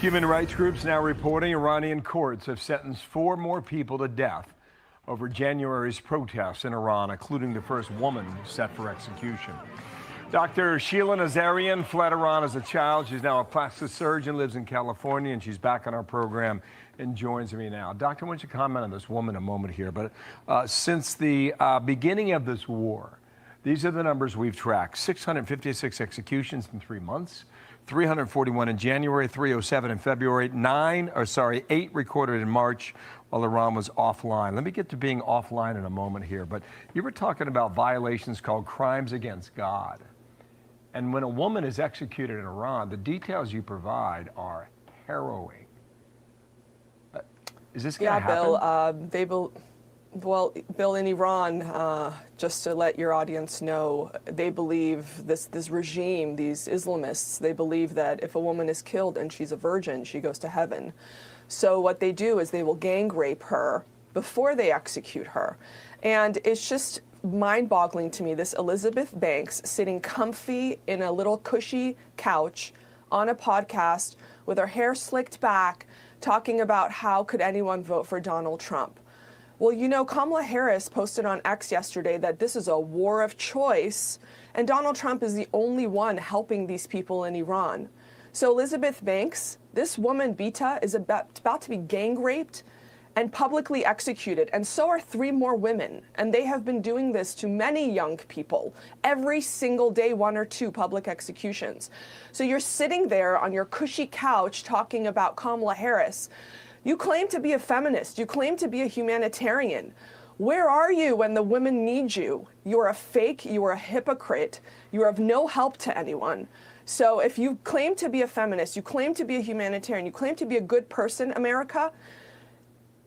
Human rights groups now reporting Iranian courts have sentenced 4 more people to death over January's protests in Iran, including the first woman set for execution. Dr. Sheila Nazarian fled Iran as a child. She's now a plastic surgeon, lives in California, and she's back on our program and joins me now. Doctor, I want you to comment on this woman in a moment here, but since the beginning of this war, these are the numbers we've tracked. 656 executions in 3 months, 341 in January, 307 in February, 8 recorded in March while Iran was offline. Let me get to being offline in a moment here, but you were talking about violations called crimes against God. And when a woman is executed in Iran, the details you provide are harrowing. Is this going to happen? Bill, Bill, in Iran, just to let your audience know, they believe this regime, these Islamists, they believe that if a woman is killed and she's a virgin, she goes to heaven. So what they do is they will gang rape her before they execute her. And it's just mind-boggling to me, this Elizabeth Banks sitting comfy in a little cushy couch on a podcast with her hair slicked back, talking about how could anyone vote for Donald Trump. Well, you know, Kamala Harris posted on X yesterday that this is a war of choice, and Donald Trump is the only one helping these people in Iran. So Elizabeth Banks, this woman, Bita, is about to be gang raped and publicly executed, and so are 3 more women. And they have been doing this to many young people. Every single day, 1 or 2 public executions. So you're sitting there on your cushy couch talking about Kamala Harris. You claim to be a feminist. You claim to be a humanitarian. Where are you when the women need you? You're a fake. You are a hypocrite. You are of no help to anyone. So if you claim to be a feminist, you claim to be a humanitarian, you claim to be a good person, America,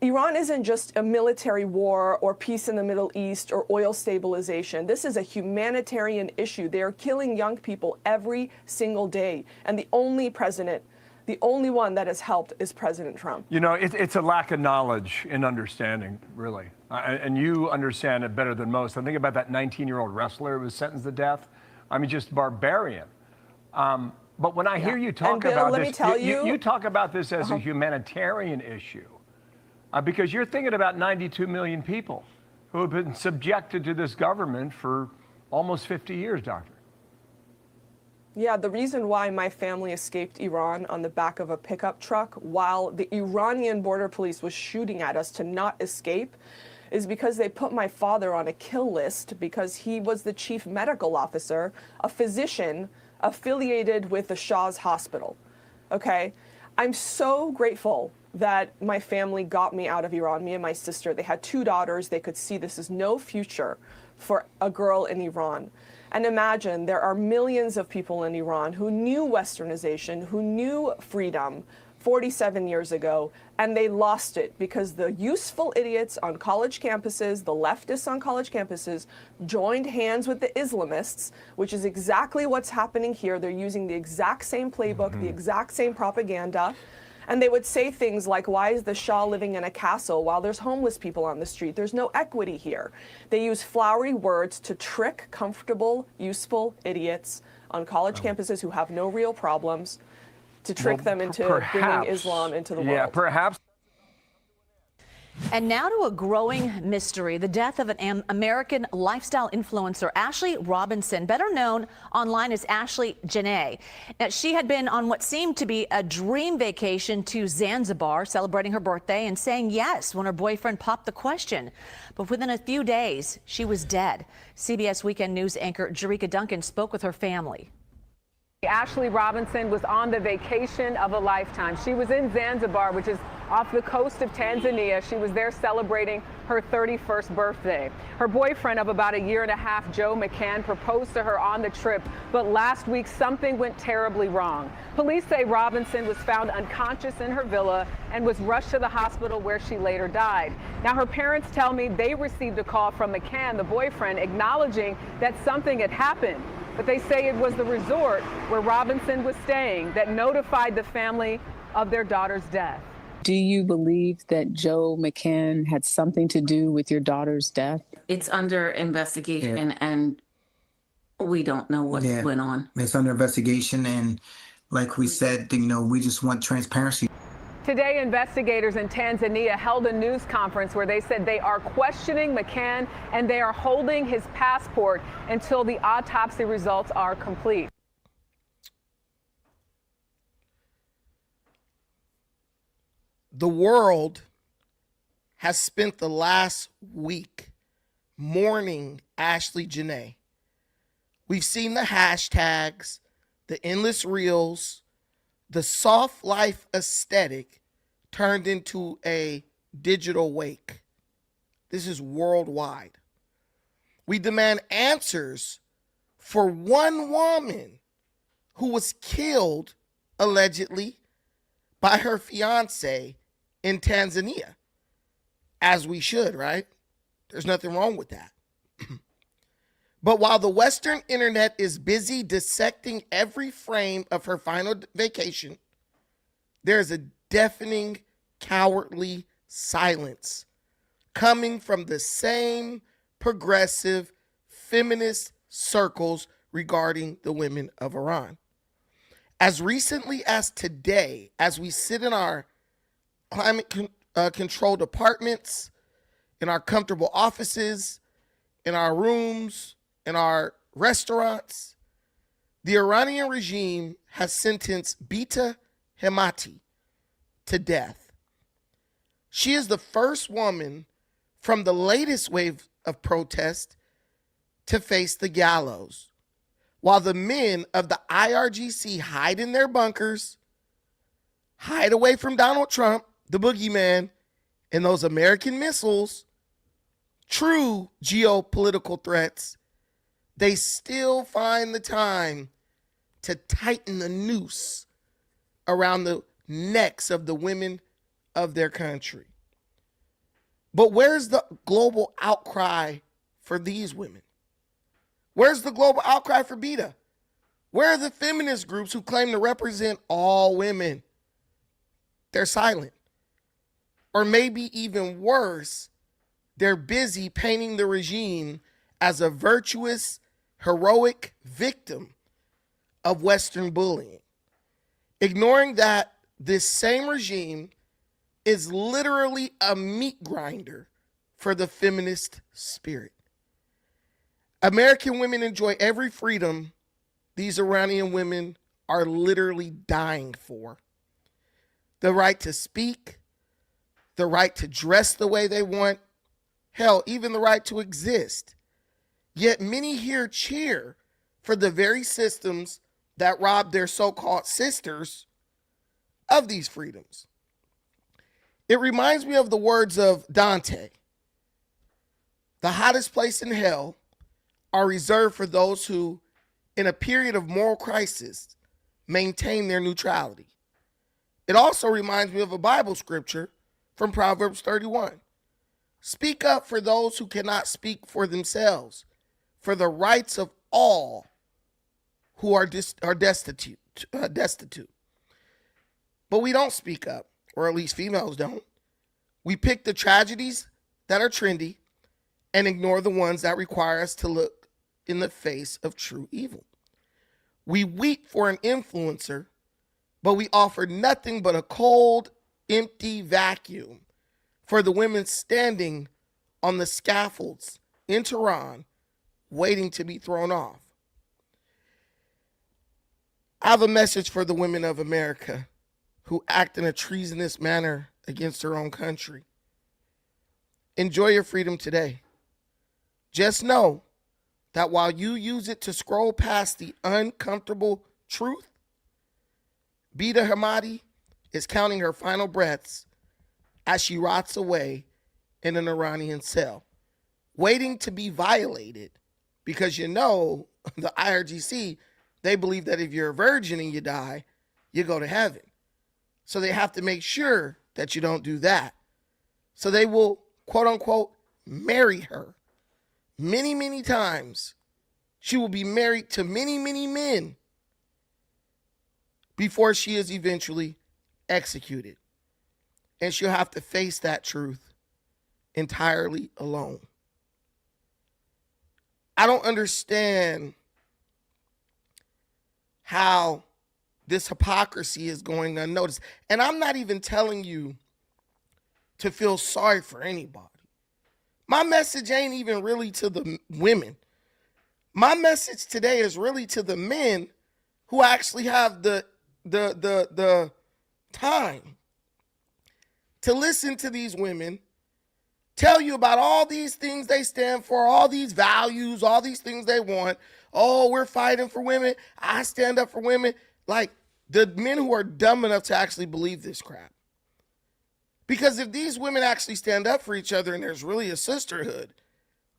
Iran isn't just a military war or peace in the Middle East or oil stabilization. This is a humanitarian issue. They are killing young people every single day. And the only one that has helped is President Trump. You know, it's a lack of knowledge and understanding, really. And you understand it better than most. I think about that 19-year-old wrestler who was sentenced to death. I mean, just barbarian. But when I hear you talk about this, you talk about this as a humanitarian issue. Because you're thinking about 92 million people who have been subjected to this government for almost 50 years, Doctor. Yeah, the reason why my family escaped Iran on the back of a pickup truck while the Iranian border police was shooting at us to not escape is because they put my father on a kill list because he was the chief medical officer, a physician affiliated with the Shah's hospital. Okay? I'm so grateful that my family got me out of Iran, me and my sister. They had 2 daughters. They could see this is no future for a girl in Iran. And imagine there are millions of people in Iran who knew westernization, who knew freedom 47 years ago, and they lost it because the useful idiots on college campuses, the leftists on college campuses, joined hands with the Islamists, which is exactly what's happening here. They're using the exact same playbook, the exact same propaganda. And they would say things like, why is the Shah living in a castle while there's homeless people on the street? There's no equity here. They use flowery words to trick comfortable, useful idiots on college campuses who have no real problems, to trick them into bringing Islam into the world. Yeah, perhaps. And now to a growing mystery, the death of an American lifestyle influencer, Ashlee Robinson, better known online as Ashlee Janae. Now, she had been on what seemed to be a dream vacation to Zanzibar, celebrating her birthday and saying yes when her boyfriend popped the question. But within a few days, she was dead. CBS Weekend News anchor Jerika Duncan spoke with her family. Ashlee Robinson was on the vacation of a lifetime. She was in Zanzibar, which is off the coast of Tanzania. She was there celebrating her 31st birthday. Her boyfriend of about 1.5 years, Joe McCann, proposed to her on the trip, but last week something went terribly wrong. Police say Robinson was found unconscious in her villa and was rushed to the hospital where she later died. Now, her parents tell me they received a call from McCann, the boyfriend, acknowledging that something had happened. But they say it was the resort where Robinson was staying that notified the family of their daughter's death. Do you believe that Joe McCann had something to do with your daughter's death? It's under investigation, and we don't know what went on. It's under investigation, and Like we said, we just want transparency. Today, investigators in Tanzania held a news conference where they said they are questioning McCann and they are holding his passport until the autopsy results are complete. The world has spent the last week mourning Ashlee Janae. We've seen the hashtags, the endless reels, the soft life aesthetic turned into a digital wake. This is worldwide. We demand answers for one woman who was killed, allegedly, by her fiance in Tanzania. As we should, right? There's nothing wrong with that. But while the Western internet is busy dissecting every frame of her final vacation, there's a deafening, cowardly silence coming from the same progressive feminist circles regarding the women of Iran. As recently as today, as we sit in our climate controlled apartments, in our comfortable offices, in our rooms, in our restaurants, the Iranian regime has sentenced Bita Hemati to death. She is the first woman from the latest wave of protest to face the gallows, while the men of the IRGC hide in their bunkers, hide away from Donald Trump, the boogeyman, and those American missiles, true geopolitical threats. They still find the time to tighten the noose around the necks of the women of their country. But where's the global outcry for these women? Where's the global outcry for Bita? Where are the feminist groups who claim to represent all women? They're silent. Or maybe even worse, they're busy painting the regime as a virtuous, heroic victim of Western bullying, ignoring that this same regime is literally a meat grinder for the feminist spirit. American women enjoy every freedom these Iranian women are literally dying for. The right to speak, the right to dress the way they want, hell, even the right to exist. Yet many here cheer for the very systems that rob their so-called sisters of these freedoms. It reminds me of the words of Dante. The hottest place in hell are reserved for those who, in a period of moral crisis, maintain their neutrality. It also reminds me of a Bible scripture from Proverbs 31. Speak up for those who cannot speak for themselves, for the rights of all who are destitute. But we don't speak up, or at least females don't. We pick the tragedies that are trendy and ignore the ones that require us to look in the face of true evil. We weep for an influencer, but we offer nothing but a cold, empty vacuum for the women standing on the scaffolds in Tehran, waiting to be thrown off. I have a message for the women of America who act in a treasonous manner against their own country. Enjoy your freedom today. Just know that while you use it to scroll past the uncomfortable truth, Bita Hemati is counting her final breaths as she rots away in an Iranian cell, waiting to be violated because the IRGC, they believe that if you're a virgin and you die, you go to heaven. So they have to make sure that you don't do that. So they will, quote unquote, marry her many, many times. She will be married to many, many men before she is eventually executed. And she'll have to face that truth entirely alone. I don't understand how this hypocrisy is going unnoticed. And I'm not even telling you to feel sorry for anybody. My message ain't even really to the women. My message today is really to the men who actually have the time to listen to these women tell you about all these things they stand for, all these values, all these things they want. Oh, we're fighting for women. I stand up for women. Like, the men who are dumb enough to actually believe this crap. Because if these women actually stand up for each other and there's really a sisterhood,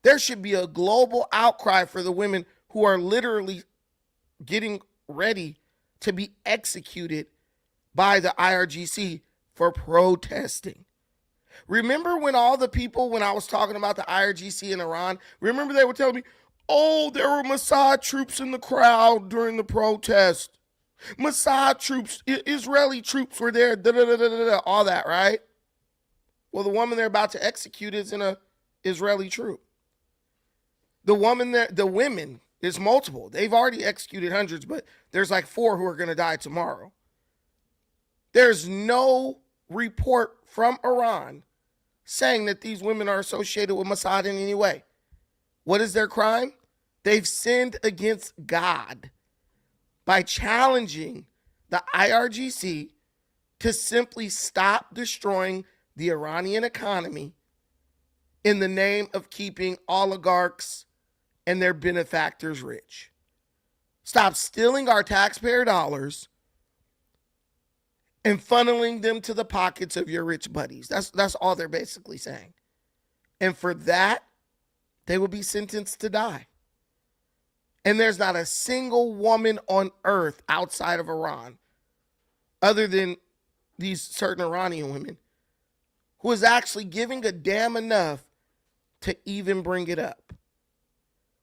there should be a global outcry for the women who are literally getting ready to be executed by the IRGC for protesting. Remember when all the people, when I was talking about the IRGC in Iran, remember they were telling me, oh, there were Mossad troops in the crowd during the protest. Mossad troops, Israeli troops were there, all that, right? Well, the woman they're about to execute is an Israeli troop. The women, there's multiple. They've already executed hundreds, but there's like 4 who are going to die tomorrow. There's no report from Iran saying that these women are associated with Mossad in any way. What is their crime? They've sinned against God by challenging the IRGC to simply stop destroying the Iranian economy in the name of keeping oligarchs and their benefactors rich. Stop stealing our taxpayer dollars and funneling them to the pockets of your rich buddies. That's all they're basically saying. And for that, they will be sentenced to die. And there's not a single woman on earth outside of Iran, other than these certain Iranian women, who is actually giving a damn enough to even bring it up.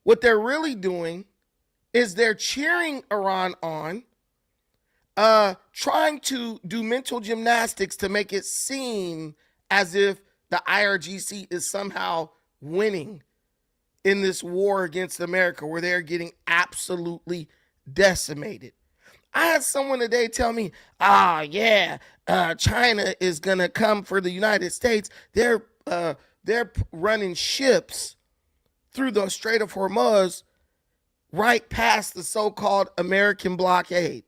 What they're really doing is they're cheering Iran on, trying to do mental gymnastics to make it seem as if the IRGC is somehow winning in this war against America, where they're getting absolutely decimated. I had someone today tell me, China is going to come for the United States. They're running ships through the Strait of Hormuz right past the so-called American blockade.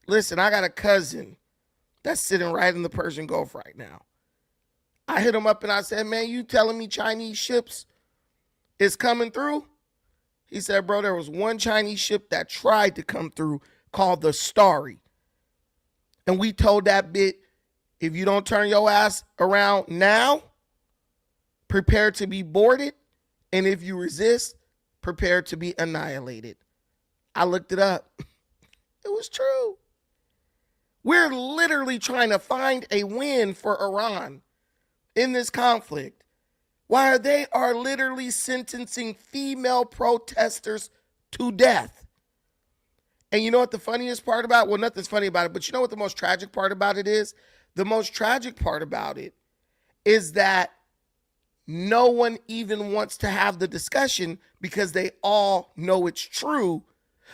Listen, I got a cousin that's sitting right in the Persian Gulf right now. I hit him up and I said, man, you telling me Chinese ships is coming through? He said, bro, there was one Chinese ship that tried to come through called the Starry. And we told that bit, if you don't turn your ass around now, prepare to be boarded. And if you resist, prepare to be annihilated. I looked it up. It was true. We're literally trying to find a win for Iran in this conflict, while they are literally sentencing female protesters to death. And you know what the funniest part about it? Well, nothing's funny about it, but you know what the most tragic part about it is? The most tragic part about it is that no one even wants to have the discussion because they all know it's true,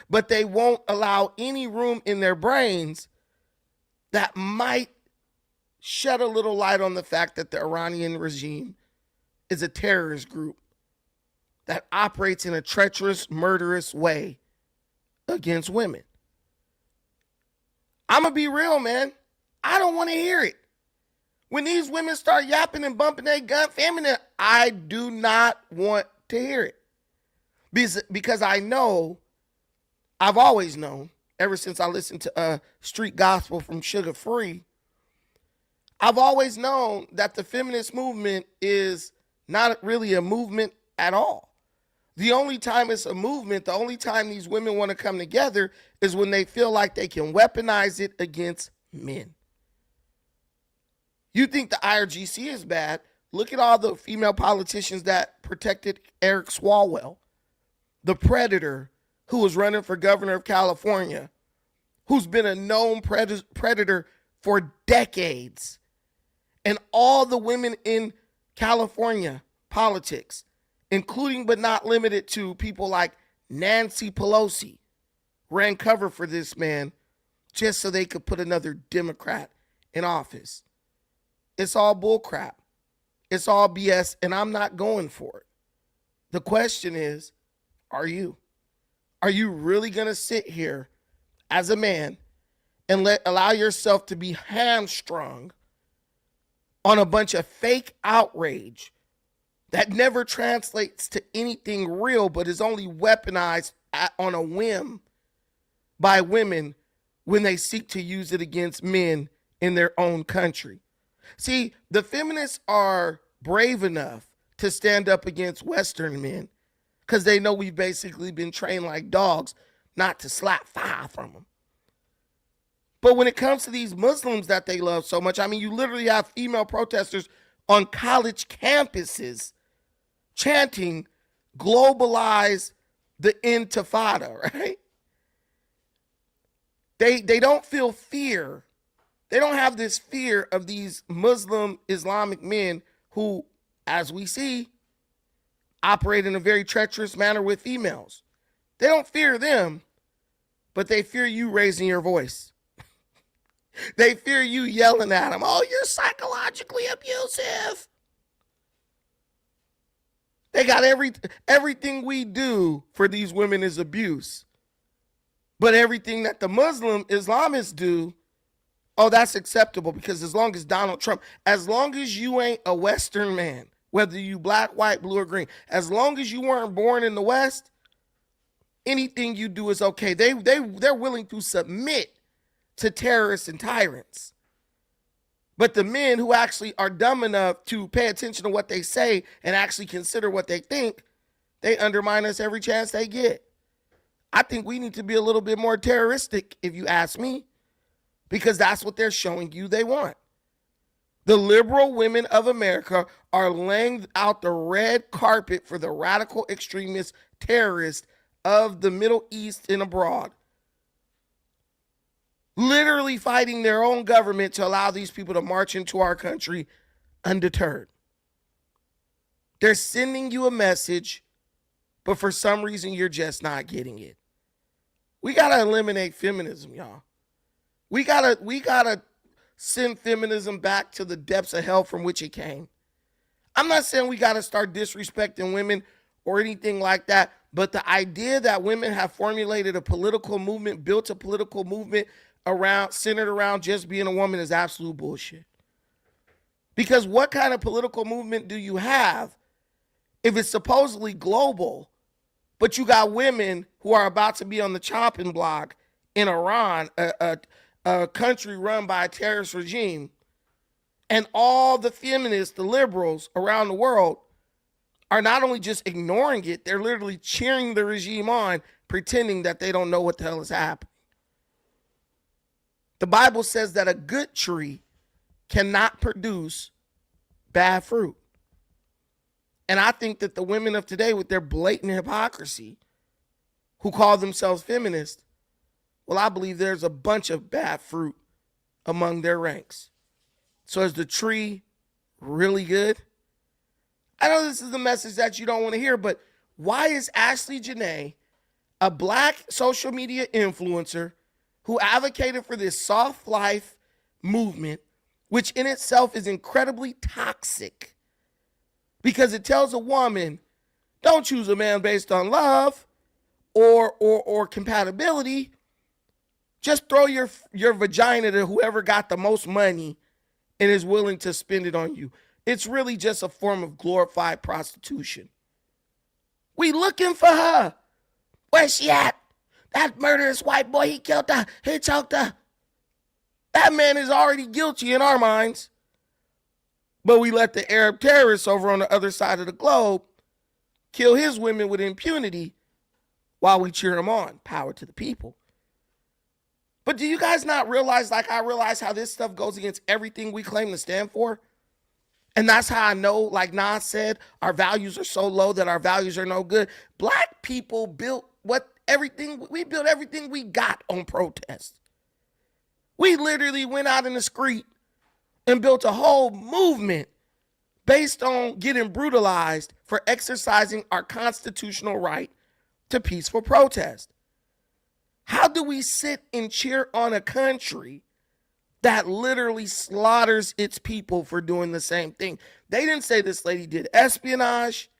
but they won't allow any room in their brains that might shed a little light on the fact that the Iranian regime is a terrorist group that operates in a treacherous, murderous way against women. I'm going to be real, man. I don't want to hear it. When these women start yapping and bumping their gun, feminine, I do not want to hear it. Because I know, I've always known, ever since I listened to Street Gospel from Sugar Free, I've always known that the feminist movement is not really a movement at all. The only time it's a movement, the only time these women want to come together is when they feel like they can weaponize it against men. You think the IRGC is bad? Look at all the female politicians that protected Eric Swalwell, the predator who was running for governor of California, who's been a known predator for decades. And all the women in California politics, including but not limited to people like Nancy Pelosi, ran cover for this man just so they could put another Democrat in office. It's all bullcrap. It's all BS, and I'm not going for it. The question is, are you? Are you really going to sit here as a man and allow yourself to be hamstrung on a bunch of fake outrage that never translates to anything real, but is only weaponized on a whim by women when they seek to use it against men in their own country? See, the feminists are brave enough to stand up against Western men because they know we've basically been trained like dogs not to slap fire from them. But when it comes to these Muslims that they love so much, I mean, you literally have female protesters on college campuses chanting, globalize the intifada, right? They don't feel fear. They don't have this fear of these Muslim Islamic men who, as we see, operate in a very treacherous manner with females. They don't fear them, but they fear you raising your voice. They fear you yelling at them. Oh, you're psychologically abusive. They got everything we do for these women is abuse. But everything that the Muslim Islamists do, oh, that's acceptable, because as long as Donald Trump, as long as you ain't a Western man, whether you black, white, blue, or green, as long as you weren't born in the West, anything you do is okay. They're willing to submit to terrorists and tyrants. But the men who actually are dumb enough to pay attention to what they say and actually consider what they think, they undermine us every chance they get. I think we need to be a little bit more terroristic, if you ask me, because that's what they're showing you they want. The liberal women of America are laying out the red carpet for the radical extremist terrorists of the Middle East and abroad, literally fighting their own government to allow these people to march into our country undeterred. They're sending you a message, but for some reason you're just not getting it. We got to eliminate feminism, y'all. We gotta send feminism back to the depths of hell from which it came. I'm not saying we got to start disrespecting women or anything like that, but the idea that women have formulated a political movement, built a political movement centered around just being a woman is absolute bullshit. Because what kind of political movement do you have if it's supposedly global, but you got women who are about to be on the chopping block in Iran, a country run by a terrorist regime, and all the feminists, the liberals around the world are not only just ignoring it, they're literally cheering the regime on, pretending that they don't know what the hell is happening. The Bible says that a good tree cannot produce bad fruit. And I think that the women of today, with their blatant hypocrisy, who call themselves feminists, well, I believe there's a bunch of bad fruit among their ranks. So is the tree really good? I know this is the message that you don't want to hear, but why is Ashlee Janae, a black social media influencer who advocated for this soft life movement, which in itself is incredibly toxic, because it tells a woman, don't choose a man based on love or compatibility. Just throw your vagina to whoever got the most money and is willing to spend it on you. It's really just a form of glorified prostitution. We looking for her. Where's she at? That murderous white boy, he killed her. He choked her. That man is already guilty in our minds. But we let the Arab terrorists over on the other side of the globe kill his women with impunity while we cheer him on. Power to the people. But do you guys not realize, like I realize, how this stuff goes against everything we claim to stand for? And that's how I know, like Nas said, our values are so low that our values are no good. Black people built everything we got on protest. We literally went out in the street and built a whole movement based on getting brutalized for exercising our constitutional right to peaceful protest. How How do we sit and cheer on a country that literally slaughters its people for doing the same thing? They didn't say this lady did espionage.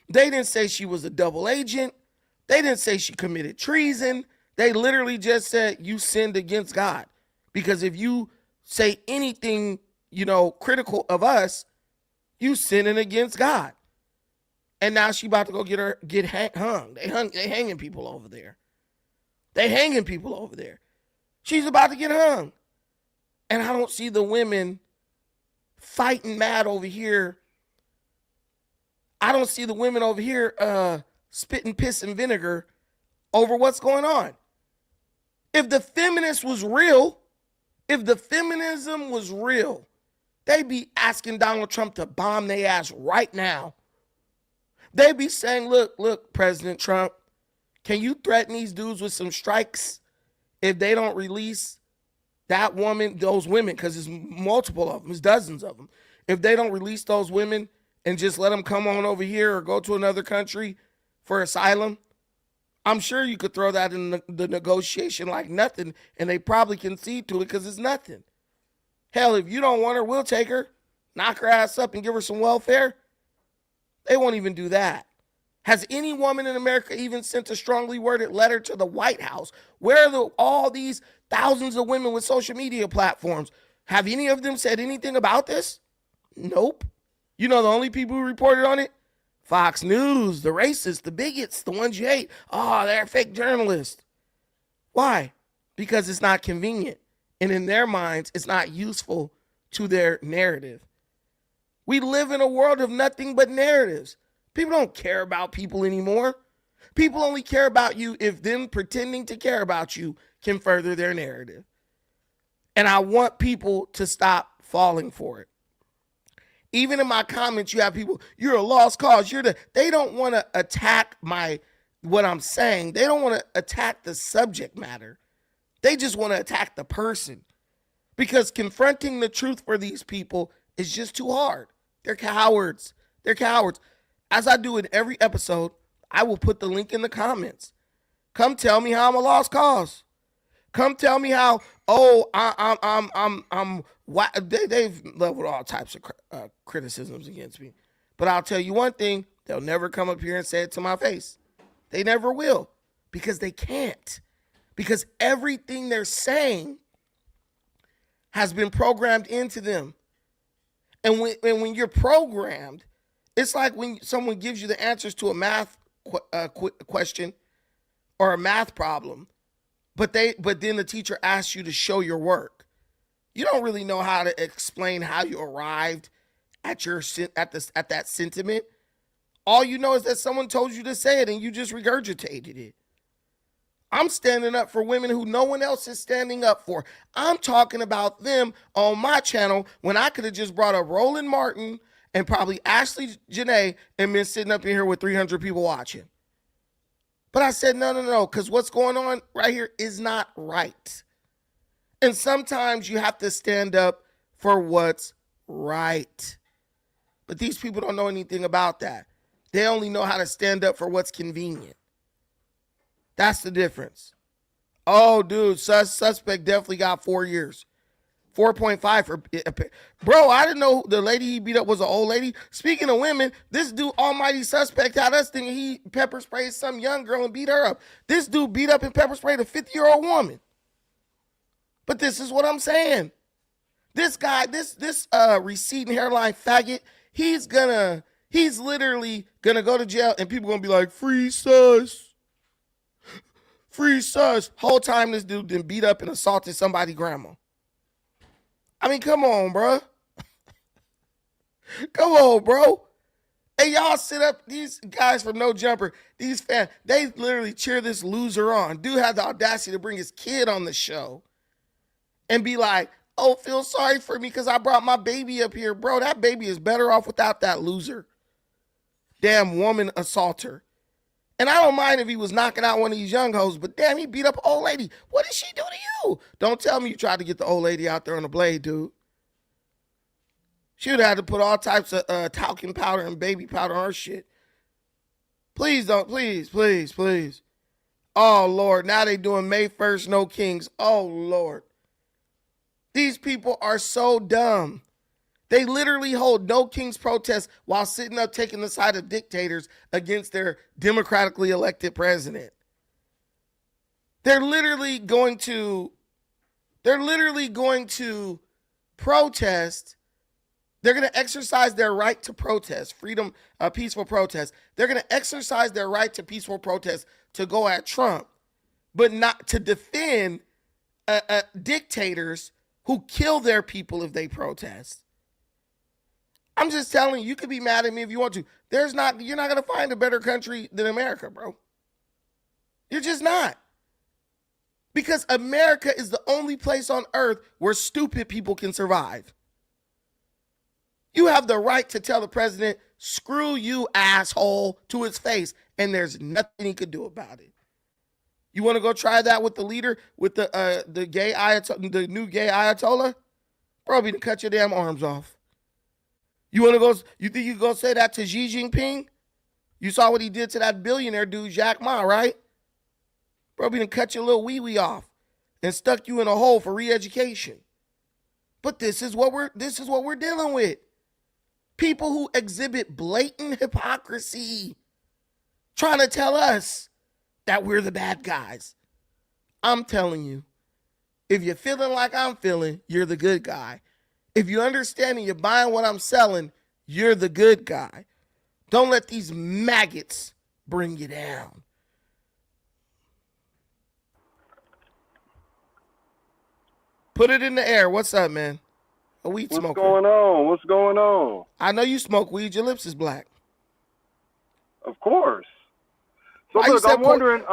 They didn't say she was a double agent. They didn't say she committed treason. They literally just said you sinned against God. Because if you say anything, critical of us, you sinning against God. And now she about to go get hung. They hanging people over there. She's about to get hung. And I don't see the women fighting mad over here. I don't see the women over here spitting piss and vinegar over what's going on. If the feminist was real, if the feminism was real, they'd be asking Donald Trump to bomb their ass right now. They'd be saying, look, President Trump, can you threaten these dudes with some strikes if they don't release that woman, those women, because there's multiple of them, there's dozens of them. If they don't release those women and just let them come on over here or go to another country for asylum, I'm sure you could throw that in the negotiation like nothing, and they probably concede to it because it's nothing. Hell, if you don't want her, we'll take her, knock her ass up and give her some welfare. They won't even do that. Has any woman in America even sent a strongly worded letter to the White House? Where are all these thousands of women with social media platforms? Have any of them said anything about this? Nope. The only people who reported on it? Fox News, the racists, the bigots, the ones you hate. Oh, they're fake journalists. Why? Because it's not convenient. And in their minds, it's not useful to their narrative. We live in a world of nothing but narratives. People don't care about people anymore. People only care about you if them pretending to care about you can further their narrative. And I want people to stop falling for it. Even in my comments, you have people, you're a lost cause. They don't want to attack what I'm saying. They don't want to attack the subject matter. They just want to attack the person. Because confronting the truth for these people is just too hard. They're cowards. As I do in every episode, I will put the link in the comments. Come tell me how I'm a lost cause. Come tell me how, they've leveled all types of criticisms against me. But I'll tell you one thing, they'll never come up here and say it to my face. They never will, because they can't. Because everything they're saying has been programmed into them. And when you're programmed, it's like when someone gives you the answers to a math question or a math problem, but then the teacher asks you to show your work. You don't really know how to explain how you arrived at that sentiment. All you know is that someone told you to say it and you just regurgitated it. I'm standing up for women who no one else is standing up for. I'm talking about them on my channel when I could have just brought up Roland Martin and probably Ashlee Janae and been sitting up in here with 300 people watching. But I said, no, because what's going on right here is not right. And sometimes you have to stand up for what's right. But these people don't know anything about that. They only know how to stand up for what's convenient. That's the difference. Oh, dude, suspect definitely got 4 years. 4.5 for... Bro, I didn't know the lady he beat up was an old lady. Speaking of women, this dude, almighty suspect, had us thinking he pepper sprayed some young girl and beat her up. This dude beat up and pepper sprayed a 50-year-old woman. But this is what I'm saying. This guy, this receding hairline faggot, he's literally gonna go to jail and people gonna be like, free sus. Free sus. Whole time this dude done beat up and assaulted somebody's grandma. I mean, come on, bro. Come on, bro. Hey, y'all sit up, these guys from No Jumper, these fans, they literally cheer this loser on. Dude had the audacity to bring his kid on the show and be like, oh, feel sorry for me because I brought my baby up here. Bro, that baby is better off without that loser. Damn woman assaulter. And I don't mind if he was knocking out one of these young hoes, but damn, he beat up an old lady. What did she do to you? Don't tell me you tried to get the old lady out there on the blade, dude. She would have had to put all types of talcum powder and baby powder on her shit. Please don't, please. Oh, Lord. Now they doing May 1st, no kings. Oh, Lord. These people are so dumb. They literally hold no kings protests while sitting up taking the side of dictators against their democratically elected president. They're literally going to protest. They're going to exercise their right to protest, freedom, peaceful protest. They're going to exercise their right to peaceful protest to go at Trump, but not to defend dictators who kill their people if they protest. I'm just telling you, you could be mad at me if you want to. You're not going to find a better country than America, bro. You're just not. Because America is the only place on earth where stupid people can survive. You have the right to tell the president, screw you, asshole, to his face, and there's nothing he could do about it. You want to go try that with the leader, with the new gay Ayatollah? Bro, be to cut your damn arms off. You want to go? You think you go say that to Xi Jinping? You saw what he did to that billionaire dude, Jack Ma, right? Bro, be to cut your little wee-wee off and stuck you in a hole for re-education. But this is what we're dealing with. People who exhibit blatant hypocrisy, trying to tell us that we're the bad guys. I'm telling you, if you're feeling like I'm feeling, you're the good guy. If you understand and you're buying what I'm selling, you're the good guy. Don't let these maggots bring you down. Put it in the air. What's up, man? A weed smoker. What's going on? What's going on? I know you smoke weed. Your lips is black. Of course. So look, I'm wondering.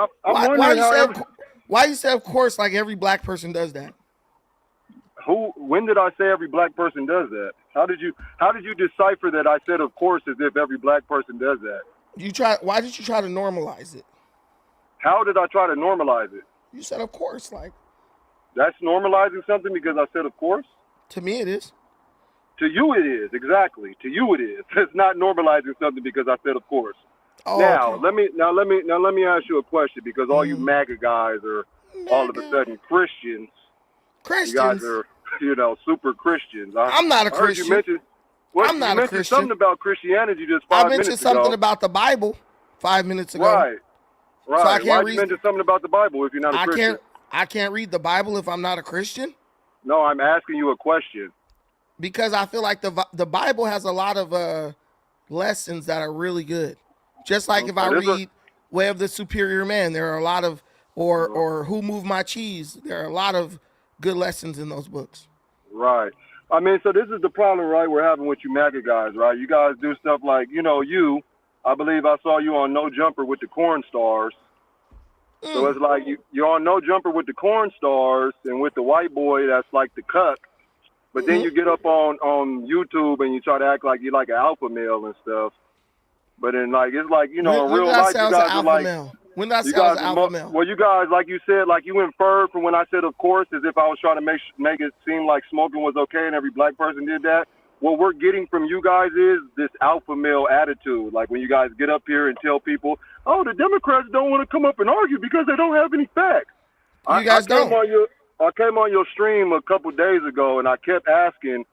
Why you say of course like every black person does that? When did I say every black person does that? How did you decipher that I said of course as if every black person does that? Why did you try to normalize it? How did I try to normalize it? You said of course, like. That's normalizing something because I said of course? To me it is. To you it is, exactly. To you it is. It's not normalizing something because I said of course. Oh, now, okay. let me ask you a question because all you MAGA guys are all of a sudden Christians. Christians. You guys are, super Christians. I'm not a Christian. I'm not a Christian. Something about Christianity just 5 minutes ago. I mentioned something about the Bible 5 minutes ago. Right. So I can't Why you mention something about the Bible if you're not a Christian? I can't read the Bible if I'm not a Christian? No, I'm asking you a question. Because I feel like the Bible has a lot of lessons that are really good. Just like if I read Way of the Superior Man, there are a lot of, or Who Moved My Cheese, there are a lot of good lessons in those books. Right. I mean, so this is the problem, right, we're having with you MAGA guys, right? You guys do stuff like, I believe I saw you on No Jumper with the Corn Stars. So it's like you're on No Jumper with the Corn Stars and with the white boy that's like the cuck. But then you get up on YouTube and you try to act like you're like an alpha male and stuff. But then it's like, in real life, you guys are like, when did I sound alpha male? Well, you guys, like you said, like you inferred from when I said, of course, as if I was trying to make it seem like smoking was okay and every black person did that. What we're getting from you guys is this alpha male attitude. Like when you guys get up here and tell people, oh, the Democrats don't want to come up and argue because they don't have any facts. You guys don't. I came on your stream a couple days ago and I kept asking,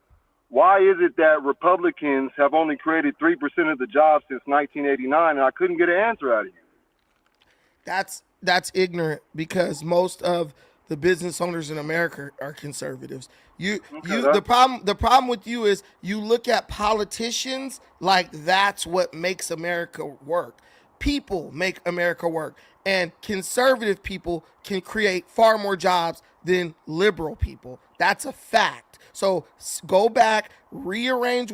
why is it that Republicans have only created 3% of the jobs since 1989? And I couldn't get an answer out of you. That's ignorant because most of the business owners in America are conservatives. The problem with you is you look at politicians like that's what makes America work. People make America work, and conservative people can create far more jobs than liberal people. That's a fact. So go back, rearrange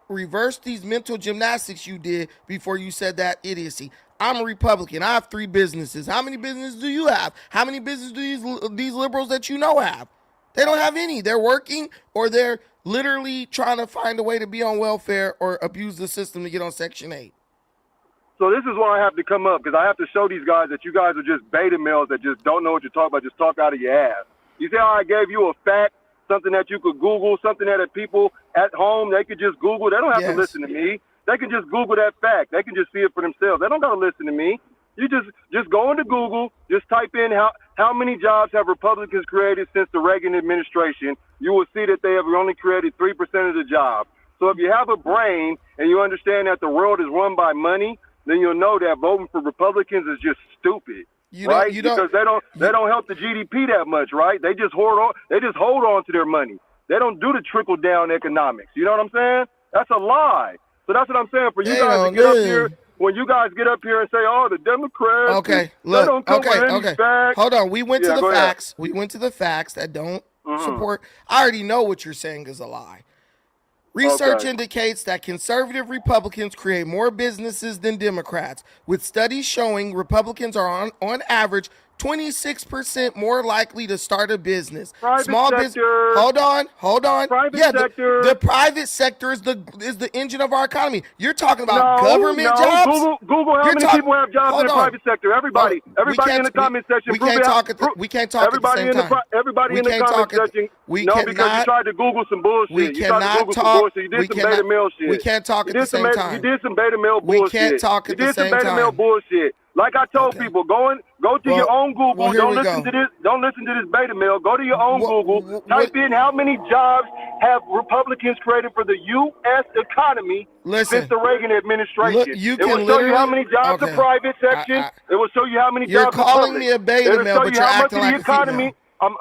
reverse these mental gymnastics you did before you said that idiocy. I'm a Republican. I have 3 businesses. How many businesses do you have? How many businesses do these liberals that you know have? They don't have any. They're working or they're literally trying to find a way to be on welfare or abuse the system to get on Section 8. So this is why I have to come up, because I have to show these guys that you guys are just beta males that just don't know what you're talking about, just talk out of your ass. You see how I gave you a fact, something that you could Google, something that people at home, they could just Google. They don't have to listen to me. They can just Google that fact. They can just see it for themselves. They don't got to listen to me. You just go into Google, just type in how many jobs have Republicans created since the Reagan administration. You will see that they have only created 3% of the jobs. So if you have a brain and you understand that the world is run by money, then you'll know that voting for Republicans is just stupid. Because they don't help the GDP that much, right? They just hold on to their money. They don't do the trickle down economics. You know what I'm saying? That's a lie. So that's what I'm saying. For you guys to get up here, when you guys get up here and say, "Oh, the Democrats," okay, look, okay. Hold on. We went to the facts. We went to the facts that don't support. I already know what you're saying is a lie. Research indicates that conservative Republicans create more businesses than Democrats, with studies showing Republicans are on average 26% more likely to start a business. Small business. Hold on. Private sector. The private sector is the engine of our economy. You're talking about government jobs. Google how many people have jobs in the private sector. Everybody in the comment section. We can't talk at the same time. Everybody in the comment section. Because you tried to Google some bullshit. We cannot talk. You did some beta mail shit. We can't talk at the same time. You did some beta mail bullshit. We can't talk at the same time. You did some beta mail bullshit. Like I told people, go to your own Google. Don't listen to this beta mail. Go to your own Google. Type in how many jobs have Republicans created for the U.S. economy since the Reagan administration. It will show you how many jobs the private section. It will show you how many jobs. You're calling me a beta mail, but you're acting like a female.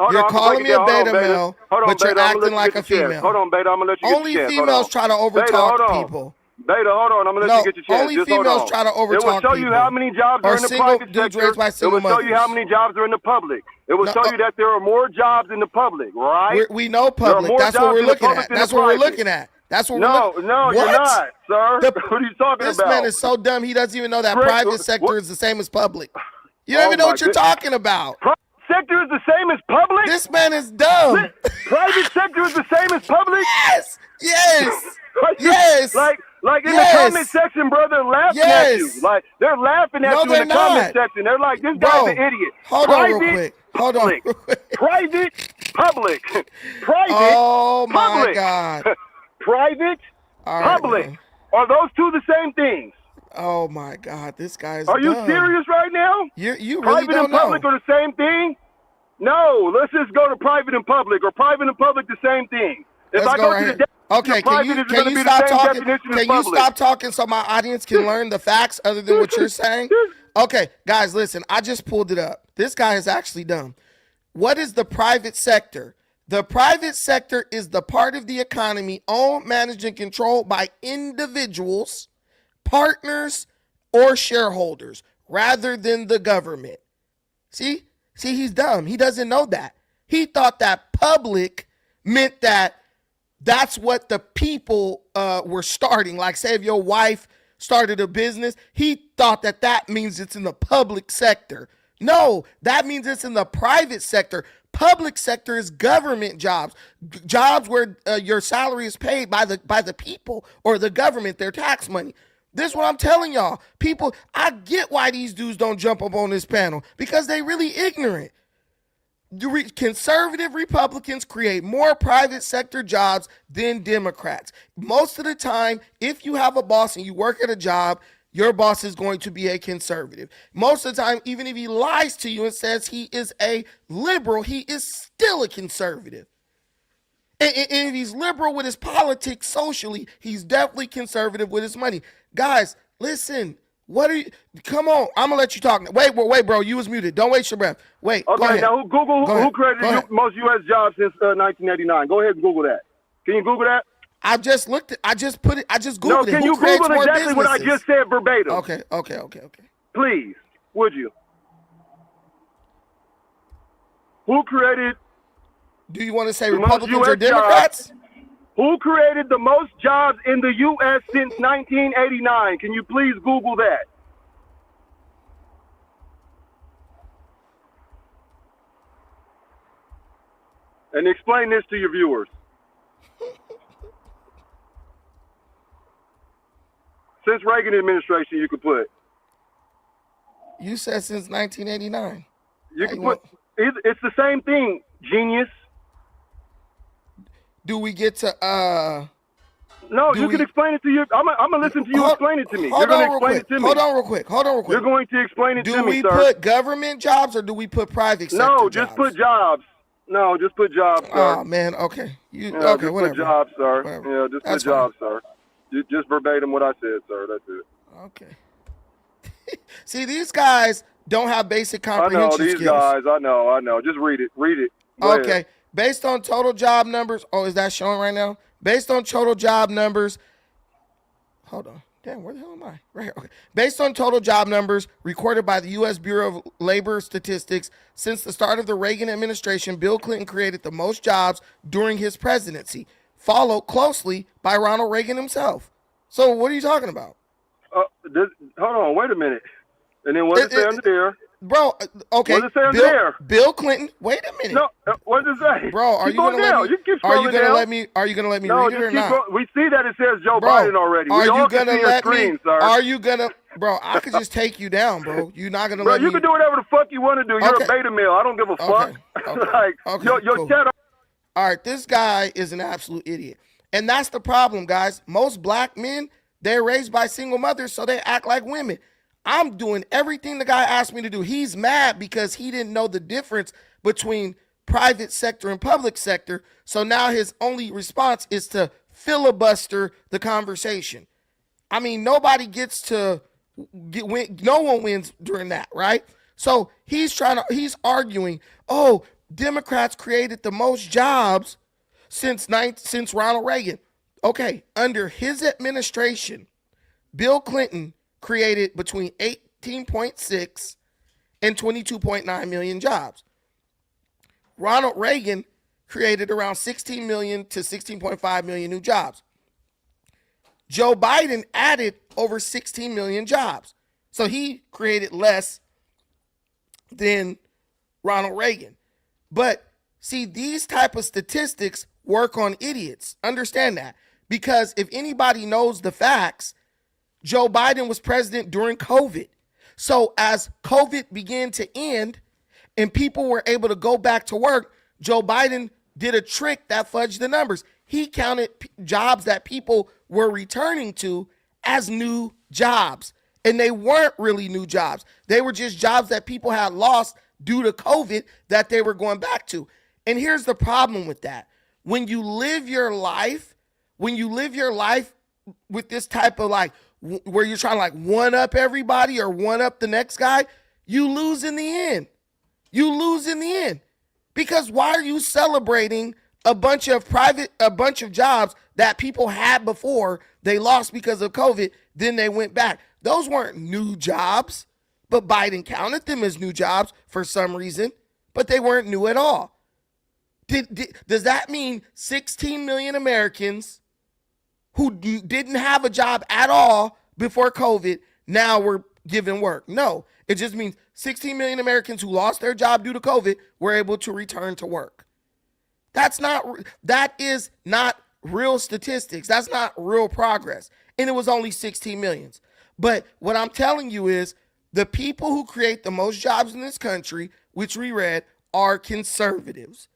You're calling me a beta male, but you're acting like a female. Hold on, beta. I'm gonna let you get Only females try to overtalk people. Beta, hold on. I'm going to let you get your chance. Only females try to overtalk people. It will show you how many jobs are in the private sector. It will show you how many jobs are in the public. It will show you that there are more jobs in the public, right? We know public. That's what we're looking at. That's what we're looking at. That's what we're looking at. No, you're not, sir. What are you talking about? This man is so dumb, he doesn't even know that private sector is the same as public. You don't even know what you're talking about. Private sector is the same as public? This man is dumb. Private sector is the same as public? Yes. Like in the comment section, bro, they're laughing at you. Like they're laughing at you in the comment section. They're like, this guy's an idiot. Hold on real quick. Private, public. Private, oh my public. God. Private, public. Man. Are those two the same things? Oh my God, this guy's Are you dumb. serious right now? You really private don't and public know. are the same thing? No, let's just go to private and public, or private and public the same thing. If Let's I go to the okay, can you stop talking? Can you stop talking so my audience can learn the facts other than what you're saying? Okay, guys, listen. I just pulled it up. This guy is actually dumb. What is the private sector? The private sector is the part of the economy owned, managed, and controlled by individuals, partners, or shareholders, rather than the government. See, he's dumb. He doesn't know that. He thought that public meant that that's what the people were starting. Like, say if your wife started a business, he thought that means it's in the public sector. No, that means it's in the private sector. Public sector is government jobs, jobs where your salary is paid by the people or the government, their tax money. This is what I'm telling y'all. People, I get why these dudes don't jump up on this panel, because they really ignorant. Conservative Republicans create more private sector jobs than Democrats. Most of the time, if you have a boss and you work at a job, your boss is going to be a conservative. Most of the time, even if he lies to you and says he is a liberal, he is still a conservative. And if he's liberal with his politics socially, he's definitely conservative with his money. Guys, listen. What are you? Come on, I'm gonna let you talk. Wait, bro. You was muted. Don't waste your breath. Wait. Okay. Go ahead. Now, who created most U.S. jobs since 1989? Go ahead and Google that. Can you Google that? I just googled it. I just Googled it. Can you Google exactly what I just said verbatim? Okay. Please, would you? Who created? Do you want to say Republicans or Democrats? Who created the most jobs in the U.S. since 1989? Can you please Google that? And explain this to your viewers. Since Reagan administration, you could put. You said since 1989. You can put. It's the same thing, genius. Do we get to No, you can explain it to you. I'm gonna listen to you explain it to me. You're gonna explain it to me. Hold on real quick. You're going to explain it to me, sir. Do we put government jobs or do we put private sector jobs? No, just put jobs. No, just put jobs, sir. Oh man, okay. Just whatever. put jobs, sir. Whatever. Yeah, just put jobs, sir. Just verbatim what I said, sir. That's it. Okay. See, these guys don't have basic comprehension skills. I know these guys. I know. Just read it. Read it. Go Okay. ahead. Based on total job numbers. Oh, is that showing right now? Based on total job numbers. Hold on. Damn, where the hell am I? Right here. Okay. Based on total job numbers recorded by the U.S. Bureau of Labor Statistics, since the start of the Reagan administration, Bill Clinton created the most jobs during his presidency, followed closely by Ronald Reagan himself. So what are you talking about? Hold on. Wait a minute. And then what does it say under there? Bro, okay. What does it say under there? Bill Clinton. Wait a minute. No, what does it say? Bro, are you gonna let me? Are you gonna let me read it or not? We see that it says Joe Bro, Biden already. Are We you all can gonna see your let screen, me? sir. Are you gonna? Bro, I could just take you down, bro. You're not gonna let me. You can do whatever the fuck you want to do. You're Okay. a beta male. I don't give a fuck. Your cool. chat. All right, this guy is an absolute idiot, and that's the problem, guys. Most black men, they're raised by single mothers, so they act like women. I'm doing everything the guy asked me to do. He's mad because he didn't know the difference between private sector and public sector. So now his only response is to filibuster the conversation. I mean, nobody gets to win. No one wins during that, right? So he's arguing, oh, Democrats created the most jobs since Ronald Reagan. Okay, under his administration, Bill Clinton created between 18.6 and 22.9 million jobs. Ronald Reagan created around 16 million to 16.5 million new jobs. Joe Biden added over 16 million jobs. So he created less than Ronald Reagan. But see, these type of statistics work on idiots. Understand that. Because if anybody knows the facts, Joe Biden was president during COVID. So as COVID began to end and people were able to go back to work, Joe Biden did a trick that fudged the numbers. He counted jobs that people were returning to as new jobs. And they weren't really new jobs. They were just jobs that people had lost due to COVID that they were going back to. And here's the problem with that. When you live your life with this type of where you're trying to one up everybody or one up the next guy, you lose in the end. Because why are you celebrating a bunch of jobs that people had before they lost because of COVID, then they went back? Those weren't new jobs, but Biden counted them as new jobs for some reason, but they weren't new at all. Does that mean 16 million Americans who didn't have a job at all before COVID now were given work? No, it just means 16 million Americans who lost their job due to COVID were able to return to work. That is not real statistics. That's not real progress. And it was only 16 millions. But what I'm telling you is the people who create the most jobs in this country, which we read, are conservatives.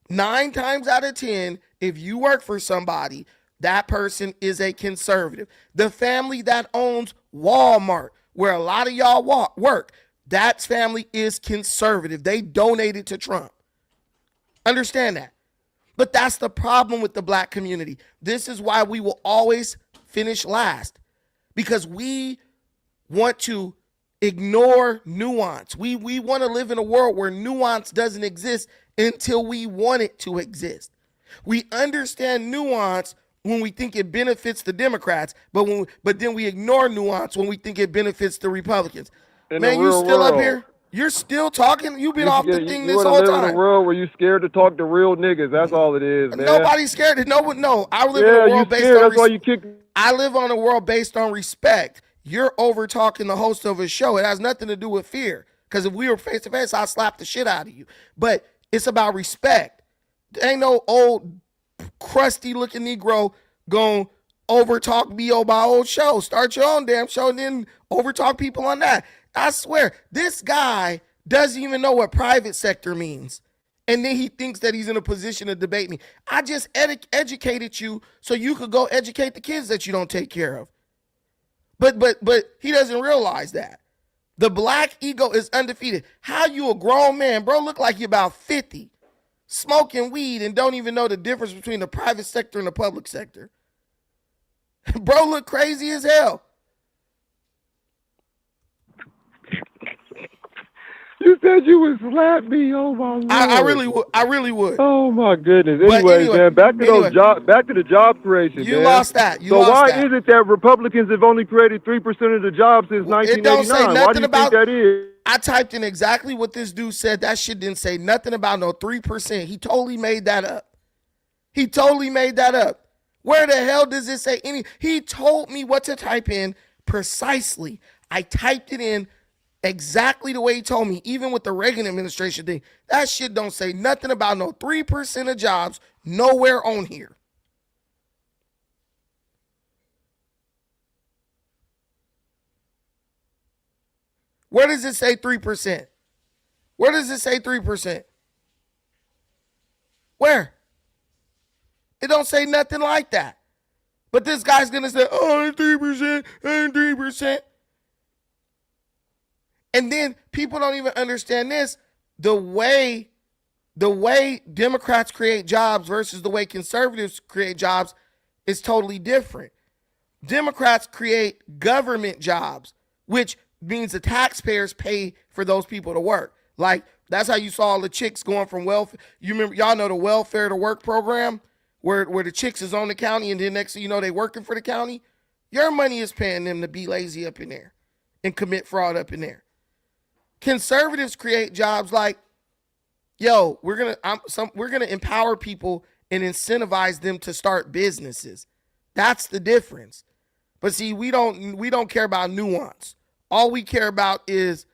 9 times out of 10, if you work for somebody, that person is a conservative. The family that owns Walmart, where a lot of y'all work, that family is conservative. They donated to Trump. Understand that. But that's the problem with the black community. This is why we will always finish last, because we want to ignore nuance. We want to live in a world where nuance doesn't exist until we want it to exist. We understand nuance when we think it benefits the Democrats, but then we ignore nuance when we think it benefits the Republicans. Man, you still up here? You're still talking? You've been off the thing this whole time. You live in a world where you're scared to talk to real niggas. That's all it is, man. Nobody's scared. No. I live in a world based on That's why you kick. I live on a world based on respect. You're over talking the host of a show. It has nothing to do with fear. Because if we were face to face, I'd slap the shit out of you. But it's about respect. There ain't no old crusty looking Negro gonna overtalk me on my old show. Start your own damn show and then overtalk people on that. I swear, this guy doesn't even know what private sector means. And then he thinks that he's in a position to debate me. I just educated you so you could go educate the kids that you don't take care of. But he doesn't realize that. The black ego is undefeated. How you a grown man, bro, look like you're about 50, smoking weed and don't even know the difference between the private sector and the public sector. Bro look crazy as hell. You said you would slap me. Oh my Lord. I really would. I really would. Oh my goodness. But Anyways, man, back to those jobs. Back to the job creation. You man. lost that. You so lost why that. is it that Republicans have only created 3% of the jobs since 1989? It don't say nothing Why do you about, think that is? I typed in exactly what this dude said. That shit didn't say nothing about no 3%. He totally made that up. He totally made that up. Where the hell does it say any? He told me what to type in precisely. I typed it in exactly the way he told me, even with the Reagan administration thing. That shit don't say nothing about no 3% of jobs nowhere on here. Where does it say 3%? Where does it say 3%? Where? It don't say nothing like that. But this guy's going to say, oh, 3%, 3%. And then people don't even understand this. The way Democrats create jobs versus the way conservatives create jobs is totally different. Democrats create government jobs, which means the taxpayers pay for those people to work. Like, that's how you saw all the chicks going from welfare. You remember, y'all know the welfare to work program where the chicks is on the county and then next thing you know, they working for the county. Your money is paying them to be lazy up in there and commit fraud up in there. Conservatives create jobs like, yo, we're gonna empower people and incentivize them to start businesses. That's the difference. But see, we don't care about nuance. All we care about is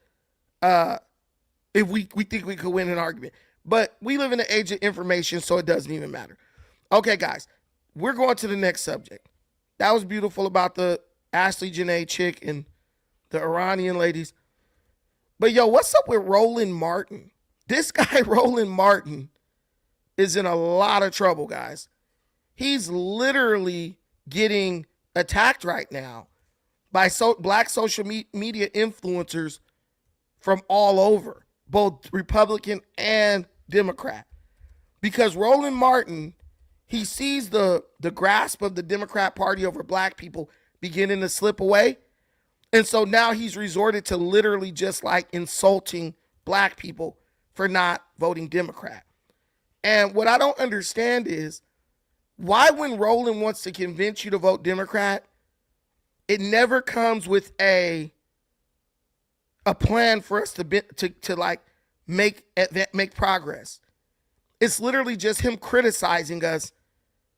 if we think we could win an argument. But we live in the age of information, so it doesn't even matter. Okay, guys, we're going to the next subject. That was beautiful about the Ashlee Janae chick and the Iranian ladies. But yo, what's up with Roland Martin? This guy, Roland Martin, is in a lot of trouble, guys. He's literally getting attacked right now by black social media influencers from all over, both Republican and Democrat. Because Roland Martin, he sees the grasp of the Democrat Party over black people beginning to slip away. And so now he's resorted to literally just like insulting black people for not voting Democrat. And what I don't understand is why when Roland wants to convince you to vote Democrat, it never comes with a plan for us to like make progress. It's literally just him criticizing us,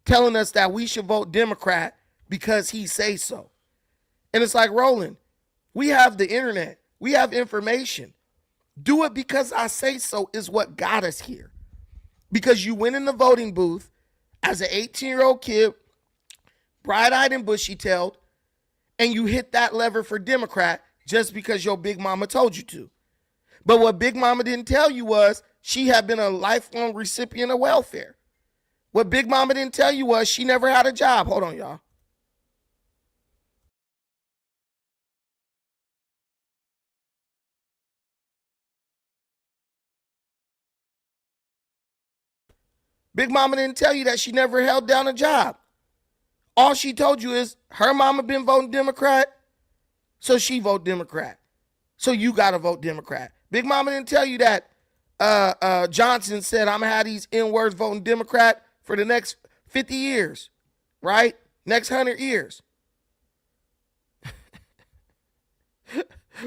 telling us that we should vote Democrat because he says so. And it's like, Roland, we have the internet. We have information. Do it because I say so is what got us here. Because you went in the voting booth as an 18-year-old kid, bright-eyed and bushy-tailed, and you hit that lever for Democrat just because your big mama told you to. But what big mama didn't tell you was she had been a lifelong recipient of welfare. What big mama didn't tell you was she never had a job. Hold on, y'all. Big mama didn't tell you that she never held down a job. All she told you is her mama been voting Democrat, so she vote Democrat. So you got to vote Democrat. Big mama didn't tell you that Johnson said, I'm going to have these N-words voting Democrat for the next 50 years, right? Next 100 years.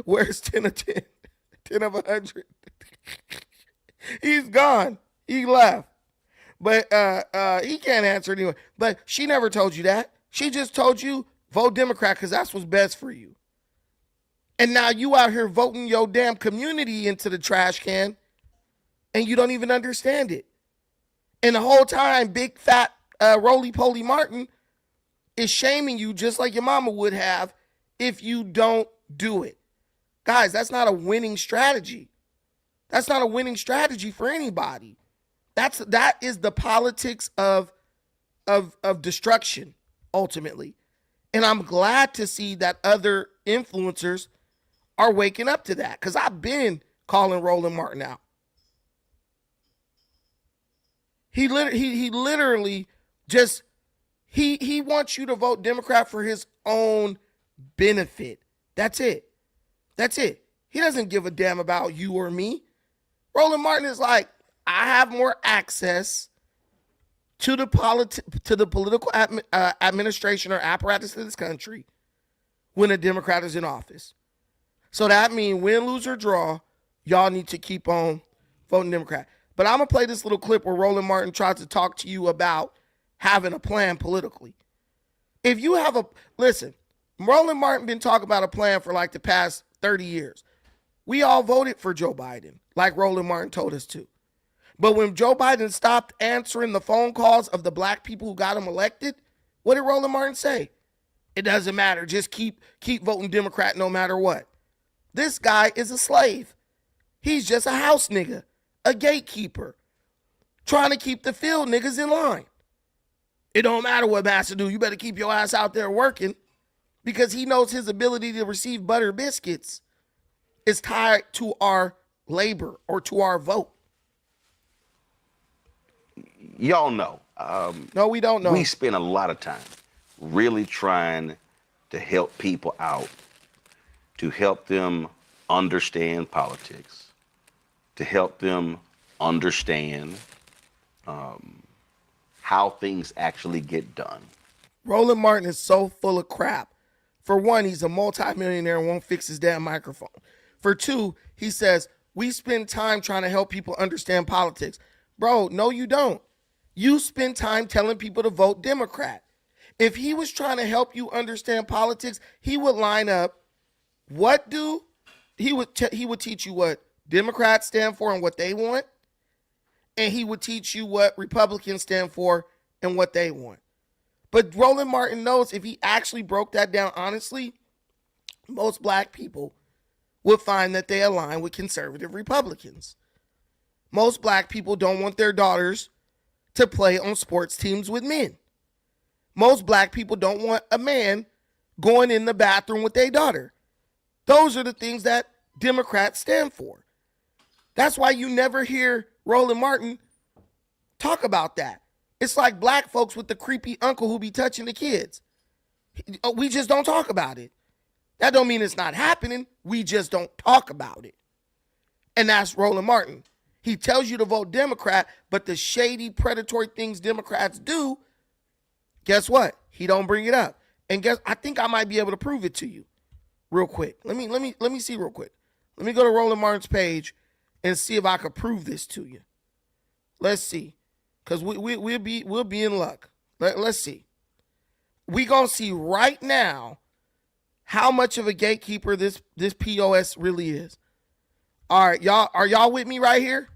Where's 10 of 10? 10 of 100. He's gone. He left. But he can't answer anyway. But she never told you that. She just told you vote Democrat because that's what's best for you. And now you out here voting your damn community into the trash can and you don't even understand it. And the whole time, big fat roly-poly Martin is shaming you just like your mama would have if you don't do it. Guys, that's not a winning strategy. That's not a winning strategy for anybody. That is the politics of destruction, ultimately. And I'm glad to see that other influencers are waking up to that, because I've been calling Roland Martin out. He literally just he wants you to vote Democrat for his own benefit. That's it. That's it. He doesn't give a damn about you or me. Roland Martin is like, I have more access to the political administration or apparatus of this country when a Democrat is in office. So that means win, lose, or draw, y'all need to keep on voting Democrat. But I'm going to play this little clip where Roland Martin tries to talk to you about having a plan politically. If you have listen, Roland Martin been talking about a plan for like the past 30 years. We all voted for Joe Biden, like Roland Martin told us to. But when Joe Biden stopped answering the phone calls of the black people who got him elected, what did Roland Martin say? It doesn't matter. Just keep voting Democrat no matter what. This guy is a slave. He's just a house nigga, a gatekeeper, trying to keep the field niggas in line. It don't matter what Master do. You better keep your ass out there working, because he knows his ability to receive butter biscuits is tied to our labor or to our vote. Y'all know. No, we don't know. We spend a lot of time really trying to help people out, to help them understand politics, to help them understand how things actually get done. Roland Martin is so full of crap. For one, he's a multimillionaire and won't fix his damn microphone. For two, he says, we spend time trying to help people understand politics. Bro, no, you don't. You spend time telling people to vote Democrat. If he was trying to help you understand politics, he would line up he would teach you what Democrats stand for and what they want, and he would teach you what Republicans stand for and what they want. But Roland Martin knows if he actually broke that down honestly, most black people would find that they align with conservative Republicans. Most black people don't want their daughters to play on sports teams with men. Most black people don't want a man going in the bathroom with their daughter. Those are the things that Democrats stand for. That's why you never hear Roland Martin talk about that. It's like black folks with the creepy uncle who be touching the kids. We just don't talk about it. That don't mean it's not happening. We just don't talk about it. And that's Roland Martin. He tells you to vote Democrat, but the shady, predatory things Democrats do, guess what? He don't bring it up. And I think I might be able to prove it to you real quick. Let me see real quick. Let me go to Roland Martin's page and see if I can prove this to you. Let's see. Because we'll be in luck. Let's see. We gonna see right now how much of a gatekeeper this POS really is. All right, y'all, are y'all with me right here?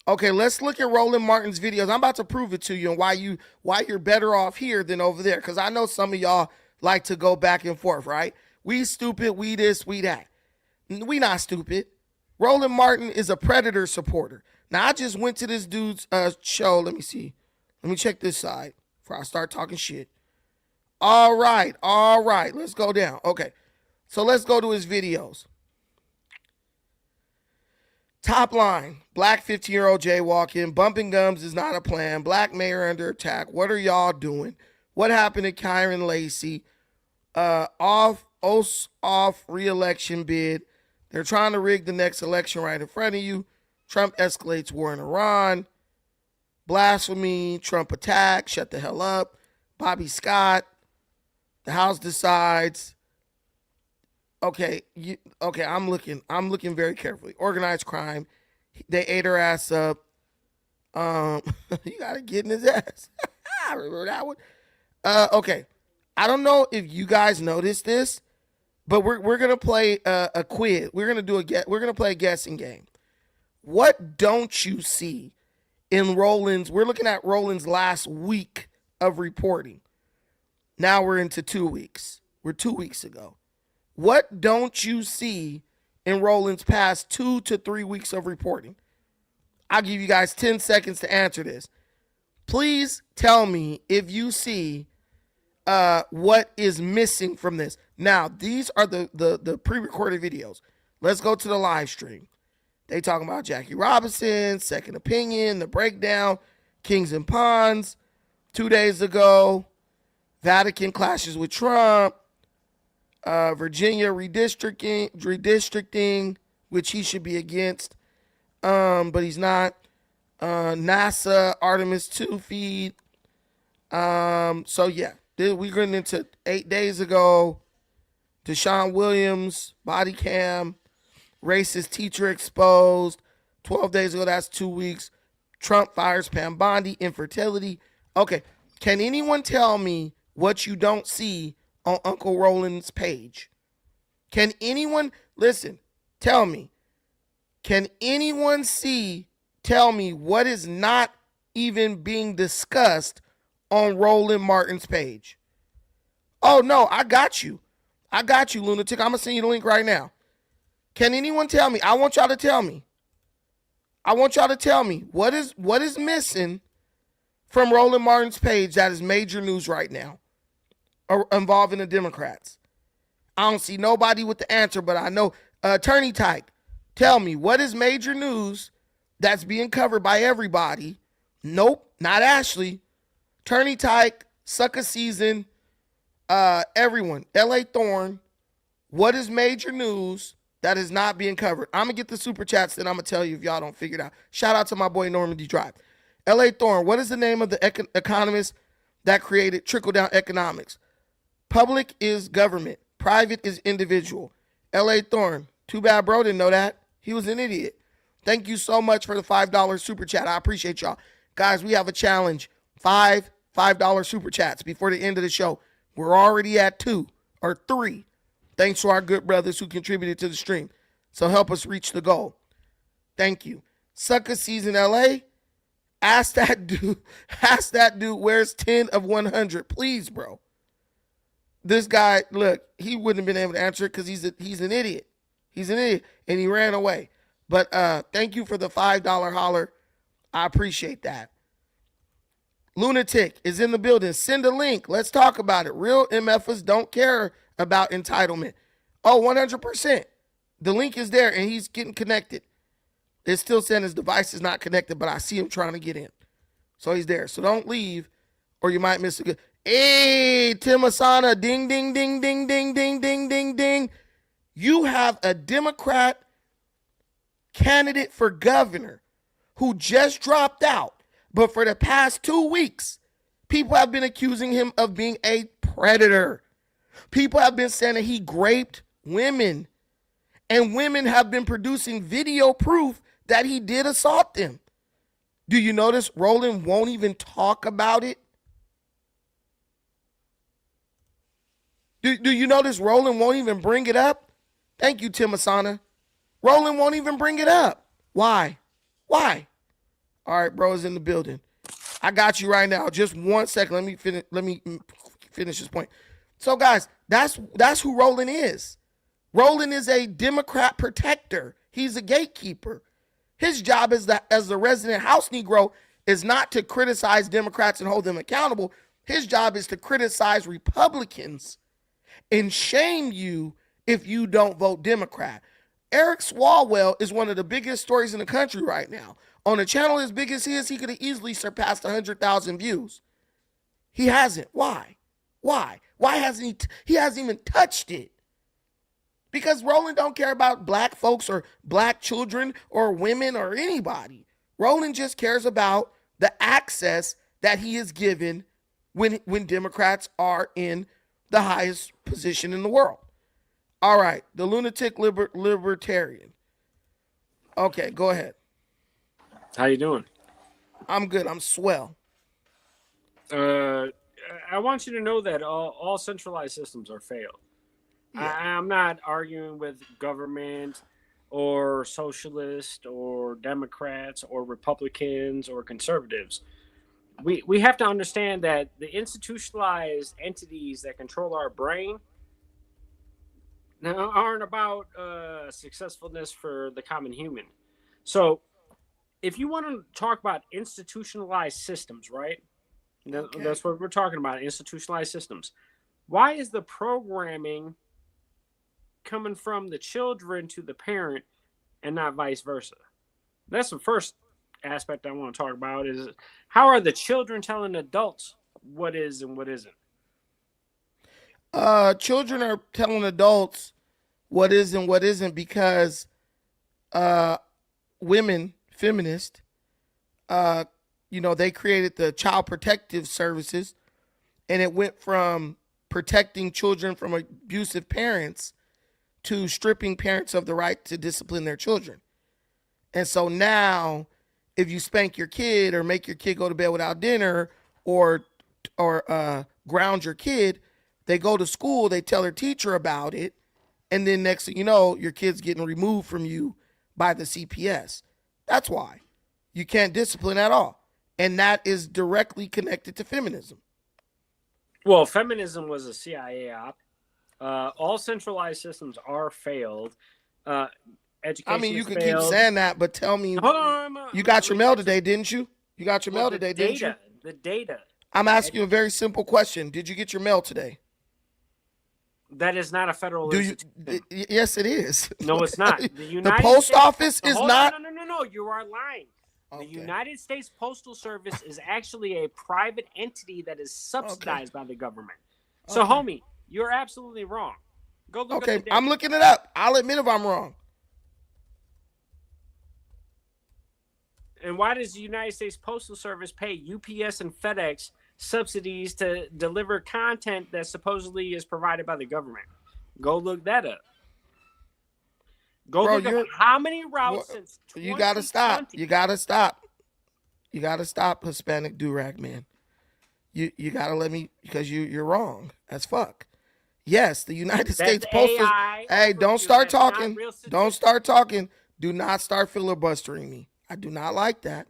Okay, let's look at Roland Martin's videos. I'm about to prove it to you and why you're better off here than over there. Because I know some of y'all like to go back and forth, right? We stupid, we this, we that. We not stupid. Roland Martin is a Predator supporter. Now, I just went to this dude's show. Let me see. Let me check this side before I start talking shit. All right. Let's go down. Okay, so let's go to his videos. Top line, black 15-year-old jaywalking, bumping gums is not a plan, black mayor under attack, what are y'all doing? What happened to Kyron Lacey? Off re-election bid. They're trying to rig the next election right in front of you. Trump escalates war in Iran. Blasphemy, Trump attack, shut the hell up. Bobby Scott, the House decides. Okay, I'm looking very carefully. Organized crime, they ate her ass up. You gotta get in his ass. I remember that one. Okay, I don't know if you guys noticed this, but we're gonna play a quiz. We're gonna play a guessing game. What don't you see in Roland's? We're looking at Roland's last week of reporting. Now we're into 2 weeks. We're 2 weeks ago. What don't you see in Roland's past 2 to 3 weeks of reporting? I'll give you guys 10 seconds to answer this. Please tell me if you see what is missing from this. Now, these are the pre-recorded videos. Let's go to the live stream. They talking about Jackie Robinson, Second Opinion, The Breakdown, Kings and Pawns. 2 days ago, Vatican clashes with Trump. Virginia redistricting, which he should be against, but he's not. NASA Artemis 2 feed. So yeah, we getting into 8 days ago. Deshaun Williams body cam, racist teacher exposed. 12 days ago, that's 2 weeks. Trump fires Pam Bondi, infertility. Okay, can anyone tell me what you don't see on Uncle Roland's page? Can anyone, listen, tell me. Can anyone tell me what is not even being discussed on Roland Martin's page? Oh, no, I got you. Lunatic. I'm going to send you the link right now. Can anyone tell me? I want y'all to tell me. What is missing from Roland Martin's page that is major news right now involving the Democrats? I don't see nobody with the answer, but I know. Attorney Tyke, tell me, what is major news that's being covered by everybody? Nope, not Ashley. Attorney Tyke, Sucker Season, everyone. L.A. Thorne, what is major news that is not being covered? I'm going to get the super chats, then I'm going to tell you if y'all don't figure it out. Shout out to my boy Normandy Drive. L.A. Thorne, what is the name of the economist that created trickle-down economics? Public is government. Private is individual. L.A. Thorne, too bad bro didn't know that. He was an idiot. Thank you so much for the $5 super chat. I appreciate y'all. Guys, we have a challenge. $5 super chats before the end of the show. We're already at 2 or 3. Thanks to our good brothers who contributed to the stream. So help us reach the goal. Thank you. Sucker Season LA. Ask that dude where's 10 of 100. Please, bro. This guy, look, he wouldn't have been able to answer it because he's an idiot. He's an idiot, and he ran away. But thank you for the $5 holler. I appreciate that. Lunatic is in the building. Send a link. Let's talk about it. Real MFers don't care about entitlement. Oh, 100%. The link is there, and he's getting connected. It's still saying his device is not connected, but I see him trying to get in. So he's there. So don't leave, or you might miss a good. Hey, Tim Asana, ding, ding, ding, ding, ding, ding, ding, ding, ding. You have a Democrat candidate for governor who just dropped out. But for the past 2 weeks, people have been accusing him of being a predator. People have been saying that he raped women. And women have been producing video proof that he did assault them. Do you notice Roland won't even talk about it? Do you notice Roland won't even bring it up? Thank you, Tim Asana. Roland won't even bring it up. Why? Why? All right, bro is in the building. I got you right now. Just 1 second. Let me finish this point. So, guys, that's who Roland is. Roland is a Democrat protector. He's a gatekeeper. His job as the resident House Negro is not to criticize Democrats and hold them accountable. His job is to criticize Republicans and shame you if you don't vote Democrat. Eric Swalwell is one of the biggest stories in the country right now. On a channel as big as his, he could have easily surpassed 100,000 views. He hasn't. Why? Why? Why hasn't he hasn't even touched it? Because Roland don't care about black folks or black children or women or anybody. Roland just cares about the access that he is given when Democrats are in the highest position in the world. All right, the lunatic libertarian. Okay, go ahead. How you doing? I'm good. I'm swell. I want you to know that all centralized systems are failed. Yeah. I'm not arguing with government or socialists or Democrats or Republicans or conservatives. We have to understand that the institutionalized entities that control our brain now aren't about successfulness for the common human. So if you want to talk about institutionalized systems, right? Okay. That's what we're talking about, institutionalized systems. Why is the programming coming from the children to the parent and not vice versa? That's the first aspect I want to talk about is how are the children telling adults what is and what isn't? Children are telling adults what is and what isn't because women, feminists, they created the Child Protective Services, and it went from protecting children from abusive parents to stripping parents of the right to discipline their children. And so now, if you spank your kid or make your kid go to bed without dinner or ground your kid, they go to school, they tell their teacher about it, and then next thing you know, your kid's getting removed from you by the CPS. That's why you can't discipline at all. And that is directly connected to feminism. Well, feminism was a CIA op. All centralized systems are failed. Education you can failed. keep saying that, but tell me, Hold on, you got your mail today, didn't you? You got your mail today, didn't you? The data. I'm asking you a very simple question. Did you get your mail today? That is not a federal institution. Yes, it is. No, it's not. The post office is not. No. You are lying. Okay. The United States Postal Service is actually a private entity that is subsidized by the government. So, homie, you're absolutely wrong. Go look at the data. I'm looking it up. I'll admit if I'm wrong. And why does the United States Postal Service pay UPS and FedEx subsidies to deliver content that supposedly is provided by the government? Go look that up. Look up how many routes since 2020. You gotta stop. You gotta stop. You gotta stop, Hispanic do-rag man. You gotta let me, because you're wrong as fuck. Yes, the United States Postal. Hey, don't start talking. Don't start talking. Do not start filibustering me. I do not like that.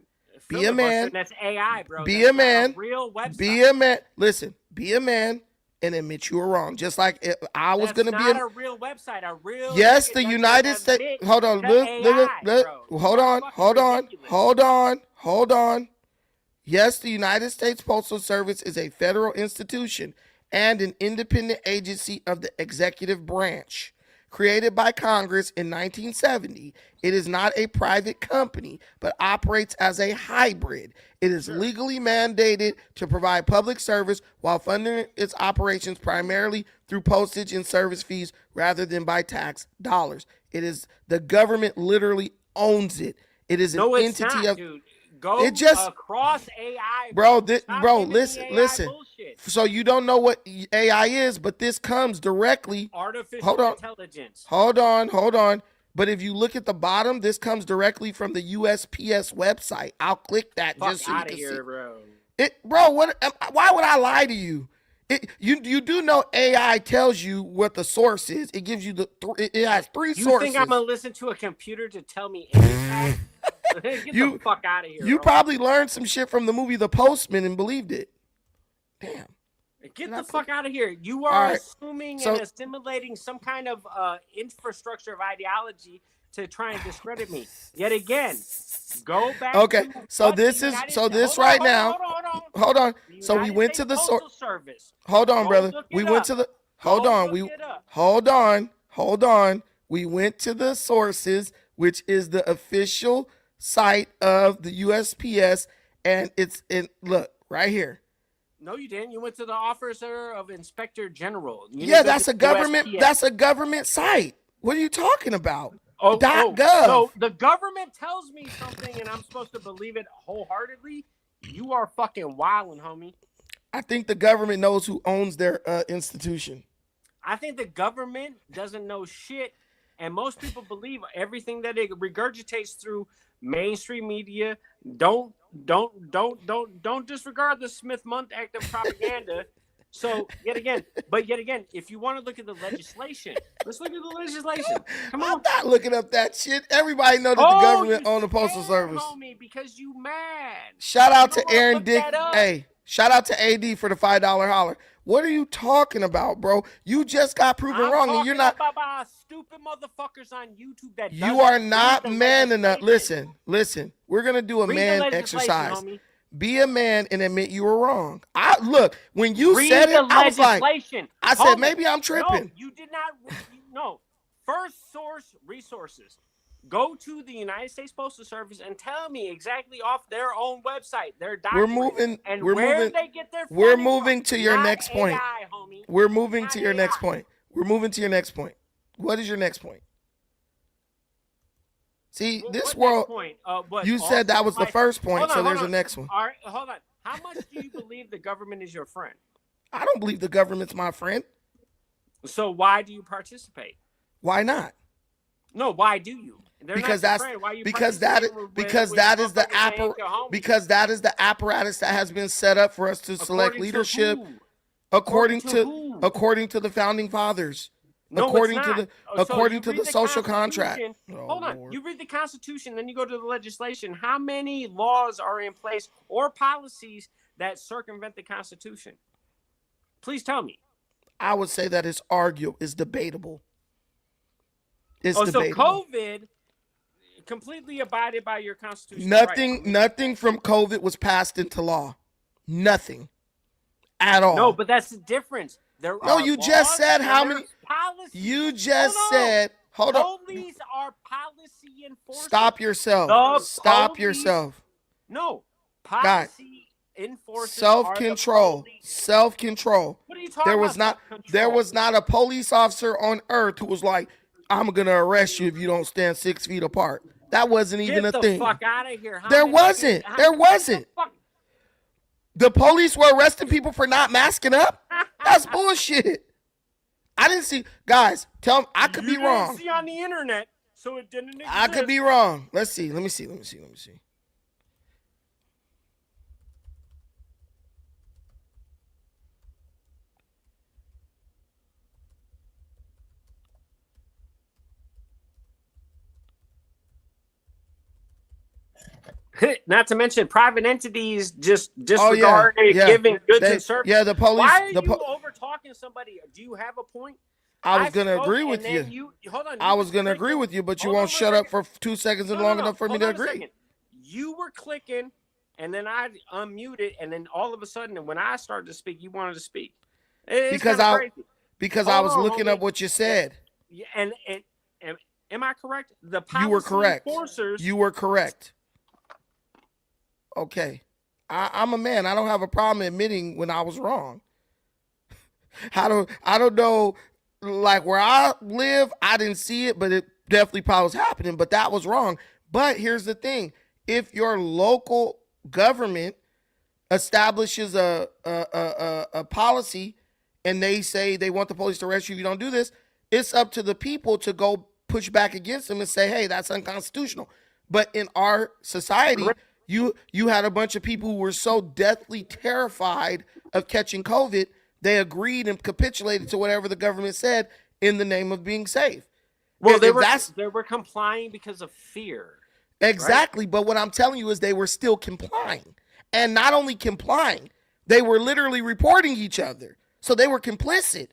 Be a man. That's AI, bro. Be a man. Real website. Be a man. Listen, be a man and admit you were wrong. Just like if I was going to be a real website. A real. Yes, the United States. Hold on. Hold on. Yes, the United States Postal Service is a federal institution and an independent agency of the executive branch. Created by Congress in 1970, it is not a private company, but operates as a hybrid. It is legally mandated to provide public service while funding its operations primarily through postage and service fees rather than by tax dollars. It is the government literally owns it. It is an entity of. Dude. Go across AI, bro. Listen. Bullshit. So you don't know what AI is, but this comes directly. Artificial intelligence. Hold on. But if you look at the bottom, this comes directly from the USPS website. I'll click that just so you can see. Bro. Bro, why would I lie to you? You do know AI tells you what the source is. It gives you it has three sources. You think I'm gonna listen to a computer to tell me anything? Get the fuck out of here. You probably learned some shit from the movie The Postman and believed it. Damn. Get the fuck out of here. You are assuming and assimilating some kind of infrastructure of ideology to try and discredit me. Yet again, go back. Okay, so this right now. Hold on. So we went to the service. Hold on, brother. We went to the. Hold on. We went to the sources, which is the official site of the USPS, and it's in. Look right here. No, you didn't. You went to the Officer of Inspector General. That's a government. USPS. That's a government site. What are you talking about? .gov. So the government tells me something, and I'm supposed to believe it wholeheartedly. You are fucking wildin', homie. I think the government knows who owns their institution. I think the government doesn't know shit, and most people believe everything that it regurgitates through mainstream media. Don't disregard the Smith-Mundt Act of propaganda. So yet again, if you want to look at the legislation, let's look at the legislation. Come on. I'm not looking up that shit. Everybody know that the government owns the Postal Service. Me because you mad. Shout out to Aaron Dick. Hey, shout out to AD for the $5 holler. What are you talking about, bro? You just got proven wrong, and you're not. About stupid motherfuckers on YouTube that you are not man enough. Listen. We're gonna do a Read the man legislation, exercise. homie. Be a man and admit you were wrong. Look, when you Read said it, the I was like, legislation. I said maybe I'm No, tripping. you did not. No. First source resources. Go to the United States Postal Service and tell me exactly off their own website, their document, and where they get their funding We're moving from. to your Not next point. AI, homie. We're moving Not to your AI. next point. We're moving to your next point. What is your next point? See, this What world. next point? What, You said that was the first point, so there's a next one. All right, hold on. How much do you believe the government is your friend? I don't believe the government's my friend. So why do you participate? Why not? No, why do you? They're Because not your that's friend. Why you because participating that with because that is the apparatus that has been set up for us to select leadership according to the founding fathers. No, according it's to not. the according to the social contract. Constitution. Hold on. You read the Constitution, then you go to the legislation. How many laws are in place or policies that circumvent the Constitution? Please tell me. I would say that it's debatable. It's so debatable. COVID completely abided by your Constitution. Nothing from COVID was passed into law. Nothing. At all. No, but that's the difference. You just said how many. Policies. You just said. Hold on. Police are policy enforcement. Stop yourself. Stop yourself. No. Policy enforcement. Self-control. Self-control. What are you talking about? There was not a police officer on earth who was like, I'm gonna arrest you if you don't stand 6 feet apart. That wasn't even a thing. Get the fuck out of here. There wasn't. The police were arresting people for not masking up. That's bullshit. I didn't see. Guys, tell me. I could be wrong. Didn't see on the internet, so it didn't exist. I could be wrong. Let's see. Let me see. Not to mention private entities just disregard giving goods and services. Yeah, the police. Why are you over talking somebody? Do you have a point? I was going to agree with you. Hold on. I was going to agree with you, but you won't shut up for 2 seconds long enough for me to agree. You were clicking, and then I unmuted, and then all of a sudden, when I started to speak, you wanted to speak. Because I was looking up what you said. Yeah, and am I correct? You were correct. Enforcers. You were correct. Okay. I'm a man. I don't have a problem admitting when I was wrong. I don't know, like where I live, I didn't see it, but it definitely probably was happening, but that was wrong. But here's the thing. If your local government establishes a policy and they say they want the police to arrest you if you don't do this, it's up to the people to go push back against them and say, hey, that's unconstitutional. But in our society, you had a bunch of people who were so deathly terrified of catching COVID, they agreed and capitulated to whatever the government said in the name of being safe. Well, they were complying because of fear. Exactly. Right? But what I'm telling you is they were still complying. And not only complying, they were literally reporting each other. So they were complicit.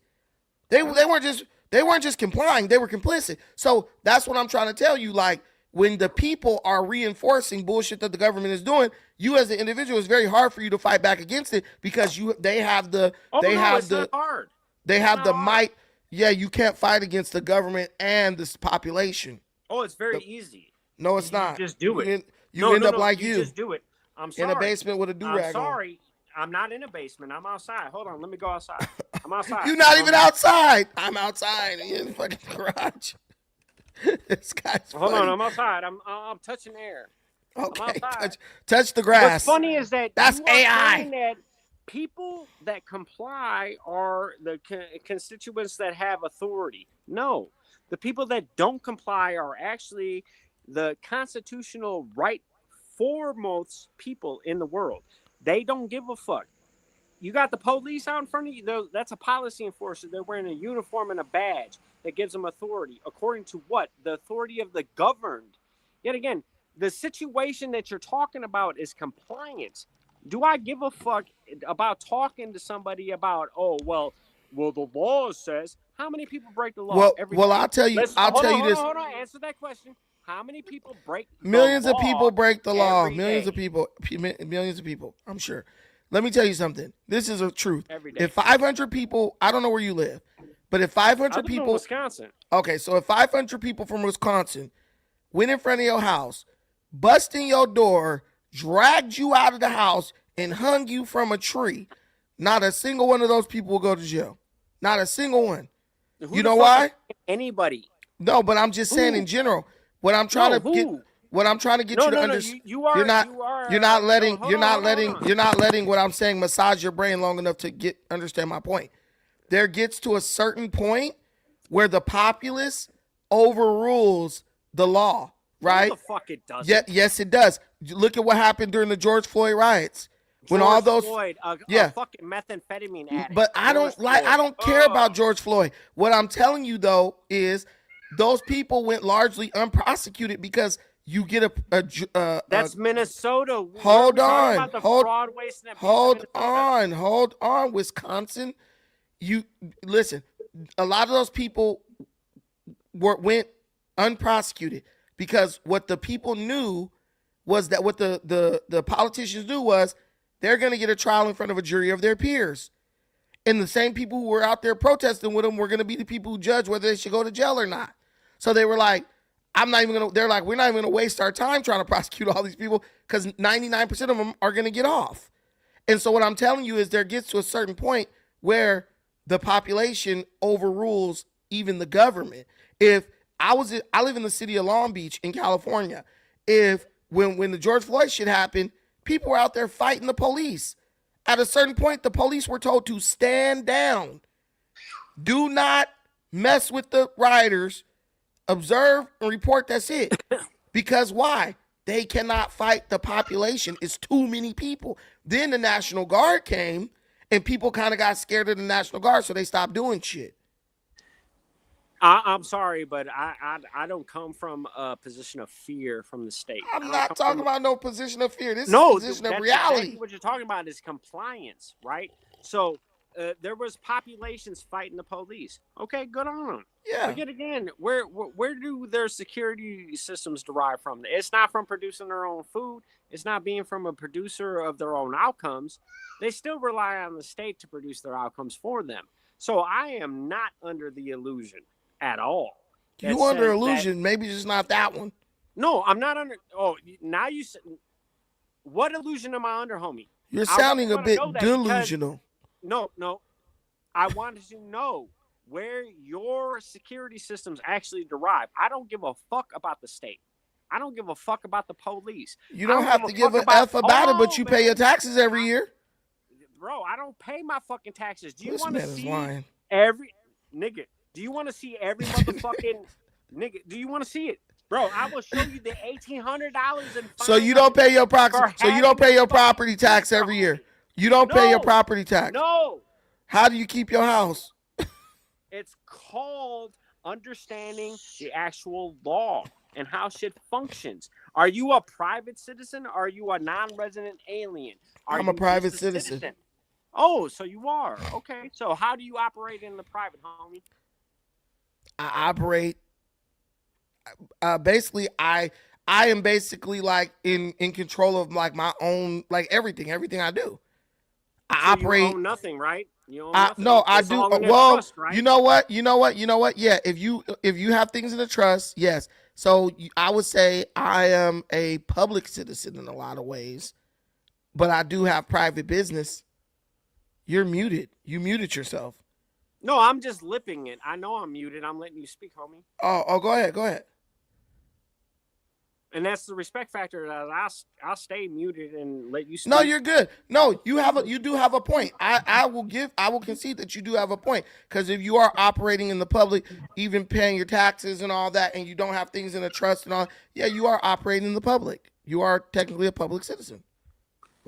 They weren't just complying, they were complicit. So that's what I'm trying to tell you. Like, when the people are reinforcing bullshit that the government is doing, you as an individual, it's very hard for you to fight back against it because they have the might. Yeah, you can't fight against the government and this population. Oh, it's very easy. No, it's not. Just do it. You end up like you. Just do it. I'm sorry. In a basement with a do-rag. I'm sorry. I'm not in a basement. I'm outside. Hold on. Let me go outside. I'm outside. You're not even outside. I'm outside. You're in the fucking garage. This guy's Hold funny. on, I'm outside. I'm touching air. Okay, touch the grass. What's funny is that that's AI. That people that comply are the constituents that have authority. No, the people that don't comply are actually the constitutional right foremost people in the world. They don't give a fuck. You got the police out in front of you. That's a policy enforcer. They're wearing a uniform and a badge that gives them authority. According to what? The authority of the governed. Yet again, the situation that you're talking about is compliance. Do I give a fuck about talking to somebody about, well, the law says, how many people break the law every day? I'll tell you. Hold on. Answer that question. How many people break the Millions of law people break the law. every Millions day? of people. Millions of people. I'm sure. Let me tell you something. This is a truth. Every day. If 500 people, I don't know where you live, but if 500 I live in people, Wisconsin. okay, so if 500 people from Wisconsin went in front of your house, bust in your door, dragged you out of the house, and hung you from a tree, not a single one of those people will go to jail. Not a single one. Who You the know fuck why? is anybody? No, but I'm just saying Who? in general. What I'm trying to get. What I'm trying to get No, you to no, no. understand. You are. You're not. You are. You're not letting. no, You're not letting. hold on. You're not letting what I'm saying massage your brain long enough to understand my point. There gets to a certain point where the populace overrules the law, right? No, the fuck it doesn't. Yeah, yes, it does. Look at what happened during the George Floyd riots. When George all those, Floyd, a yeah, fucking methamphetamine addict. but I don't George like. I Floyd. don't care about George Floyd. What I'm telling you though is, those people went largely unprosecuted because you get That's Minnesota. Hold We're talking on, about the hold, fraud, waste, and abuse hold of Minnesota. hold on, Wisconsin. You listen. A lot of those people went unprosecuted because what the people knew was that what the politicians knew was they're going to get a trial in front of a jury of their peers. And the same people who were out there protesting with them were going to be the people who judge whether they should go to jail or not. So they were like, they're like, we're not even going to waste our time trying to prosecute all these people because 99% of them are going to get off. And so what I'm telling you is there gets to a certain point where the population overrules even the government. If I live in the city of Long Beach in California. If when the George Floyd shit happened, people were out there fighting the police. At a certain point, the police were told to stand down. Do not mess with the rioters. Observe and report, that's it. Because why? They cannot fight the population. It's too many people. Then the National Guard came, and people kind of got scared of the National Guard, so they stopped doing shit. I'm sorry, but I don't come from a position of fear from the state. I'm not talking about no position of fear. This is No, a position of that's reality. exactly what you're talking about is compliance, right? So there was populations fighting the police. Okay, good on them. Yeah. But yet again, where do their security systems derive from? It's not from producing their own food. It's not being from a producer of their own outcomes. They still rely on the state to produce their outcomes for them. So I am not under the illusion at all. You under illusion, maybe just not that one. No, I'm not under. Oh, now you said, what illusion am I under, homie? You're sounding a bit delusional. No. I wanted to know where your security systems actually derive. I don't give a fuck about the state. I don't give a fuck about the police. You don't have to give an F about it, but you pay your taxes every year. Bro, I don't pay my fucking taxes. Do you This want man to is see lying. every nigga? Do you want to see every motherfucking nigga? Do you want to see it, bro? I will show you the $1,800 in. So you don't pay your property. So you don't pay your property tax every year. You don't pay your property tax. No. How do you keep your house? It's called understanding the actual law and how shit functions. Are you a private citizen or are you a non-resident alien? I'm a private citizen. Oh, so you are. Okay. So how do you operate in the private, homie? I operate basically I am basically like in control of like my own, like everything I do. I operate. You own nothing, right? You own nothing. No, I It's do. all in Well, trust, right? you know what? Yeah, if you have things in the trust, yes. So I would say I am a public citizen in a lot of ways, but I do have private business. You're muted. You muted yourself. No, I'm just lipping it. I know I'm muted. I'm letting you speak, homie. Oh, go ahead. And that's the respect factor that I'll stay muted and let you speak. No, you're good. No, you do have a point. I will concede that you do have a point, because if you are operating in the public, even paying your taxes and all that, and you don't have things in a trust and all, yeah, you are operating in the public. You are technically a public citizen.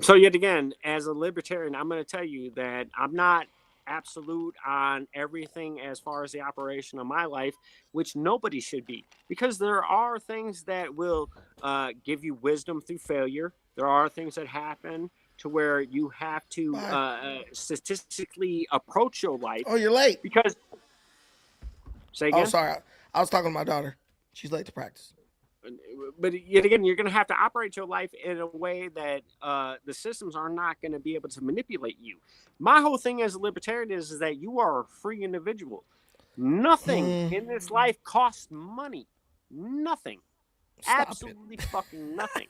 So yet again, as a libertarian, I'm going to tell you that I'm not absolute on everything as far as the operation of my life, which nobody should be, because there are things that will give you wisdom through failure. There are things that happen to where you have to statistically approach your life. Oh, you're late. Because say again. Oh, sorry. I was talking to my daughter. She's late to practice. but yet again, you're going to have to operate your life in a way that the systems are not going to be able to manipulate you. My whole thing as a libertarian is that you are a free individual. Nothing in this life costs money. Nothing. Stop Absolutely fucking nothing.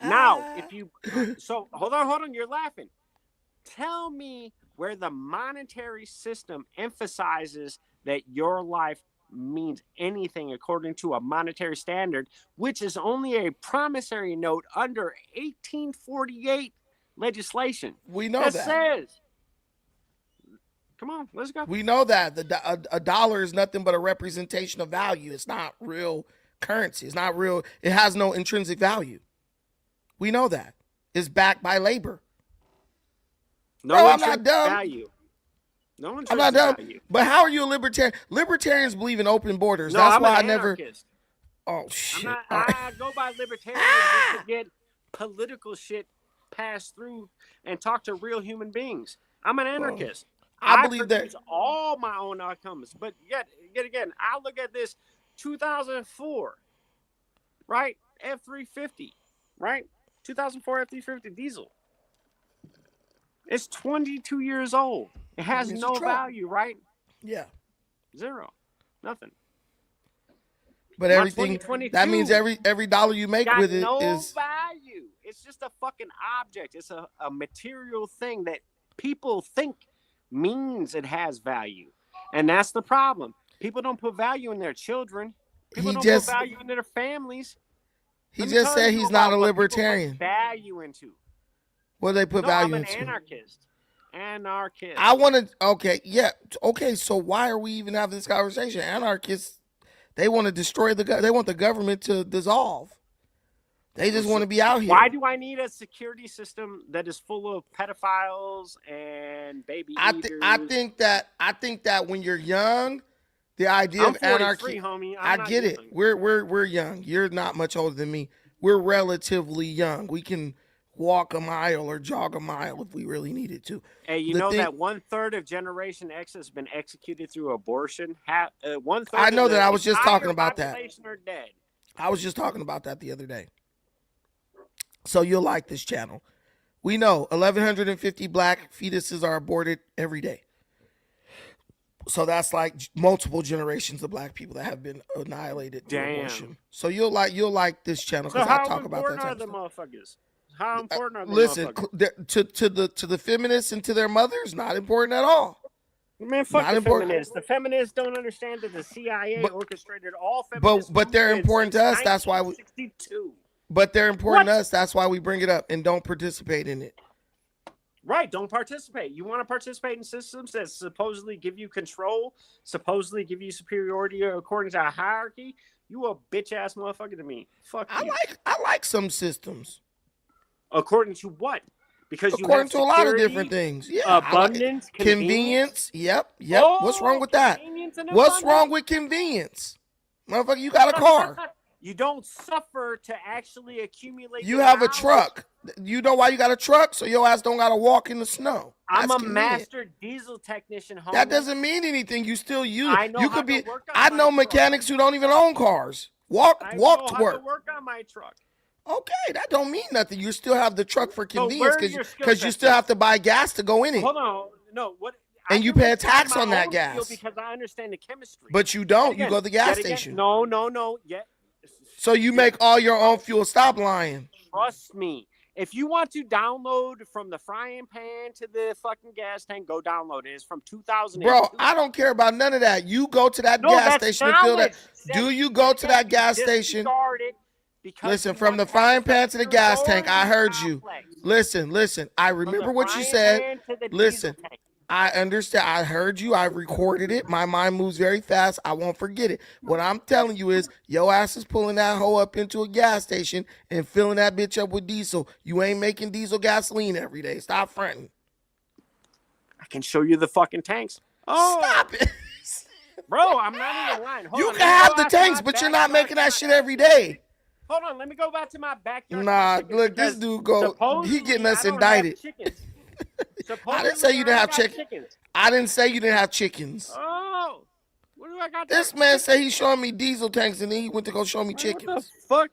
Now, if you... So, hold on, you're laughing. Tell me where the monetary system emphasizes that your life means anything according to a monetary standard, which is only a promissory note under 1848 legislation. We know that. Says, come on, let's go. We know that a dollar is nothing but a representation of value. It's not real currency. It's not real. It has no intrinsic value. We know that. It's backed by labor. No, Bro, I'm not dumb. Value. No one's I'm not dumb. value. But how are you a libertarian? Libertarians believe in open borders. No, That's I'm why I an never. anarchist. Oh shit! I go by libertarian just to get political shit passed through and talk to real human beings. I'm an anarchist. I believe that all my own outcomes. But yet again, I look at this 2004, right? F350, right? 2004 F350 diesel. It's 22 years old. It has no value, right? Yeah. Zero. Nothing. But everything, that means every dollar you make with it is value. It's just a fucking object. It's a material thing that people think means it has value. And that's the problem. People don't put value in their children. People don't put value in their families. He just said he's not a libertarian. Value into. What do they put value into? I'm an anarchist. Anarchist. I want to. Okay, yeah. Okay, so why are we even having this conversation? Anarchists, they want to destroy they want the government to dissolve. They just want to be out here. Why do I need a security system that is full of pedophiles and baby eaters? I think that when you're young, the idea of anarchy. Homie. I get it. We're young. You're not much older than me. We're relatively young. We can walk a mile or jog a mile if we really needed to. Hey, you know that 1/3 of Generation X has been executed through abortion. 1/3. I know that. I was just talking about that. Are dead. I was just talking about that the other day. So you'll like this channel. We know 1,150 black fetuses are aborted every day. So that's like multiple generations of black people that have been annihilated through abortion. So you'll like this channel because I talk about that. How important are the motherfuckers? How important are the motherfuckers? to the feminists and to their mothers, not important at all. Man, fuck the feminists. The feminists don't understand that the CIA orchestrated all feminists. But they're important to us. That's why we. But they're important to us. That's why we bring it up and don't participate in it. Right, don't participate. You want to participate in systems that supposedly give you control, supposedly give you superiority according to a hierarchy? You a bitch ass motherfucker to me. Fuck you. I like some systems. According to what? Because according to a lot of different things. Yeah. Abundance, convenience. Yep. Oh, what's wrong with that? What's wrong with convenience? Motherfucker, you got a car. You don't suffer to actually accumulate. You have a truck. You know why you got a truck? So your ass don't got to walk in the snow. I'm a master diesel technician. Homie. That doesn't mean anything. You still use. I know you could be. I know mechanics who don't even own cars. Walk to work. To work on my truck. Okay, that don't mean nothing. You still have the truck for convenience because you still have to buy gas to go in it. Hold on, no, what? And you pay a tax on that gas because I understand the chemistry. But you don't. You go to the gas station. No. So you make all your own fuel. Stop lying. Trust me. If you want to download from the frying pan to the fucking gas tank, go download it. It's from 2000. Bro, I don't care about none of that. You go to that gas station and fill that. Do you go to that gas station? Listen, from the frying pan to the gas tank, I heard you. Listen. I remember what you said. Listen, I understand. I heard you. I recorded it. My mind moves very fast. I won't forget it. What I'm telling you is your ass is pulling that hoe up into a gas station and filling that bitch up with diesel. You ain't making diesel gasoline every day. Stop fronting. I can show you the fucking tanks. Oh, stop it. Bro, I'm not even lying. You can have the tanks, but you're not making that shit every day. Hold on, let me go back to my backyard. Nah, look, this dude he getting us indicted. I didn't say you didn't have chickens. I didn't say you didn't have chickens. Oh, what do I got This man said he's showing me diesel tanks and then he went to go show me What chickens. the fuck?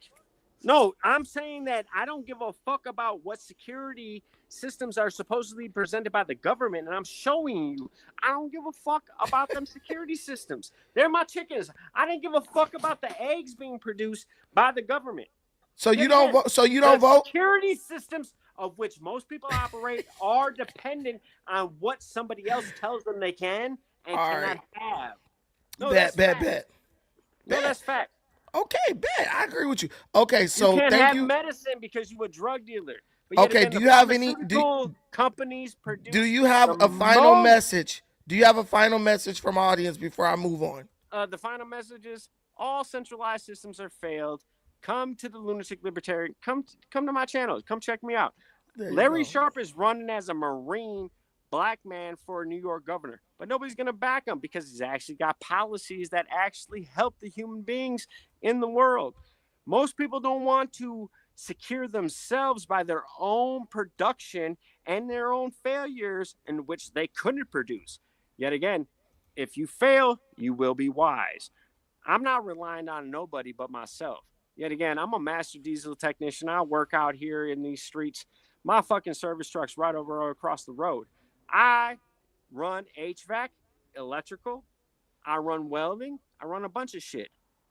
No, I'm saying that I don't give a fuck about what security systems are supposedly presented by the government, and I'm showing you. I don't give a fuck about them security systems. They're my chickens. I didn't give a fuck about the eggs being produced by the government. So you don't vote. So you don't vote. Security systems of which most people operate are dependent on what somebody else tells them they can and All cannot right. have. No, Bet. No, that's fact. Okay, bet. I agree with you. Okay, so You can't thank have you. medicine because you're a drug dealer. But yet Okay, again, do the you have any? pharmaceutical companies produce? Do you have the a final most- message? Do you have a final message from our audience before I move on? The final message is all centralized systems are failed. Come to the Lunatic Libertarian. Come to my channel. Come check me out. There you Larry go. Sharp is running as a Marine black man for a New York governor, but nobody's going to back him because he's actually got policies that actually help the human beings in the world. Most people don't want to secure themselves by their own production and their own failures in which they couldn't produce. Yet again, if you fail, you will be wise. I'm not relying on nobody but myself. Yet again, I'm a master diesel technician. I work out here in these streets. My fucking service truck's right over across the road. I run HVAC, electrical. I run welding. I run a bunch of shit.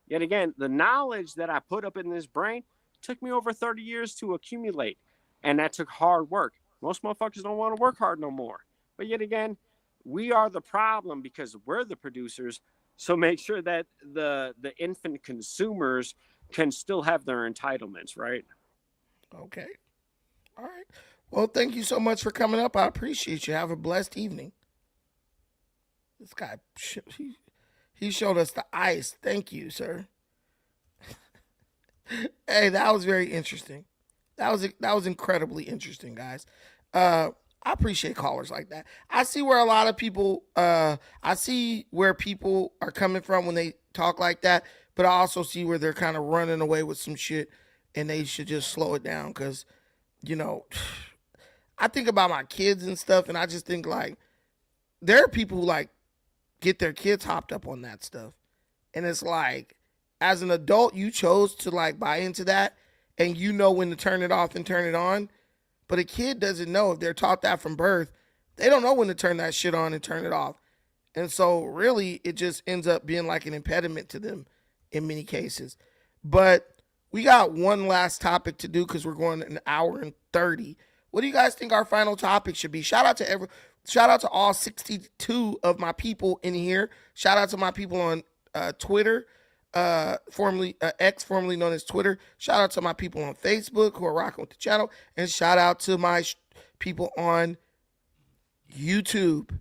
Yet again, the knowledge that I put up in this brain took me over 30 years to accumulate. And that took hard work. Most motherfuckers don't want to work hard no more. But yet again, we are the problem because we're the producers. So make sure that the infant consumers can still have their entitlements, right? Okay. All right. Well, thank you so much for coming up. I appreciate you. Have a blessed evening. This guy, he showed us the ice. Thank you, sir. Hey, that was very interesting. That was incredibly interesting, guys. I appreciate callers like that. I see where a lot of people, I see where people are coming from when they talk like that, but I also see where they're kind of running away with some shit and they should just slow it down because, you know, I think about my kids and stuff and I just think like there are people who like get their kids hopped up on that stuff. And it's like, as an adult, you chose to like buy into that and you know when to turn it off and turn it on. But a kid doesn't know. If they're taught that from birth, they don't know when to turn that shit on and turn it off. And so really it just ends up being like an impediment to them in many cases. But we got one last topic to do because we're going an hour and 30. What do you guys think our final topic should be? Shout out to all 62 of my people in here. Shout out to my people on Twitter, formerly X, formerly known as Twitter. Shout out to my people on Facebook who are rocking with the channel, and shout out to my people on YouTube.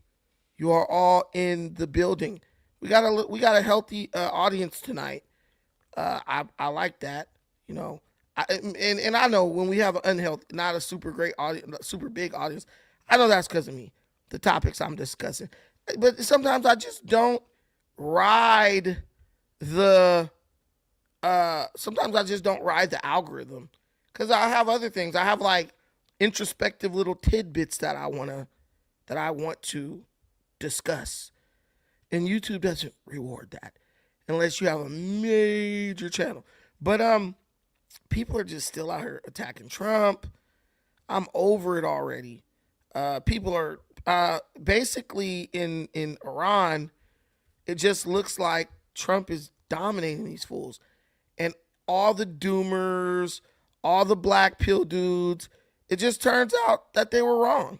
You are all in the building. We got a healthy audience tonight. I like that. You know, and I know when we have an unhealthy, not a super great audience, super big audience, I know that's because of me, the topics I'm discussing. But sometimes I just don't ride the algorithm because I have other things. I have like introspective little tidbits that I want to discuss. And YouTube doesn't reward that unless you have a major channel. But people are just still out here attacking Trump. I'm over it already. People are basically in Iran. It just looks like Trump is dominating these fools. And all the doomers, all the black pill dudes, it just turns out that they were wrong.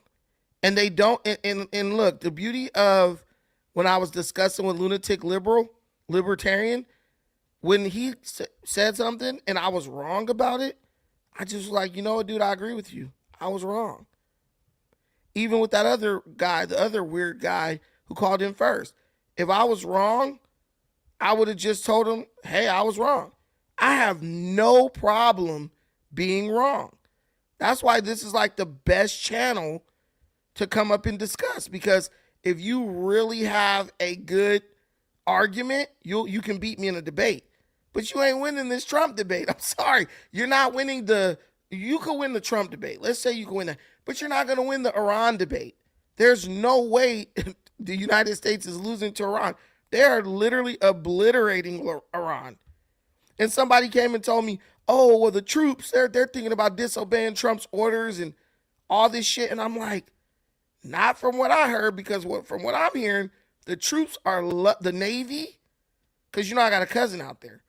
And they don't, and look, the beauty of when I was discussing with Lunatic Libertarian, when he said something and I was wrong about it, I just was like, you know what, dude, I agree with you. I was wrong. Even with that other guy, the other weird guy who called in first. If I was wrong, I would have just told him, hey, I was wrong. I have no problem being wrong. That's why this is like the best channel to come up and discuss, because if you really have a good argument, you can beat me in a debate. But you ain't winning this Trump debate. I'm sorry. You're not winning you could win the Trump debate. Let's say you can win that. But you're not going to win the Iran debate. There's no way the United States is losing to Iran. They are literally obliterating Iran. And somebody came and told me, oh, well, the troops, they're thinking about disobeying Trump's orders and all this shit. And I'm like, not from what I heard, because from what I'm hearing, the troops are the Navy, because you know I got a cousin out there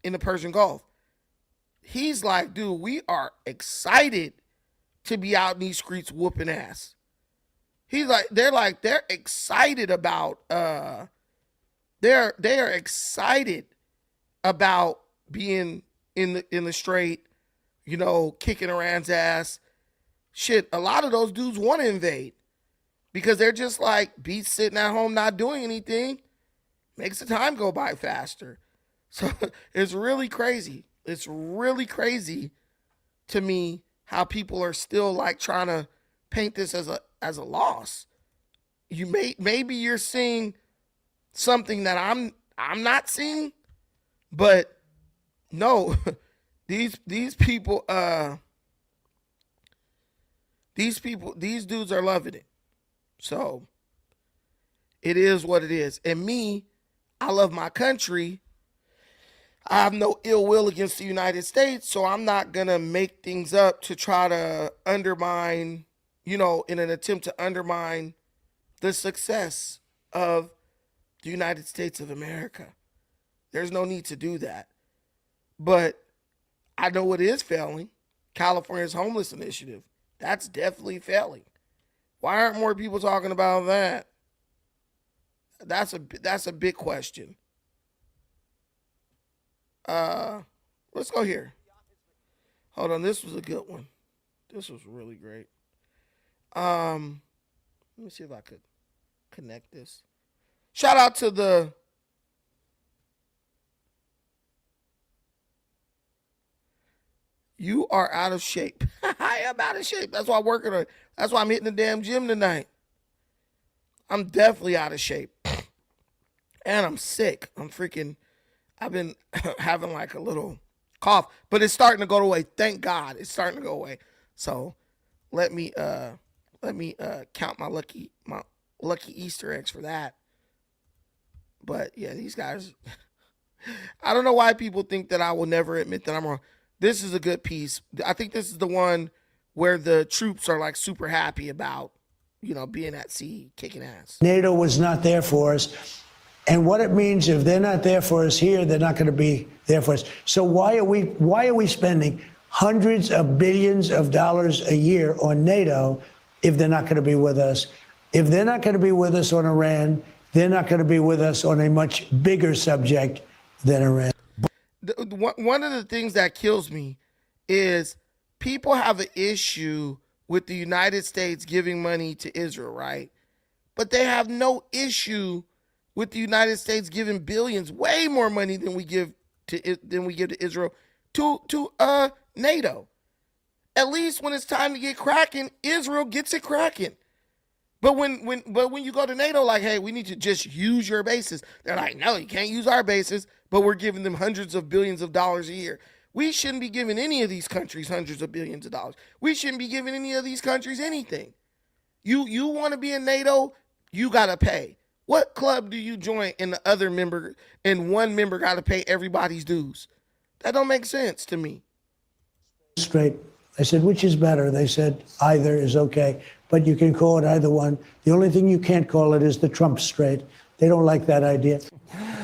in the Persian Gulf. He's like, dude, we are excited to be out in these streets whooping ass. He's like, they're excited about, they are excited about being in the straight, you know, kicking Iran's ass. Shit, a lot of those dudes want to invade because they're just like, be sitting at home not doing anything. Makes the time go by faster. So it's really crazy. It's really crazy to me how people are still like trying to paint this as a loss. Maybe you're seeing something that I'm not seeing, but no, these people, these dudes are loving it. So it is what it is. And me, I love my country. I have no ill will against the United States, so I'm not going to make things up to try to undermine, you know, in an attempt to undermine the success of the United States of America. There's no need to do that. But I know what is failing. California's homeless initiative. That's definitely failing. Why aren't more people talking about that? That's a big question. Let's go here. Hold on, this was a good one. This was really great. Let me see if I could connect this. Shout out to the You are out of shape. I am out of shape. That's why I'm working on it. That's why I'm hitting the damn gym tonight. I'm definitely out of shape. And I'm sick. I've been having like a little cough, but it's starting to go away. Thank God it's starting to go away. So let me count my lucky Easter eggs for that. But yeah, these guys, I don't know why people think that I will never admit that I'm wrong. This is a good piece. I think this is the one where the troops are like super happy about, you know, being at sea, kicking ass. NATO was not there for us. And what it means, if they're not there for us here, they're not going to be there for us. So why are we spending hundreds of billions of dollars a year on NATO if they're not going to be with us? If they're not going to be with us on Iran, they're not going to be with us on a much bigger subject than Iran. One of the things that kills me is people have an issue with the United States giving money to Israel, right? But they have no issue with the United States giving billions, way more money than we give to Israel, to NATO. At least when it's time to get cracking, Israel gets it cracking. But when you go to NATO, like, hey, we need to just use your bases. They're like, no, you can't use our bases, but we're giving them hundreds of billions of dollars a year. We shouldn't be giving any of these countries hundreds of billions of dollars. We shouldn't be giving any of these countries anything. You want to be in NATO, you got to pay. What club do you join and the other member and one member got to pay everybody's dues? That don't make sense to me. Straight. I said, which is better? They said, either is okay, but you can call it either one. The only thing you can't call it is the Trump Strait. They don't like that idea.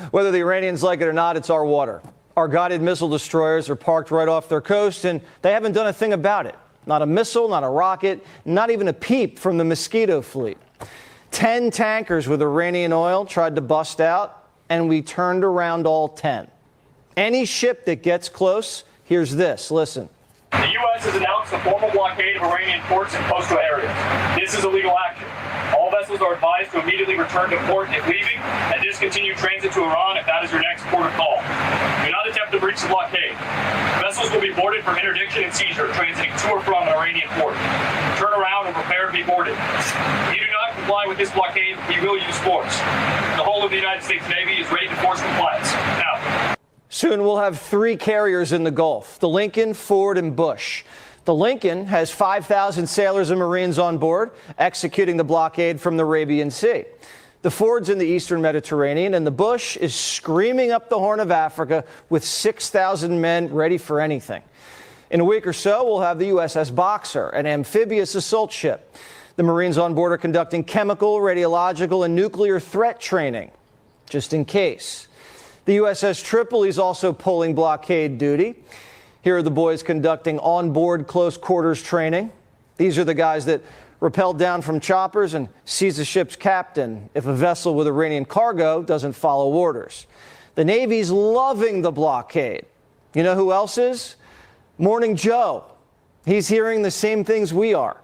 Whether the Iranians like it or not, it's our water. Our guided missile destroyers are parked right off their coast, and they haven't done a thing about it. Not a missile, not a rocket, not even a peep from the Mosquito fleet. 10 tankers with Iranian oil tried to bust out, and we turned around all 10. Any ship that gets close, here's this. Listen. The U.S. has announced a formal blockade of Iranian ports and coastal areas. This is illegal action. All vessels are advised to immediately return to port if leaving and discontinue transit to Iran if that is your next port of call. Do not attempt to breach the blockade. Vessels will be boarded for interdiction and seizure transiting to or from an Iranian port. Turn around and prepare to be boarded. If you do not comply with this blockade, we will use force. The whole of the United States Navy is ready to force compliance. Now. Soon we'll have 3 carriers in the Gulf, the Lincoln, Ford, and Bush. The Lincoln has 5,000 sailors and Marines on board, executing the blockade from the Arabian Sea. The Ford's in the eastern Mediterranean, and the Bush is screaming up the Horn of Africa with 6,000 men ready for anything. In a week or so, we'll have the USS Boxer, an amphibious assault ship. The Marines on board are conducting chemical, radiological, and nuclear threat training, just in case. The USS Tripoli is also pulling blockade duty. Here are the boys conducting on-board close quarters training. These are the guys that rappel down from choppers and seize the ship's captain if a vessel with Iranian cargo doesn't follow orders. The Navy's loving the blockade. You know who else is? Morning Joe. He's hearing the same things we are.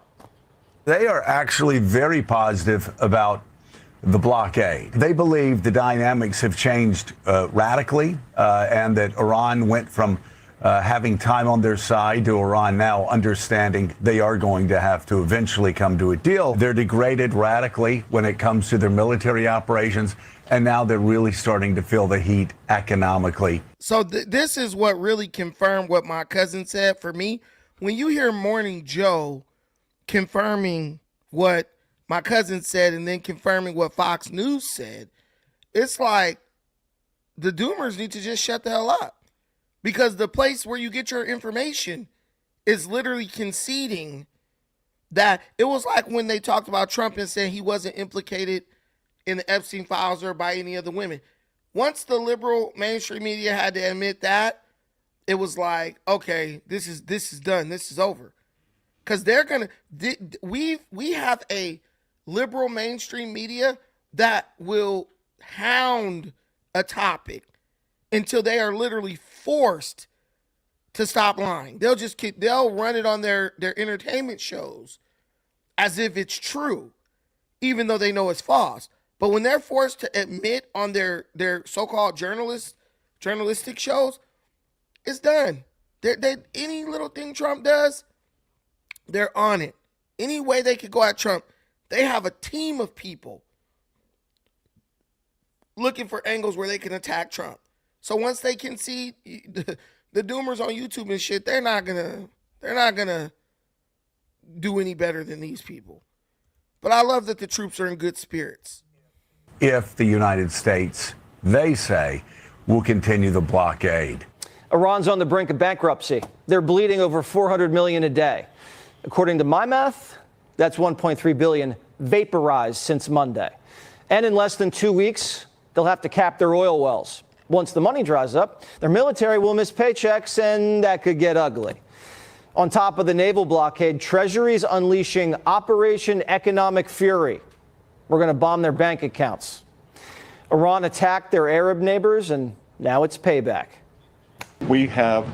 They are actually very positive about the blockade. They believe the dynamics have changed radically and that Iran went from having time on their side to Iran now understanding they are going to have to eventually come to a deal. They're degraded radically when it comes to their military operations, and now they're really starting to feel the heat economically. So this is what really confirmed what my cousin said for me. When you hear Morning Joe confirming what my cousin said and then confirming what Fox News said, it's like the doomers need to just shut the hell up. Because the place where you get your information is literally conceding that it was like when they talked about Trump and saying he wasn't implicated in the Epstein files or by any of the women. Once the liberal mainstream media had to admit that, it was like, okay, this is done. This is over. Because they're going to, we have a liberal mainstream media that will hound a topic until they are literally forced to stop lying. They'll run it on their entertainment shows as if it's true, even though they know it's false. But when they're forced to admit on their so-called journalistic shows, it's done. Any little thing Trump does, they're on it. Any way they could go at Trump, they have a team of people looking for angles where they can attack Trump. So once they can see the doomers on YouTube and shit, they're not gonna do any better than these people. But I love that the troops are in good spirits. If the United States, they say, will continue the blockade. Iran's on the brink of bankruptcy. They're bleeding over $400 million a day. According to my math, that's $1.3 billion vaporized since Monday. And in less than 2 weeks, they'll have to cap their oil wells. Once the money dries up, their military will miss paychecks, and that could get ugly. On top of the naval blockade, Treasury's unleashing Operation Economic Fury. We're going to bomb their bank accounts. Iran attacked their Arab neighbors, and now it's payback. We have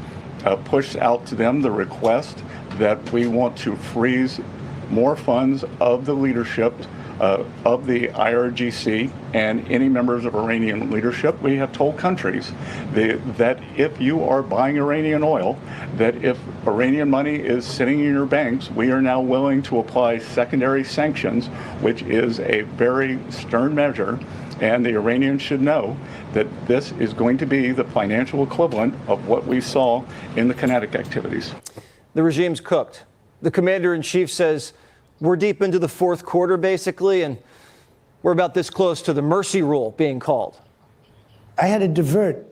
pushed out to them the request that we want to freeze more funds of the leadership of the IRGC and any members of Iranian leadership. We have told countries that if you are buying Iranian oil, that if Iranian money is sitting in your banks, we are now willing to apply secondary sanctions, which is a very stern measure. And the Iranians should know that this is going to be the financial equivalent of what we saw in the kinetic activities. The regime's cooked. The commander-in-chief says we're deep into the fourth quarter, basically, and we're about this close to the mercy rule being called. I had to divert,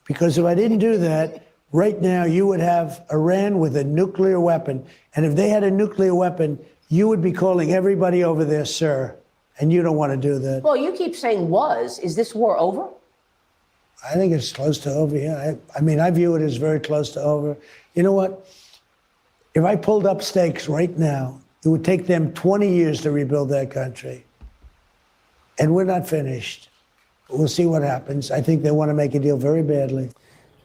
because if I didn't do that, right now you would have Iran with a nuclear weapon. And if they had a nuclear weapon, you would be calling everybody over there, sir. And you don't want to do that. Well, you keep saying was. Is this war over? I think it's close to over, yeah. I mean, I view it as very close to over. You know what? If I pulled up stakes right now, it would take them 20 years to rebuild that country. And we're not finished. We'll see what happens. I think they want to make a deal very badly.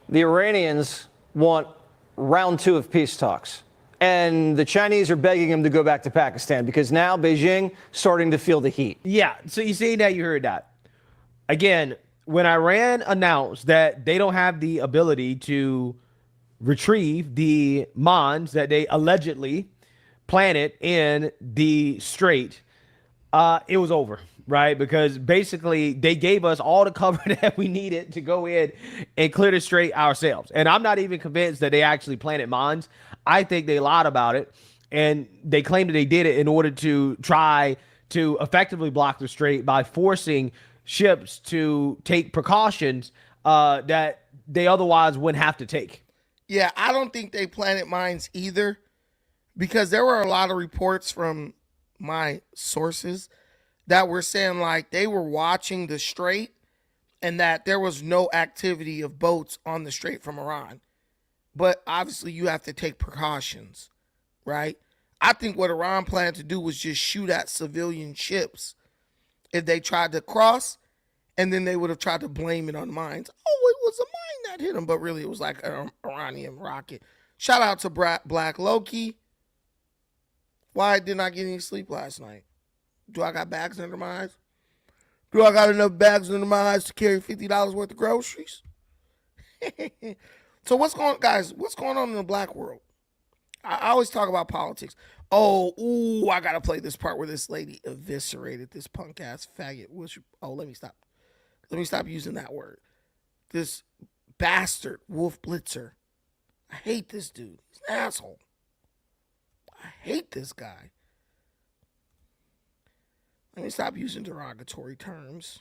The Iranians want round 2 of peace talks. And the Chinese are begging him to go back to Pakistan because now Beijing starting to feel the heat. Yeah, so you see that, you heard that. Again, when Iran announced that they don't have the ability to retrieve the mines that they allegedly planted in the strait, it was over, right? Because basically they gave us all the cover that we needed to go in and clear the strait ourselves. And I'm not even convinced that they actually planted mines. I think they lied about it, and they claimed that they did it in order to try to effectively block the strait by forcing ships to take precautions that they otherwise wouldn't have to take. Yeah, I don't think they planted mines either, because there were a lot of reports from my sources that were saying like they were watching the strait and that there was no activity of boats on the strait from Iran. But obviously you have to take precautions, right? I think what Iran planned to do was just shoot at civilian ships if they tried to cross, and then they would have tried to blame it on mines. Oh, it was a mine that hit them, but really it was like an Iranian rocket. Shout out to Black Loki. Why didn't I get any sleep last night? Do I got bags under my eyes? Do I got enough bags under my eyes to carry $50 worth of groceries? So what's going on in the black world? I always talk about politics. I gotta play this part where this lady eviscerated this punk ass faggot. Let me stop. Let me stop using that word. This bastard Wolf Blitzer. I hate this dude. He's an asshole. I hate this guy. Let me stop using derogatory terms.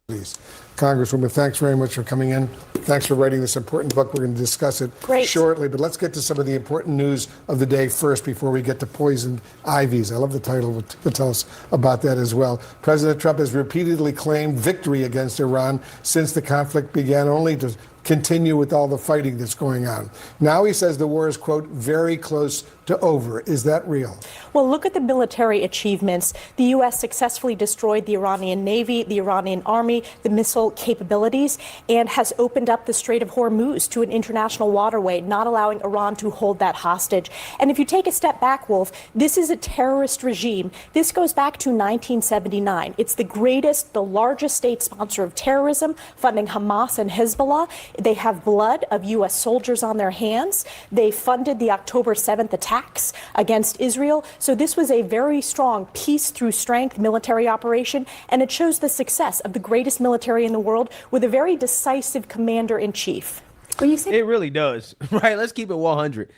Please. Congresswoman, thanks very much for coming in. Thanks for writing this important book. We're going to discuss it shortly, but let's get to some of the important news of the day first before we get to poisoned ivies. I love the title. Tell us about that as well. President Trump has repeatedly claimed victory against Iran since the conflict began, only to continue with all the fighting that's going on. Now he says the war is, quote, very close to over. Is that real? Well, look at the military achievements. The U.S. successfully destroyed the Iranian Navy, the Iranian Army, the missile capabilities, and has opened up the Strait of Hormuz to an international waterway, not allowing Iran to hold that hostage. And if you take a step back, Wolf, this is a terrorist regime. This goes back to 1979. It's the largest state sponsor of terrorism, funding Hamas and Hezbollah. They have blood of U.S. soldiers on their hands. They funded the October 7th attacks against Israel. So this was a very strong peace through strength military operation, and it shows the success of the greatest military in the world with a very decisive commander-in-chief. It really does, right? Let's keep it 100.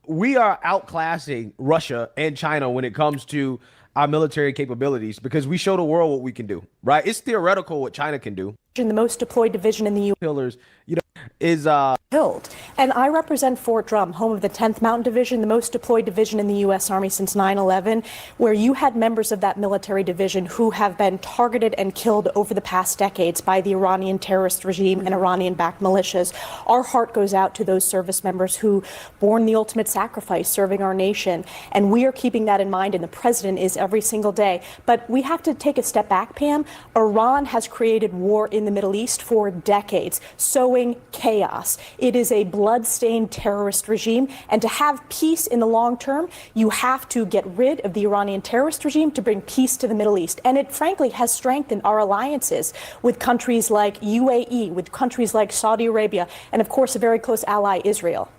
We are outclassing Russia and China when it comes to our military capabilities because we show the world what we can do, right? It's theoretical what China can do. The most deployed division in the U.S. Pillars, is killed. And I represent Fort Drum, home of the 10th Mountain Division, the most deployed division in the U.S. Army since 9/11, where you had members of that military division who have been targeted and killed over the past decades by the Iranian terrorist regime and Iranian-backed militias. Our heart goes out to those service members who borne the ultimate sacrifice serving our nation. And we are keeping that in mind, and the president is every single day. But we have to take a step back, Pam. Iran has created war in the Middle East for decades, sowing chaos. It is a blood-stained terrorist regime, and to have peace in the long term, you have to get rid of the Iranian terrorist regime to bring peace to the Middle East. And it frankly has strengthened our alliances with countries like UAE, with countries like Saudi Arabia, and of course a very close ally, Israel.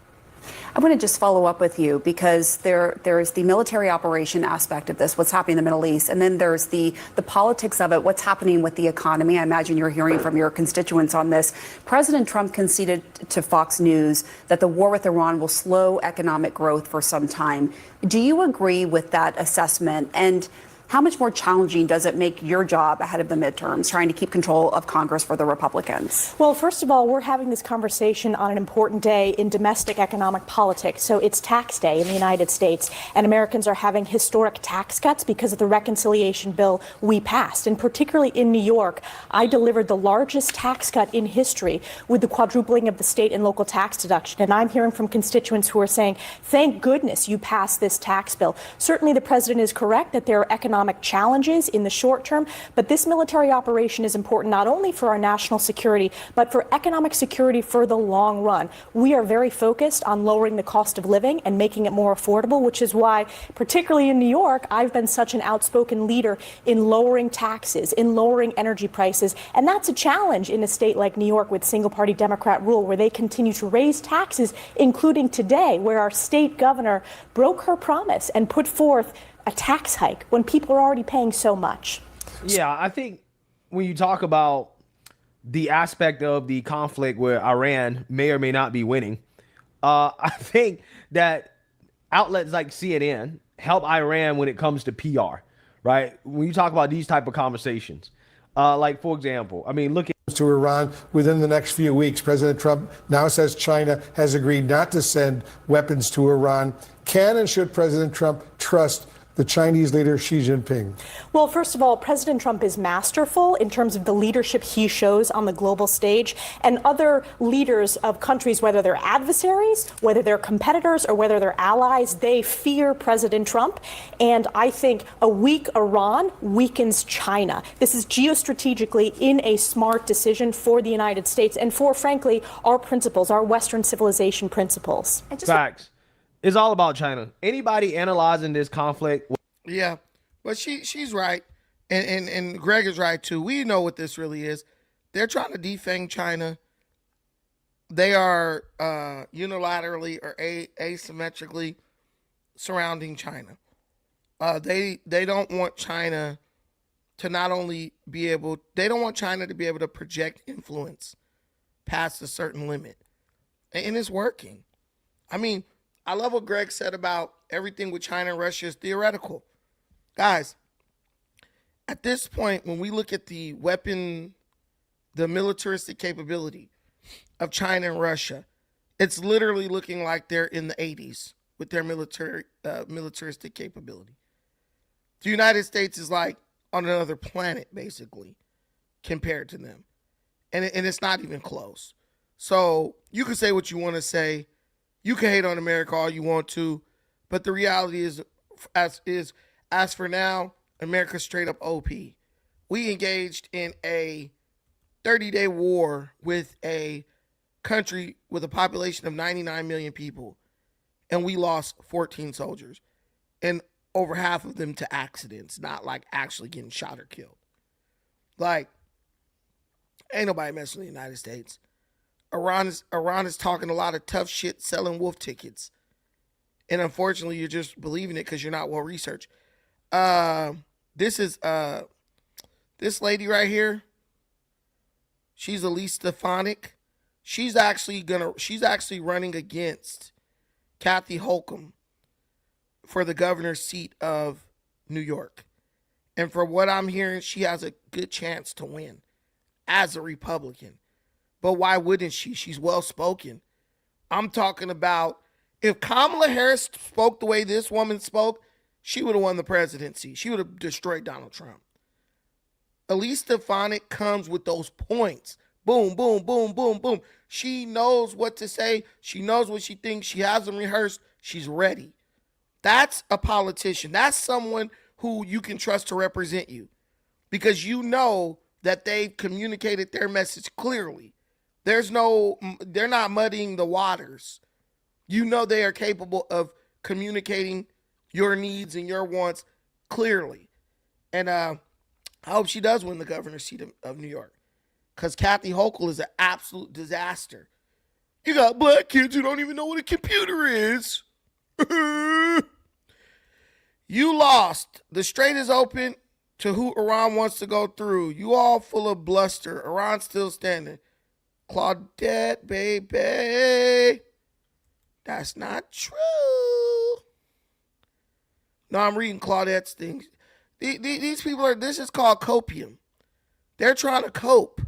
I want to just follow up with you because there is the military operation aspect of this, what's happening in the Middle East, and then there's the politics of it, what's happening with the economy. I imagine you're hearing from your constituents on this. President Trump conceded to Fox News that the war with Iran will slow economic growth for some time. Do you agree with that assessment? And how much more challenging does it make your job ahead of the midterms, trying to keep control of Congress for the Republicans? Well, first of all, we're having this conversation on an important day in domestic economic politics. So it's tax day in the United States, and Americans are having historic tax cuts because of the reconciliation bill we passed. And particularly in New York, I delivered the largest tax cut in history with the quadrupling of the state and local tax deduction. And I'm hearing from constituents who are saying, thank goodness you passed this tax bill. Certainly the president is correct that there are economic challenges in the short term, but this military operation is important not only for our national security, but for economic security for the long run. We are very focused on lowering the cost of living and making it more affordable, which is why, particularly in New York, I've been such an outspoken leader in lowering taxes, in lowering energy prices. And that's a challenge in a state like New York with single-party Democrat rule, where they continue to raise taxes, including today, where our state governor broke her promise and put forth a tax hike when people are already paying so much. Yeah, I think when you talk about the aspect of the conflict where Iran may or may not be winning, I think that outlets like CNN help Iran when it comes to PR, right? When you talk about these type of conversations, like for example, I mean, look at to Iran within the next few weeks. President Trump now says China has agreed not to send weapons to Iran. Can and should President Trump trust the Chinese leader Xi Jinping? Well, first of all, President Trump is masterful in terms of the leadership he shows on the global stage, and other leaders of countries, whether they're adversaries, whether they're competitors, or whether they're allies, they fear President Trump. And I think a weak Iran weakens China. This is geostrategically in a smart decision for the United States and for, frankly, our principles, our Western civilization principles. facts. It's all about China. Anybody analyzing this conflict? Yeah, but she's right, and Greg is right too. We know what this really is. They're trying to defang China. They are unilaterally or asymmetrically surrounding China. They don't want China to not only be able. They don't want China to be able to project influence past a certain limit, and it's working. I mean, I love what Greg said about everything with China and Russia is theoretical. Guys, at this point, when we look at the militaristic capability of China and Russia, it's literally looking like they're in the 80s with their militaristic capability. The United States is like on another planet, basically, compared to them. And it's not even close. So you can say what you want to say. You can hate on America all you want to, but the reality is, as for now, America's straight up OP. We engaged in a 30-day war with a country with a population of 99 million people, and we lost 14 soldiers, and over half of them to accidents, not like actually getting shot or killed. Like, ain't nobody messing with the United States. Iran is talking a lot of tough shit, selling wolf tickets. And unfortunately, you're just believing it because you're not well researched. This lady right here. She's Elise Stefanik. She's actually running against Kathy Holcomb for the governor's seat of New York. And for what I'm hearing, she has a good chance to win as a Republican. But why wouldn't she? She's well-spoken. I'm talking about if Kamala Harris spoke the way this woman spoke, she would have won the presidency. She would have destroyed Donald Trump. Elise Stefanik comes with those points. Boom, boom, boom, boom, boom. She knows what to say. She knows what she thinks. She has them rehearsed. She's ready. That's a politician. That's someone who you can trust to represent you because you know that they've communicated their message clearly. They're not muddying the waters. You know they are capable of communicating your needs and your wants clearly. And I hope she does win the governor's seat of New York because Kathy Hochul is an absolute disaster. You got black kids who don't even know what a computer is. You lost. The strait is open to who Iran wants to go through. You all full of bluster. Iran's still standing. Claudette, baby. That's not true. No, I'm reading Claudette's things. These people this is called copium. They're trying to cope.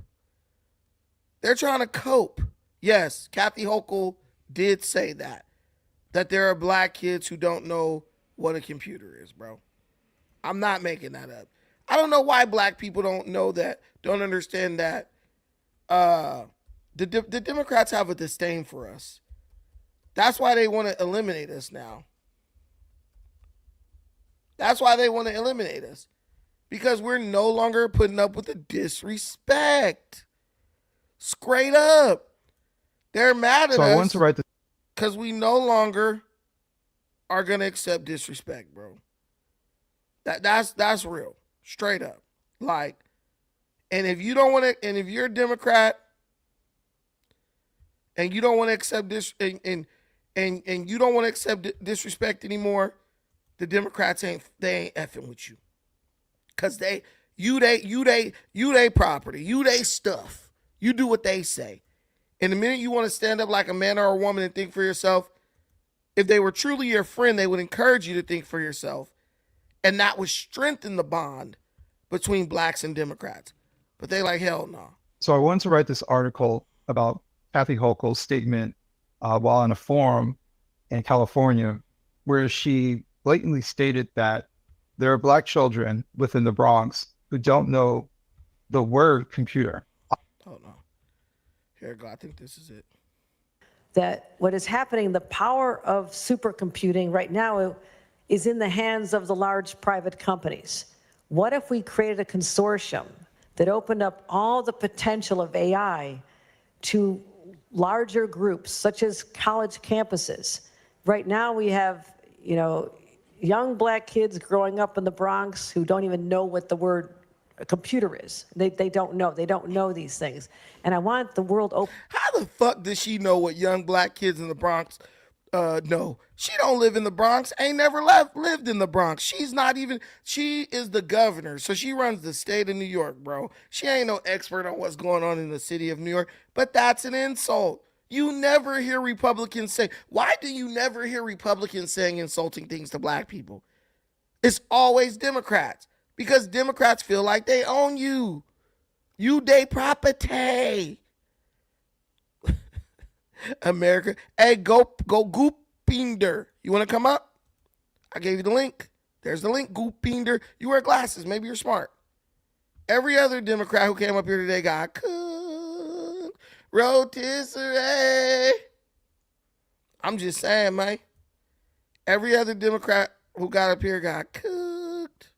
Yes, Kathy Hochul did say that there are black kids who don't know what a computer is, bro. I'm not making that up. I don't know why black people don't know that, don't understand that. The Democrats have a disdain for us. That's why they want to eliminate us now. That's why they want to eliminate us. Because we're no longer putting up with the disrespect. Straight up. They're mad at us because we no longer are going to accept disrespect, bro. That's real. Straight up. Like, and if you don't want to, and if you're a Democrat and you don't want to accept this and you don't want to accept disrespect anymore, the Democrats ain't effing with you. Cause you they property, you they stuff. You do what they say. And the minute you want to stand up like a man or a woman and think for yourself, If they were truly your friend, they would encourage you to think for yourself, and that would strengthen the bond between blacks and Democrats. But they like, hell no. So I wanted to write this article about Kathy Hochul's statement while in a forum in California, where she blatantly stated that there are black children within the Bronx who don't know the word computer. Oh no. Here we go. I think this is it. That what is happening, the power of supercomputing right now is in the hands of the large private companies. What if we created a consortium that opened up all the potential of AI to larger groups, such as college campuses? Right now we have, young black kids growing up in the Bronx who don't even know what the word computer is. They don't know. They don't know these things. And I want the world open. How the fuck does she know what young black kids in the Bronx know? She don't live in the Bronx, ain't never lived in the Bronx. She is the governor, so she runs the state of New York, bro. She ain't no expert on what's going on in the city of New York, but that's an insult. You never hear Republicans say, why do you never hear Republicans saying insulting things to black people? It's always Democrats, because Democrats feel like they own you. You they property. America. Hey, go Goopinder. You want to come up? I gave you the link. There's the link, Goopinder. You wear glasses. Maybe you're smart. Every other Democrat who came up here today got cooked. Rotisserie. I'm just saying, man. Every other Democrat who got up here got cooked.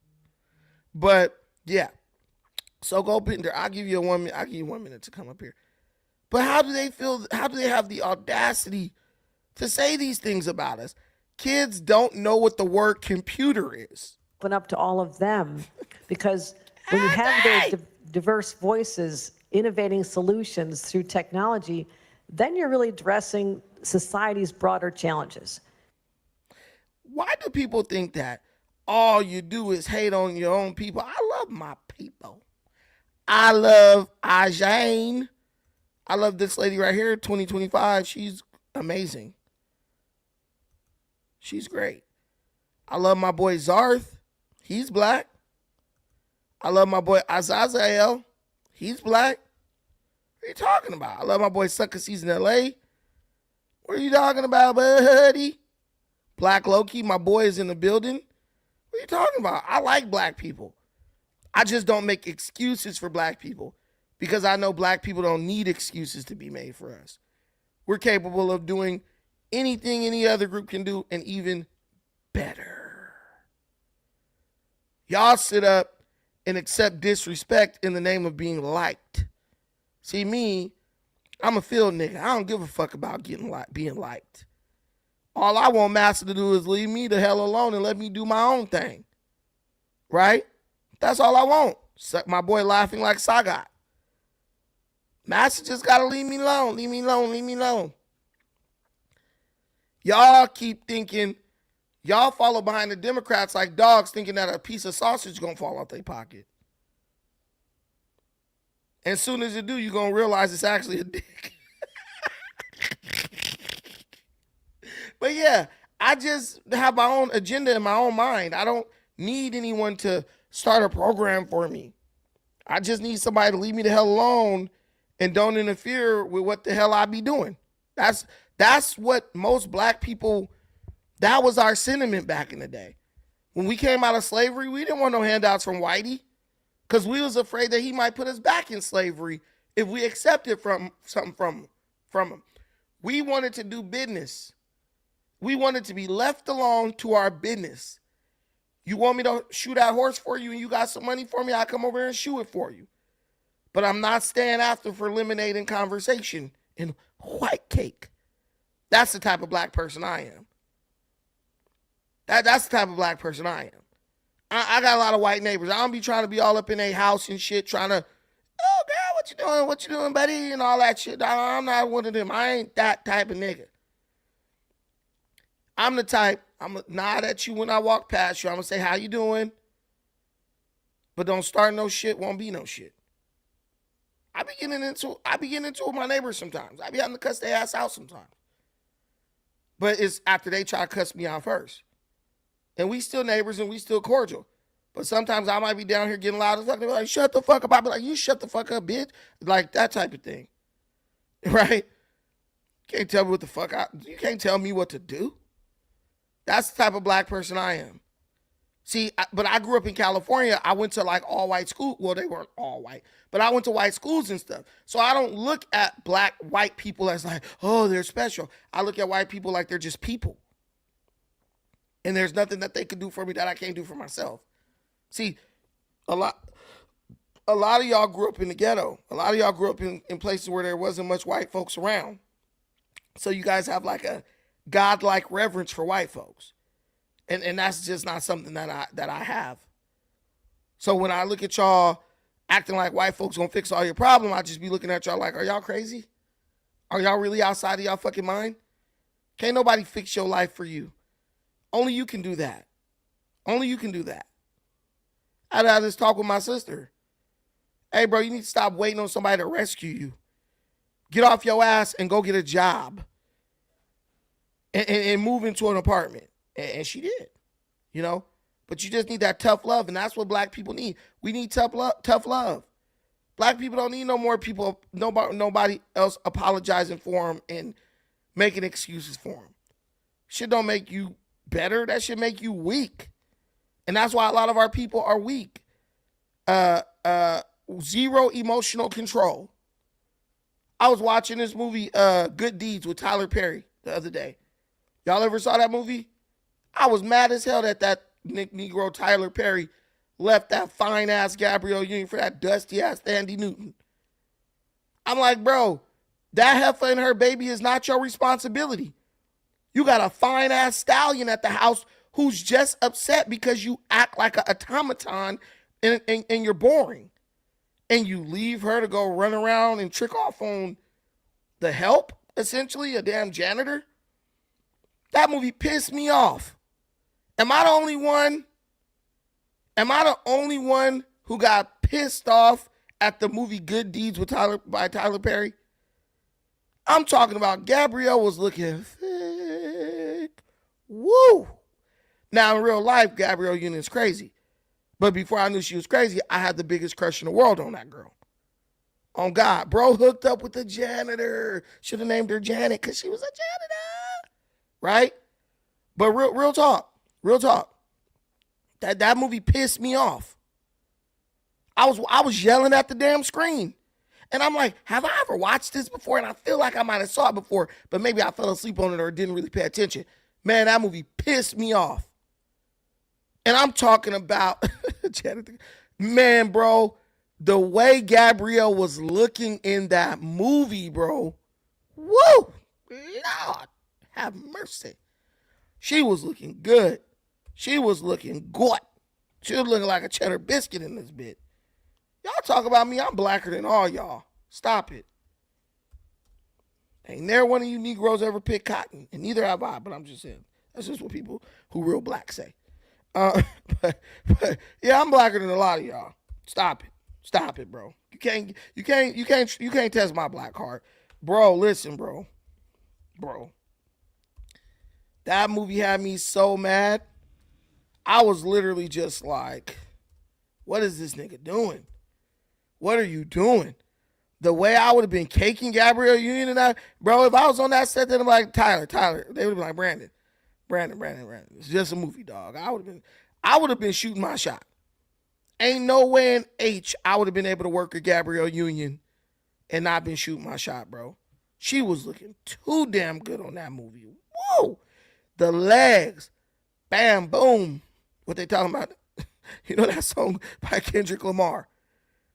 But yeah. So go Pinder. I'll give you 1 minute. I'll give you 1 minute to come up here. But how do they feel? How do they have the audacity to say these things about us? Kids don't know what the word computer is. Open up to all of them, because when you have those diverse voices innovating solutions through technology, then you're really addressing society's broader challenges. Why do people think that all you do is hate on your own people? I love my people. I love Ajane. I love this lady right here, 2025. She's amazing. She's great. I love my boy Zarth. He's black. I love my boy Azazel. He's black. What are you talking about? I love my boy Sucker Season LA. What are you talking about, buddy? Black Loki, my boy is in the building. What are you talking about? I like black people. I just don't make excuses for black people, because I know black people don't need excuses to be made for us. We're capable of doing anything any other group can do, and even better. Y'all sit up and accept disrespect in the name of being liked. See me, I'm a field nigga. I don't give a fuck about being liked. All I want Master to do is leave me the hell alone and let me do my own thing. Right? That's all I want. Suck my boy laughing like Sagat. Master just gotta leave me alone. Leave me alone. Leave me alone. Y'all keep thinking, y'all follow behind the Democrats like dogs, thinking that a piece of sausage is gonna fall out their pocket. And as soon as it do, you're gonna realize it's actually a dick. But yeah, I just have my own agenda in my own mind. I don't need anyone to start a program for me. I just need somebody to leave me the hell alone and don't interfere with what the hell I be doing. That's what most black people, that was our sentiment back in the day. When we came out of slavery, we didn't want no handouts from Whitey, because we was afraid that he might put us back in slavery if we accepted something from him. We wanted to do business. We wanted to be left alone to our business. You want me to shoot that horse for you and you got some money for me, I'll come over here and shoot it for you. But I'm not staying after for lemonade and conversation and white cake. That's the type of black person I am. That's the type of black person I am. I got a lot of white neighbors. I don't be trying to be all up in their house and shit, trying to, oh, girl, what you doing? What you doing, buddy? And all that shit. I'm not one of them. I ain't that type of nigga. I'm the type, I'm going to nod at you when I walk past you. I'm going to say, how you doing? But don't start no shit, won't be no shit. I be getting into it with my neighbors sometimes. I be having to cuss their ass out sometimes. But it's after they try to cuss me out first. And we still neighbors and we still cordial. But sometimes I might be down here getting loud as fuck. They're like, shut the fuck up. I'll be like, you shut the fuck up, bitch. Like that type of thing. Right? You can't tell me what the fuck you can't tell me what to do. That's the type of black person I am. See, but I grew up in California. I went to like all white school. Well, they weren't all white, but I went to white schools and stuff. So I don't look at white people as like, oh, they're special. I look at white people like they're just people. And there's nothing that they can do for me that I can't do for myself. See, a lot of y'all grew up in the ghetto. A lot of y'all grew up in places where there wasn't much white folks around. So you guys have like a godlike reverence for white folks. And that's just not something that I have. So when I look at y'all acting like white folks gonna fix all your problems, I just be looking at y'all like, are y'all crazy? Are y'all really outside of y'all fucking mind? Can't nobody fix your life for you. Only you can do that. Only you can do that. I had this talk with my sister. Hey, bro, you need to stop waiting on somebody to rescue you. Get off your ass and go get a job. And move into an apartment. And she did, you know. But you just need that tough love, and that's what black people need. We need tough love. Black people don't need no more people, nobody else apologizing for them and making excuses for them. Shit don't make you better. That should make you weak. And that's why a lot of our people are weak. Zero emotional control. I was watching this movie, Good Deeds with Tyler Perry the other day. Y'all ever saw that movie? I was mad as hell that Negro Tyler Perry left that fine-ass Gabrielle Union for that dusty-ass Thandie Newton. I'm like, bro, that heifer and her baby is not your responsibility. You got a fine-ass stallion at the house who's just upset because you act like an automaton and you're boring. And you leave her to go run around and trick off on the help, essentially, a damn janitor. That movie pissed me off. Am I the only one? Am I the only one who got pissed off at the movie Good Deeds by Tyler Perry? I'm talking about Gabrielle was looking thick. Woo! Now, in real life, Gabrielle Union is crazy. But before I knew she was crazy, I had the biggest crush in the world on that girl. On God. Bro hooked up with the janitor. Should have named her Janet because she was a janitor. Right? But real talk. Real talk. That movie pissed me off. I was yelling at the damn screen. And I'm like, have I ever watched this before? And I feel like I might have saw it before, but maybe I fell asleep on it or didn't really pay attention. Man, that movie pissed me off. And I'm talking about, man, bro, the way Gabrielle was looking in that movie, bro. Woo! Lord, have mercy. She was looking good. She was looking good. She was looking like a cheddar biscuit in this bit. Y'all talk about me, I'm blacker than all y'all. Stop it. Ain't never one of you Negroes ever picked cotton, and neither have I, but I'm just saying. That's just what people who real black say. But yeah, I'm blacker than a lot of y'all. Stop it. Stop it, bro. You can't test my black heart. Bro, listen, bro. Bro. That movie had me so mad. I was literally just like, what is this nigga doing? What are you doing? The way I would have been caking Gabrielle Union and that, bro, if I was on that set, then I'm like, Tyler. They would have been like, Brandon. It's just a movie, dog. I would have been shooting my shot. Ain't no way in H I would have been able to work with Gabrielle Union and not been shooting my shot, bro. She was looking too damn good on that movie. Whoa! The legs. Bam, boom. What they talking about? You know that song by Kendrick Lamar.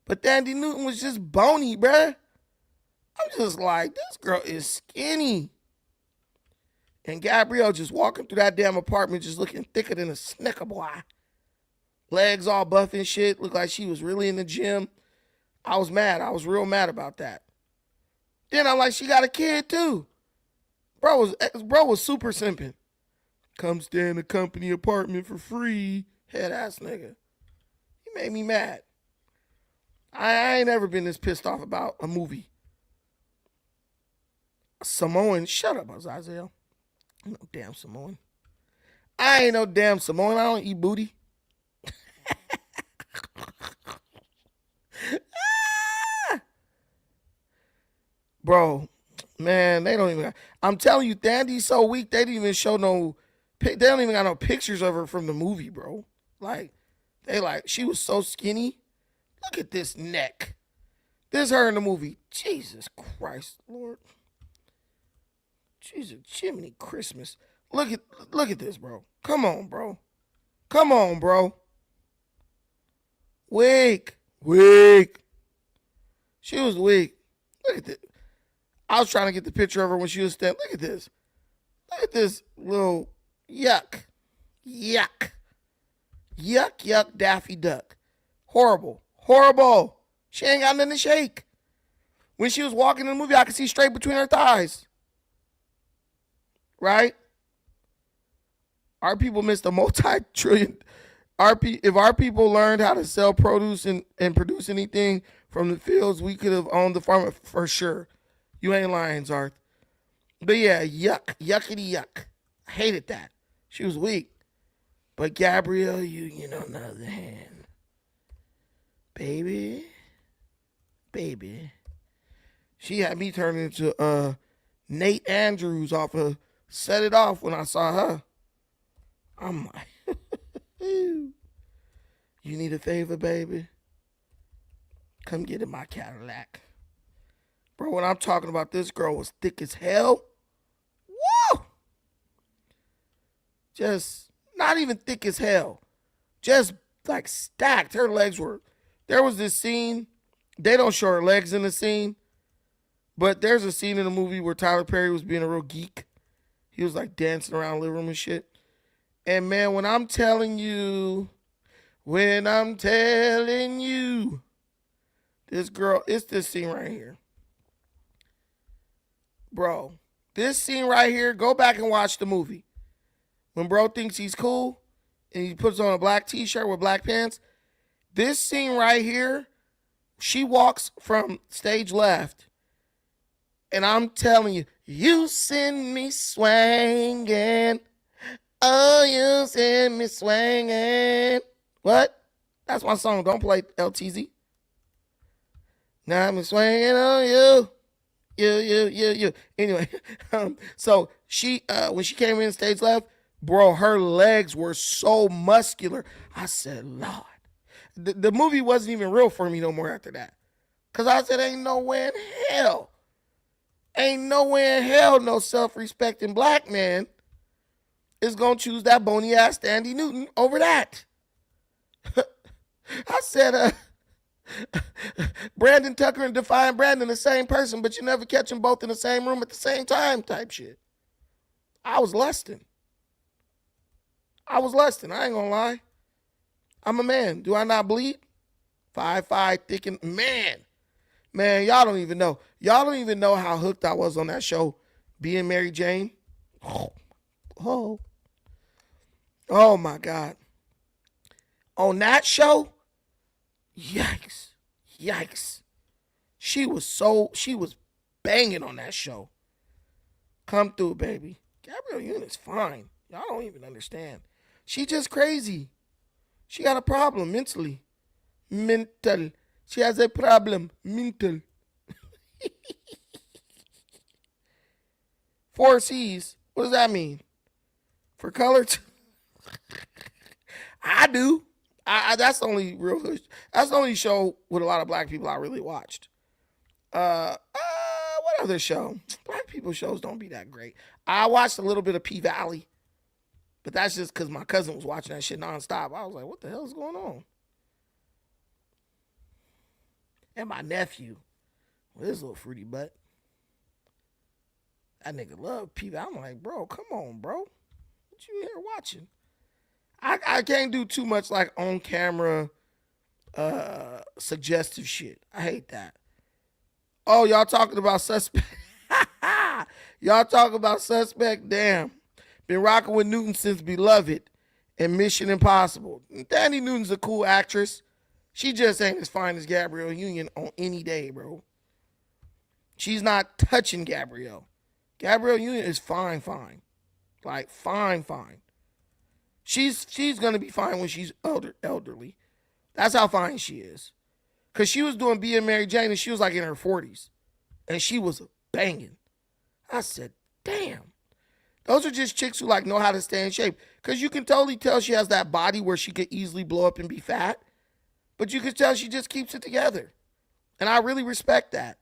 But Thandie Newton was just bony, bruh. I'm just like, this girl is skinny. And Gabrielle just walking through that damn apartment just looking thicker than a snicker boy. Legs all buff and shit. Looked like she was really in the gym. I was mad. I was real mad about that. Then I'm like, she got a kid too. Bro was super simping. Come stay in the company apartment for free. Head ass nigga. He made me mad. I ain't ever been this pissed off about a movie. Samoan, shut up, Azazel. No damn Samoan. I ain't no damn Samoan. I don't eat booty. Bro, man, they don't even. I'm telling you, Dandy's so weak. They didn't even show no. They don't even got no pictures of her from the movie, bro. Like, she was so skinny. Look at this neck. This her in the movie. Jesus Christ, Lord. Jesus, Jiminy Christmas. Look at this, bro. Come on, bro. Come on, bro. Weak. She was weak. Look at this. I was trying to get the picture of her when she was standing. Look at this. Look at this little yuck. Yuck, Daffy Duck. Horrible. She ain't got nothing to shake. When she was walking in the movie, I could see straight between her thighs. Right? Our people missed a multi-trillion. If our people learned how to sell produce and produce anything from the fields, we could have owned the farm for sure. You ain't lying, Zarth. But yeah, yuckity. I hated that. She was weak. But Gabrielle Union, on the other hand, baby, she had me turn into Nate Andrews off of Set It Off when I saw her. I'm like, you need a favor, baby? Come get in my Cadillac. Bro, when I'm talking about this girl was thick as hell. Woo! Just not even thick as hell. Just like stacked. Her legs were. There was this scene. They don't show her legs in the scene. But there's a scene in the movie where Tyler Perry was being a real geek. He was like dancing around the living room and shit. And man, when I'm telling you, this girl, it's this scene right here. Bro, this scene right here, go back and watch the movie. When bro thinks he's cool and he puts on a black t-shirt with black pants, this scene right here, she walks from stage left. And I'm telling you, you send me swinging. Oh, you send me swinging. What? That's my song. Don't play LTZ. Now I'm swinging on you. You. Anyway, so she, when she came in stage left, bro, her legs were so muscular. I said, Lord. The movie wasn't even real for me no more after that. Because I said, ain't no way in hell no self-respecting black man is going to choose that bony-ass Andy Newton over that. I said, Brandon Tucker and Defiant Brandon the same person, but you never catch them both in the same room at the same time type shit. I was lusting. I ain't gonna lie. I'm a man. Do I not bleed? 5'5", thick and man, y'all don't even know. Y'all don't even know how hooked I was on that show, Being Mary Jane. Oh my God. On that show, yikes. She was banging on that show. Come through, baby. Gabrielle Union's fine. Y'all don't even understand. She just crazy. She got a problem mentally. Mental. She has a problem. Mental. 4 C's. What does that mean? For color? I do. That's the only real. That's the only show with a lot of black people I really watched. What other show? Black people shows don't be that great. I watched a little bit of P-Valley, but that's just because my cousin was watching that shit nonstop. I was like, what the hell is going on? And my nephew, with his little fruity butt. That nigga love P-Valley. I'm like, bro, come on, bro. What you here watching? I can't do too much like on camera suggestive shit. I hate that. Oh, y'all talking about Suspect? Y'all talking about Suspect? Damn. Been rocking with Newton since Beloved and Mission Impossible. Danny Newton's a cool actress. She just ain't as fine as Gabrielle Union on any day, bro. She's not touching Gabrielle. Gabrielle Union is fine. Like fine. She's gonna be fine when she's elderly. That's how fine she is. Cause she was doing Being Mary Jane and she was like in her 40s. And she was banging. I said, damn. Those are just chicks who like know how to stay in shape. Cause you can totally tell she has that body where she could easily blow up and be fat. But you can tell she just keeps it together. And I really respect that.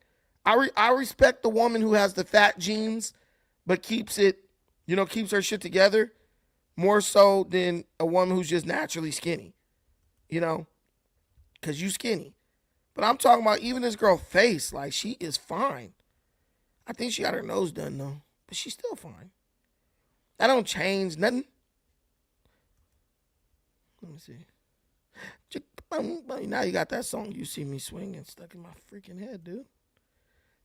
I respect the woman who has the fat genes, but keeps it, keeps her shit together more so than a woman who's just naturally skinny, because you skinny. But I'm talking about even this girl face, like she is fine. I think she got her nose done though, but she's still fine. That don't change nothing. Let me see. Now you got that song, You See Me Swinging, stuck in my freaking head, dude.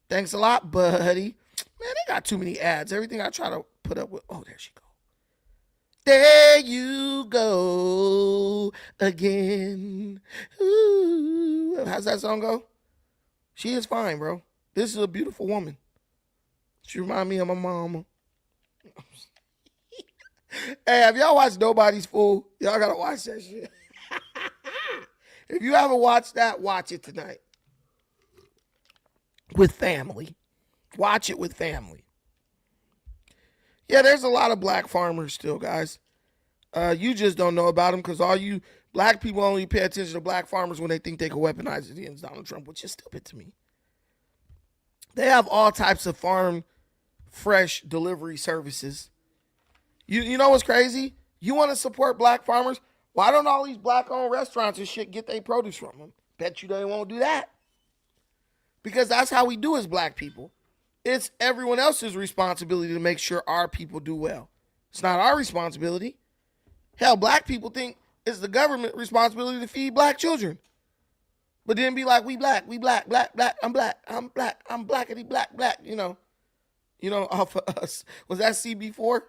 Thanks a lot, buddy. Man, they got too many ads. Everything I try to put up with. Oh, there she go. There you go again. Ooh. How's that song go? She is fine, bro. This is a beautiful woman. She reminds me of my mama. Hey, have y'all watched Nobody's Fool? Y'all gotta watch that shit. If you haven't watched that, watch it tonight. With family. Watch it with family. Yeah, there's a lot of black farmers still, guys. You just don't know about them because all you black people only pay attention to black farmers when they think they can weaponize it against Donald Trump, which is stupid to me. They have all types of farm fresh delivery services. You know what's crazy? You want to support black farmers? Why don't all these black-owned restaurants and shit get their produce from them? Bet you they won't do that. Because that's how we do as black people. It's everyone else's responsibility to make sure our people do well. It's not our responsibility. Hell, black people think it's the government responsibility to feed black children. But then be like, we black, black, I'm blackity black, off of us. Was that CB4?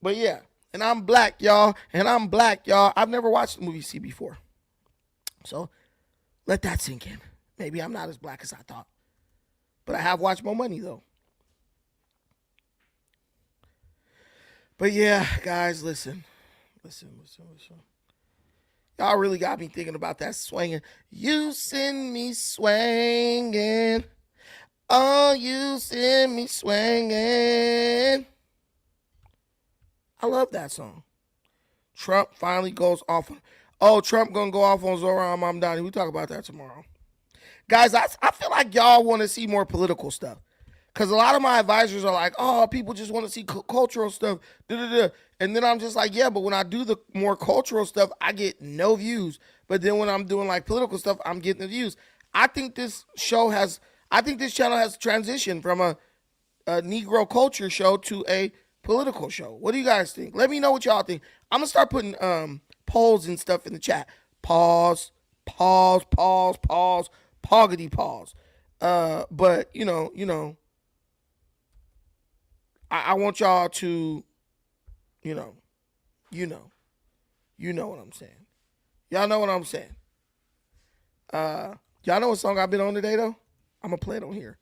But yeah, and I'm black, y'all, I've never watched the movie CB4. So let that sink in. Maybe I'm not as black as I thought. But I have watched More Money, though. But yeah, guys, listen. Y'all really got me thinking about that swinging. You send me swinging. Oh, you send me swinging. I love that song. Trump finally goes off. Trump gonna go off on Zoran Mamdani. We talk about that tomorrow. Guys, I feel like y'all want to see more political stuff. Because a lot of my advisors are like, people just want to see cultural stuff. And then I'm just like, yeah, but when I do the more cultural stuff, I get no views. But then when I'm doing like political stuff, I'm getting the views. I think this channel has transitioned from a Negro culture show to a political show. What do you guys think? Let me know what y'all think. I'm going to start putting polls and stuff in the chat. Poggity pause. But I want y'all to, you know what I'm saying. Y'all know what I'm saying. Y'all know what song I've been on today though? I'm gonna play it on here.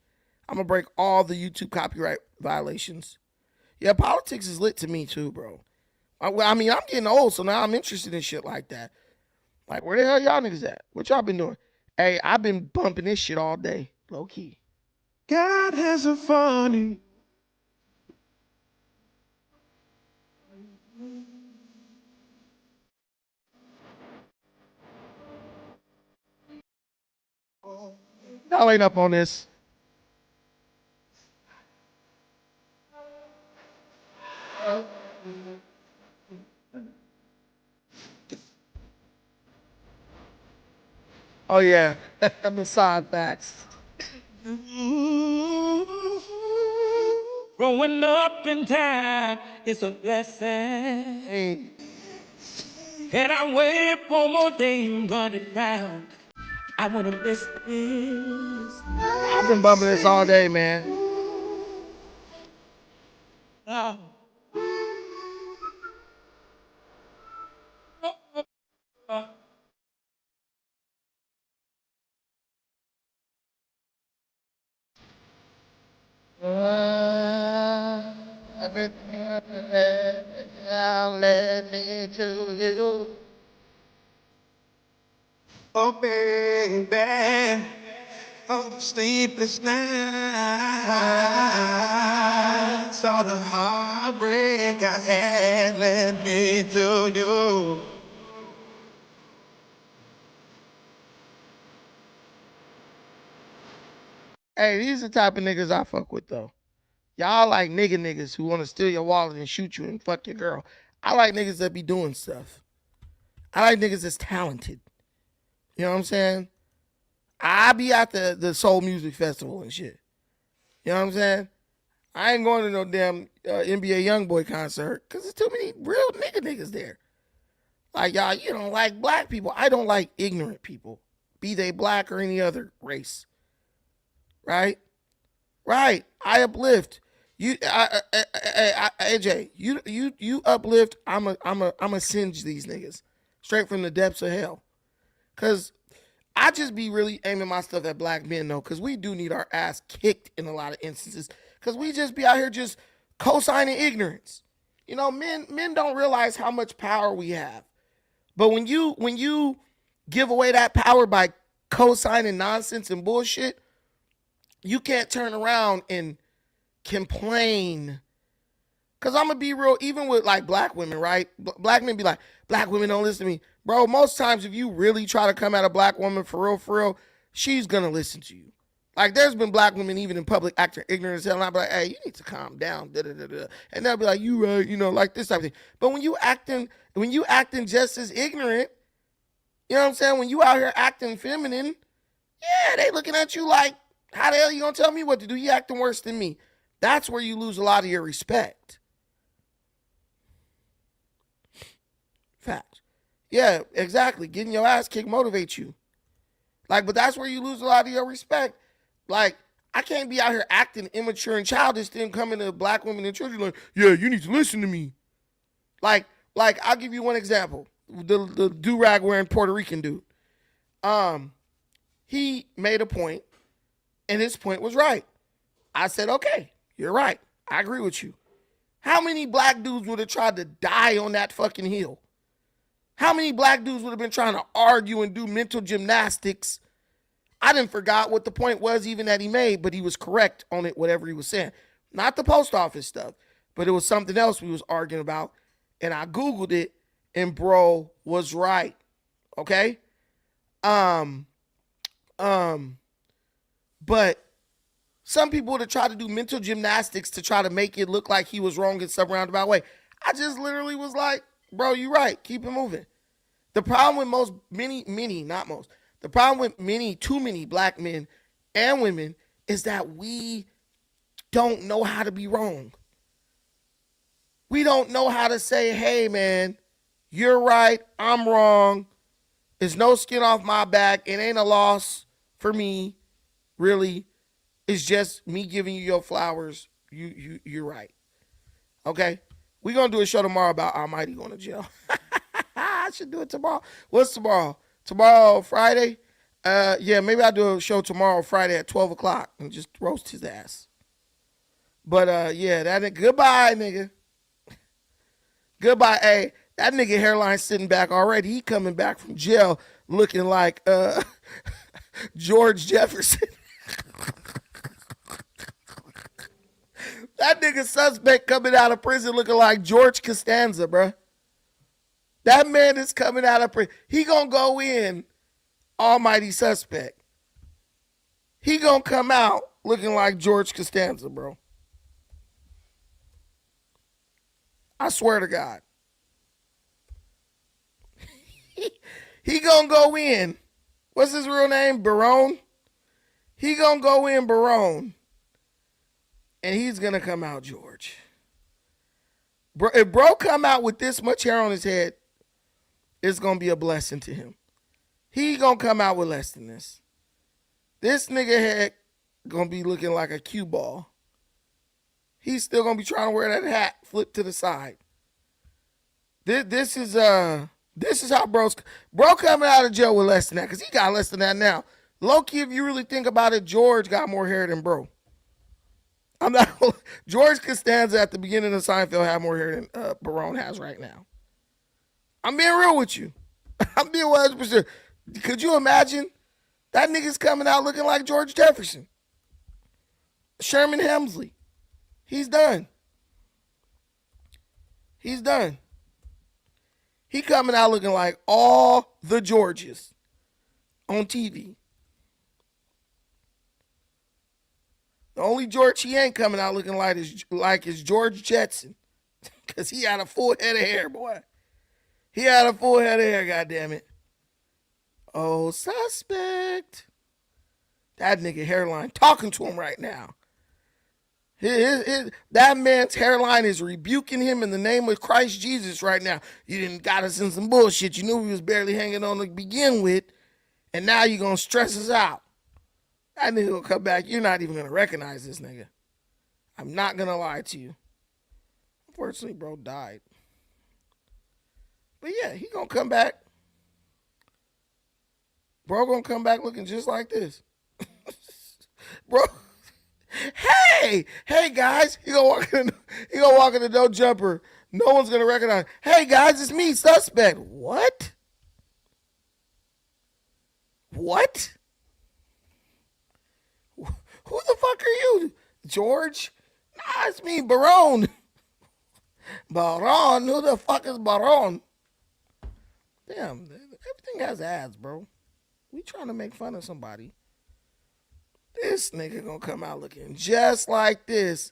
I'm gonna break all the YouTube copyright violations. Yeah, politics is lit to me too, bro. I mean, I'm getting old, so now I'm interested in shit like that. Like, where the hell y'all niggas at? What y'all been doing? Hey, I've been bumping this shit all day, low key. God has a funny. Y'all ain't up on this. Oh yeah, I'm the side facts. Growing up in time is a blessing. Hey. And I wait for more days running round. I wanna miss this. I've been bumping this all day, man. Oh. Let me to you. Oh, baby, oh, sleepless nights, all the heartbreak I had, let me to you. Hey, these are the type of niggas I fuck with, though. Y'all like niggas who want to steal your wallet and shoot you and fuck your girl. I like niggas that be doing stuff. I like niggas that's talented. You know what I'm saying? I be at the Soul Music Festival and shit. You know what I'm saying? I ain't going to no damn NBA Youngboy concert because there's too many real niggas there. Like, y'all, you don't like black people. I don't like ignorant people, be they black or any other race. Right? Right. I uplift. AJ, you uplift. I'm a singe these niggas straight from the depths of hell. Cause I just be really aiming my stuff at black men though, cause we do need our ass kicked in a lot of instances. Cause we just be out here just co-signing ignorance. You know, men don't realize how much power we have. But when you give away that power by co-signing nonsense and bullshit, you can't turn around and complain. Cause I'm gonna be real, even with like black women, right? Black men be like, black women don't listen to me. Bro, most times if you really try to come at a black woman for real, she's gonna listen to you. Like there's been black women even in public acting ignorant as hell, and I'll be like, hey, you need to calm down. And they'll be like, you right, you know, like this type of thing. But when you acting just as ignorant, you know what I'm saying? When you out here acting feminine, yeah, they looking at you like, how the hell you gonna tell me what to do? You acting worse than me. That's where you lose a lot of your respect. Facts. Yeah, exactly. Getting your ass kicked motivates you. Like, but that's where you lose a lot of your respect. Like, I can't be out here acting immature and childish, then coming to black women and children like, yeah, you need to listen to me. Like I'll give you one example. The do-rag wearing Puerto Rican dude. He made a point, and his point was right. I said, okay, you're right. I agree with you. How many black dudes would have tried to die on that fucking hill? How many black dudes would have been trying to argue and do mental gymnastics? I didn't forgot what the point was even that he made, but he was correct on it, whatever he was saying. Not the post office stuff, but it was something else we was arguing about. And I Googled it, and bro was right. Okay? But some people would have tried to do mental gymnastics to try to make it look like he was wrong in some roundabout way. I just literally was like, bro, you right. Keep it moving. The problem with the problem with too many black men and women is that we don't know how to be wrong. We don't know how to say, hey, man, you're right. I'm wrong. There's no skin off my back. It ain't a loss for me, really. It's just me giving you your flowers. You're right. Okay? We're going to do a show tomorrow about Almighty going to jail. I should do it tomorrow. What's tomorrow? Tomorrow, Friday? Yeah, maybe I'll do a show tomorrow, Friday at 12 o'clock and just roast his ass. But, yeah, goodbye, nigga. Goodbye. Hey, that nigga hairline sitting back already. He coming back from jail looking like George Jefferson. That nigga suspect coming out of prison looking like George Costanza, bruh. That man is coming out of prison. He gonna go in almighty suspect. He gonna come out looking like George Costanza, bro. I swear to God. He gonna go in. What's his real name? Barone? He gonna go in Barone. And he's gonna come out George. Bro, if bro come out with this much hair on his head, it's gonna be a blessing to him. He gonna come out with less than this. This nigga head gonna be looking like a cue ball. He's still gonna be trying to wear that hat flipped to the side. This is how bro coming out of jail with less than that, because he got less than that now. Low-key, if you really think about it, George got more hair than bro. I'm not. George Costanza at the beginning of Seinfeld had more hair than Barone has right now. I'm being real with you. I'm being 100%. Could you imagine that nigga's coming out looking like George Jefferson? Sherman Hemsley. He's done. He's done. He coming out looking like all the Georges on TV. The only George he ain't coming out looking like is George Jetson. Because he had a full head of hair, boy. He had a full head of hair, goddammit. Oh, suspect. That nigga hairline talking to him right now. That man's hairline is rebuking him in the name of Christ Jesus right now. You didn't got us in some bullshit. You knew we was barely hanging on to begin with. And now you're going to stress us out. That nigga will come back. You're not even going to recognize this nigga. I'm not going to lie to you. Unfortunately, bro died. But yeah, he going to come back. Bro going to come back looking just like this. Bro. Hey guys. He going to walk in the no jumper. No one's going to recognize. Hey guys, it's me, suspect. What? What? Who the fuck are you? George? Nah, it's me, Barone. Baron? Who the fuck is Baron? Damn, everything has ads, bro. We trying to make fun of somebody. This nigga gonna come out looking just like this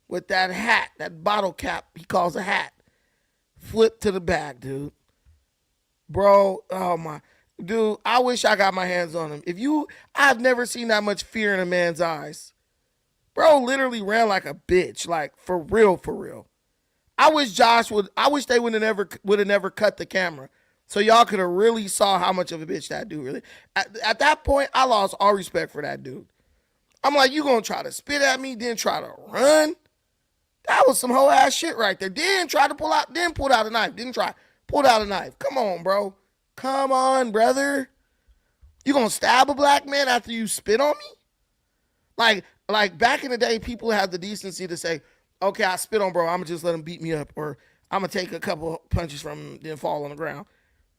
with that hat, that bottle cap he calls a hat. Flip to the back, dude. Bro, oh my. Dude, I wish I got my hands on him. I've never seen that much fear in a man's eyes. Bro literally ran like a bitch, like for real, for real. I wish they would have never cut the camera. So y'all could have really saw how much of a bitch that dude really. At that point, I lost all respect for that dude. I'm like, you gonna try to spit at me, then try to run? That was some whole ass shit right there. Then pulled out a knife. Pulled out a knife. Come on, bro. Come on, brother. You gonna stab a black man after you spit on me? Like back in the day, people had the decency to say, okay, I spit on bro, I'm gonna just let him beat me up, or I'm gonna take a couple punches from him, then fall on the ground.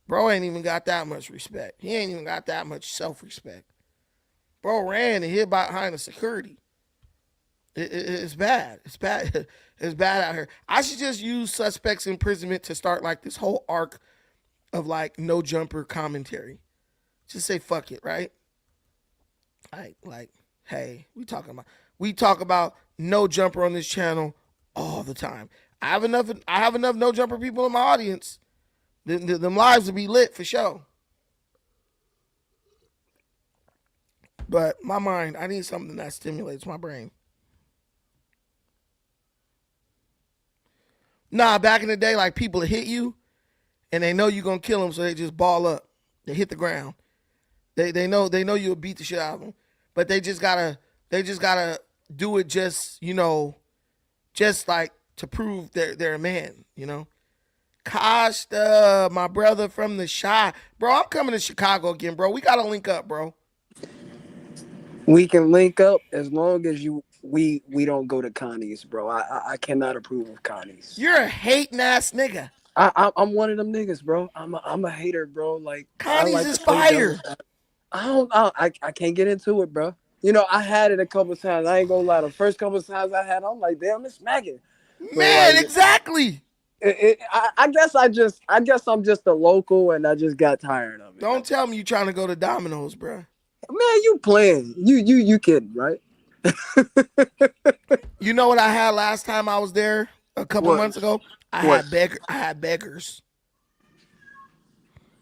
Bro ain't even got that much respect. He ain't even got that much self-respect. Bro ran and hid behind the security. It's bad. It's bad. It's bad out here. I should just use suspects imprisonment to start like this whole arc of like no jumper commentary. Just say fuck it, right? Like, hey, we talk about no jumper on this channel all the time. I have enough no jumper people in my audience. Them lives will be lit for sure. But my mind, I need something that stimulates my brain. Nah, back in the day, like people hit you and they know you're gonna kill them, so they just ball up. They hit the ground. They know you'll beat the shit out of them. But they just gotta do it just like to prove they're a man, you know. Costa, my brother from the Chi. Bro, I'm coming to Chicago again, bro. We gotta link up, bro. We can link up as long as we don't go to Connie's, bro. I cannot approve of Connie's. You're a hating ass nigga. I'm one of them niggas, bro. I'm a hater, bro. Like Connie's is fire. I can't get into it, bro. You know, I had it a couple times. I ain't gonna lie. The first couple times I had, I'm like, damn, it's smacking. Man, like, exactly. I guess I'm just a local, and I just got tired of it. Don't tell me you trying to go to Domino's, bro. Man, you playing? You kidding, right? You know what I had last time I was there a couple months ago? I had beggars.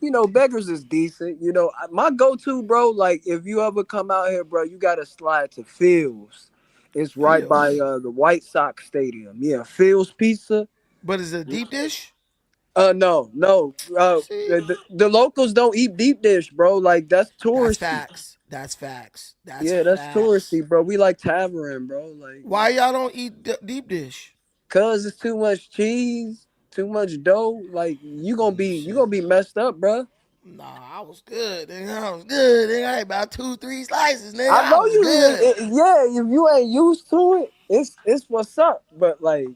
You know, beggars is decent. You know, my go-to, bro, like if you ever come out here, bro, you got to slide to Phil's. It's right by the White Sox Stadium. Yeah, Phil's Pizza. But is it a deep dish? No. The locals don't eat deep dish, bro. Like that's touristy. That's facts. That's touristy, bro. We like tavern, bro. Like why y'all don't eat deep dish? Cause it's too much cheese, too much dough. Like you gonna be messed up, bro. Nah, I was good. Nigga. I was good. Nigga. I had about 2-3 slices, nigga. I I know was you. good. Yeah, if you ain't used to it, it's what's up. But like,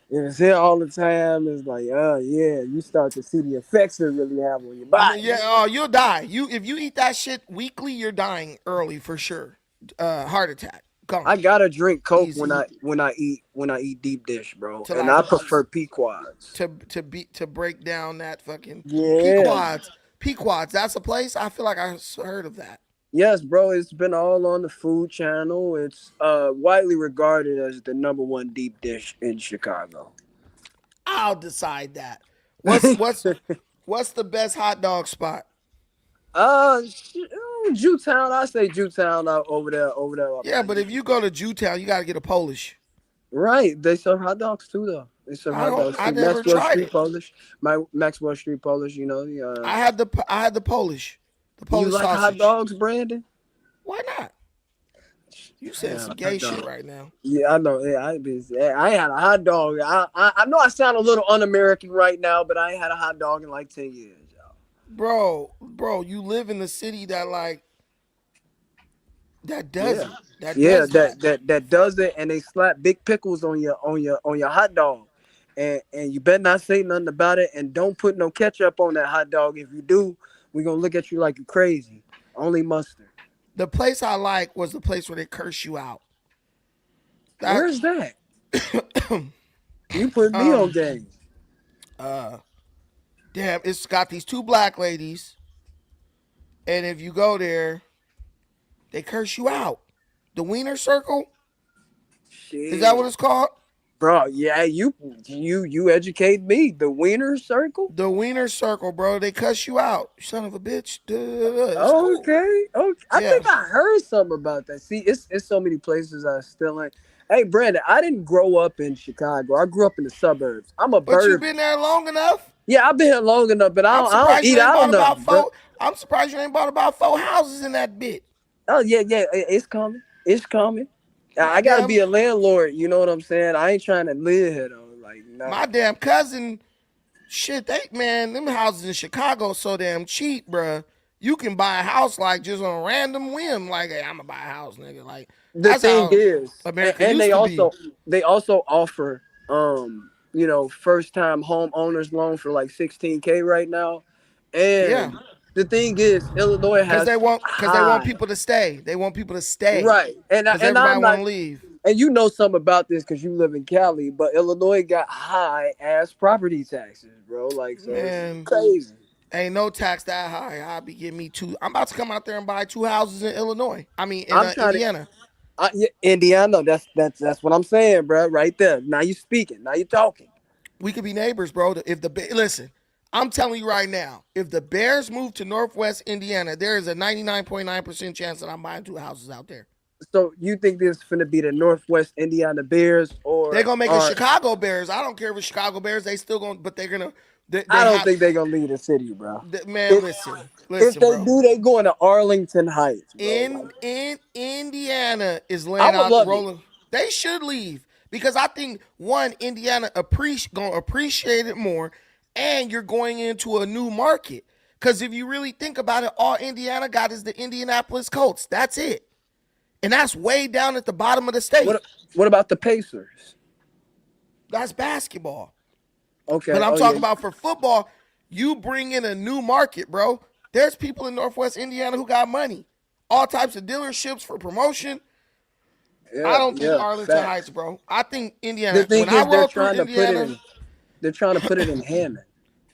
if it's here all the time, it's like, yeah, you start to see the effects it really have on your I mean, body. yeah, you'll die. If you eat that shit weekly, you're dying early for sure. Heart attack. Gone. I gotta drink Coke Easy. when I eat deep dish, bro, To and like I prefer Pequods. to break down that fucking Yeah. Pequods. That's a place. I feel like I heard of that. Yes, bro. It's been all on the Food Channel. It's widely regarded as the #1 deep dish in Chicago. I'll decide that. What's the best hot dog spot? Jewtown. I say Jewtown over there. Yeah, but if you go to Jewtown, you got to get a Polish. Right. They serve hot dogs too, though. They serve hot dogs too. I never Maxwell tried Street it. Polish. Maxwell Street Polish. You know. I had the Polish. The Polish you like sausage. hot dogs, Brandon? Why not? You said some gay shit right now. Yeah, I know. Yeah, I had a hot dog. I know I sound a little un-American right now, but I ain't had a hot dog in like 10 years, y'all. Bro, you live in the city that like that does it. That does it, and they slap big pickles on your hot dog, and you better not say nothing about it, and don't put no ketchup on that hot dog. If you do, we're gonna look at you like you're crazy. Only mustard. The place I like was the place where they curse you out. Where's that? You put me on game. Damn, it's got these 2 black ladies, and if you go there, they curse you out. The Wiener Circle? Shit. Is that what it's called? Bro, yeah, you educate me. The Wiener Circle? The Wiener Circle, bro. They cuss you out. You son of a bitch. Okay. I think I heard something about that. See, it's so many places I still ain't. Hey, Brandon, I didn't grow up in Chicago. I grew up in the suburbs. I'm a bird. But you've been there long enough? Yeah, I've been here long enough, but I don't eat out enough. I'm surprised you ain't bought about 4 houses in that bit. Oh, yeah. It's coming. It's coming. I gotta be a landlord, you know what I'm saying? I ain't trying to live here though. Like, no. My damn cousin, shit, them houses in Chicago so damn cheap, bruh. You can buy a house like just on a random whim. Like, hey, I'm gonna buy a house, nigga. Like, the thing is, America and used they also offer first time home owners loan for like $16K right now. And the thing is, Illinois has because they want people to stay. They want people to stay, right? And everybody want to leave. And you know something about this because you live in Cali, but Illinois got high ass property taxes, bro. Like, so it's crazy. Ain't no tax that high. I'll be getting me 2. I'm about to come out there and buy 2 houses in Illinois. I mean, in Indiana. Indiana. That's what I'm saying, bro. Right there. Now you speaking. Now you talking. We could be neighbors, bro. Listen. I'm telling you right now, if the Bears move to Northwest Indiana, there is a 99.9% chance that I'm buying 2 houses out there. So you think this is going to be the Northwest Indiana Bears, or they're gonna make a Chicago Bears? I don't care if it's Chicago Bears. They still gonna, but they're gonna. I don't think they're gonna leave the city, bro. Listen. If they do, they going to Arlington Heights. Bro. In Indiana is laying out rolling. They should leave because I think Indiana gonna appreciate it more. And you're going into a new market. Because if you really think about it, all Indiana got is the Indianapolis Colts. That's it. And that's way down at the bottom of the state. What about the Pacers? That's basketball. Okay. But I'm talking about for football, you bring in a new market, bro. There's people in Northwest Indiana who got money. All types of dealerships for promotion. Yeah, I don't think Arlington Heights, bro. I think Indiana. The thing is, they're trying to put it in Hammond.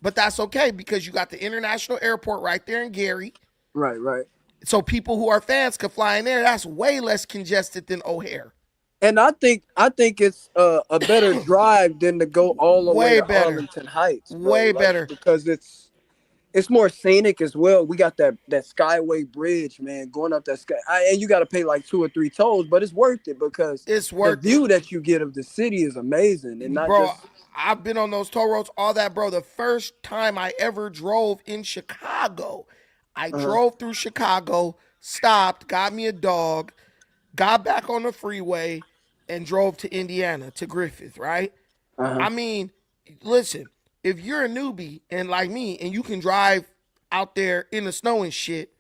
But that's okay because you got the international airport right there in Gary. Right. So people who are fans could fly in there. That's way less congested than O'Hare. And I think it's a better drive than to go all the way to Arlington Heights. Bro. Way better. Because it's more scenic as well. We got that Skyway Bridge, man, going up that sky. And you got to pay like 2 or 3 tolls, but it's worth it because the view that you get of the city is amazing. And not bro, I've been on those toll roads, all that, bro. The first time I ever drove in Chicago, I drove through Chicago, stopped, got me a dog, got back on the freeway, and drove to Indiana, to Griffith, right? I mean, listen, if you're a newbie and like me, and you can drive out there in the snow and shit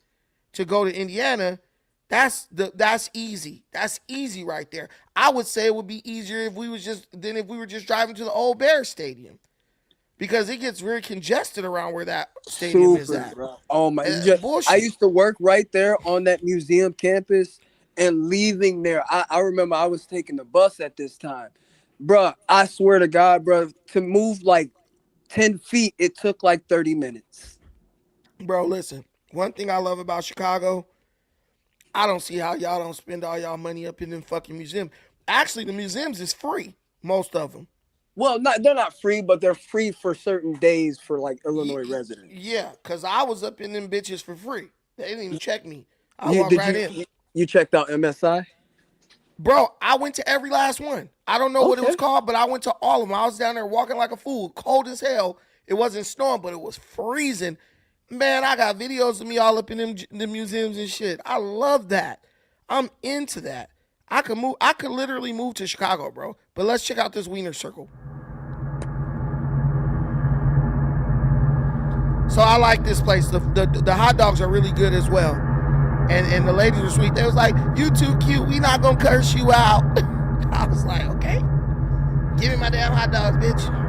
to go to Indiana, that's easy. That's easy right there. I would say it would be easier if we were just driving to the old Bears Stadium, because it gets very congested around where that stadium is at. Bro. Oh my! Bullshit. I used to work right there on that museum campus, and leaving there, I remember I was taking the bus at this time, bro. I swear to God, bro, to move like 10 feet, it took like 30 minutes. Bro, listen. One thing I love about Chicago, I don't see how y'all don't spend all y'all money up in them fucking museums. Actually, the museums is free, most of them. Well, they're not free, but they're free for certain days for like Illinois residents. Yeah, because I was up in them bitches for free. They didn't even check me. I walked right in. You checked out MSI? Bro, I went to every last one. I don't know what it was called, but I went to all of them. I was down there walking like a fool, cold as hell. It wasn't snowing, but it was freezing. Man, I got videos of me all up in the museums and shit. I love that. I'm into that. I could literally move to Chicago, bro. But let's check out this Wiener Circle. So I like this place. The hot dogs are really good as well. And the ladies were sweet. They was like, "You too cute. We not gonna curse you out." I was like, okay. Give me my damn hot dogs, bitch.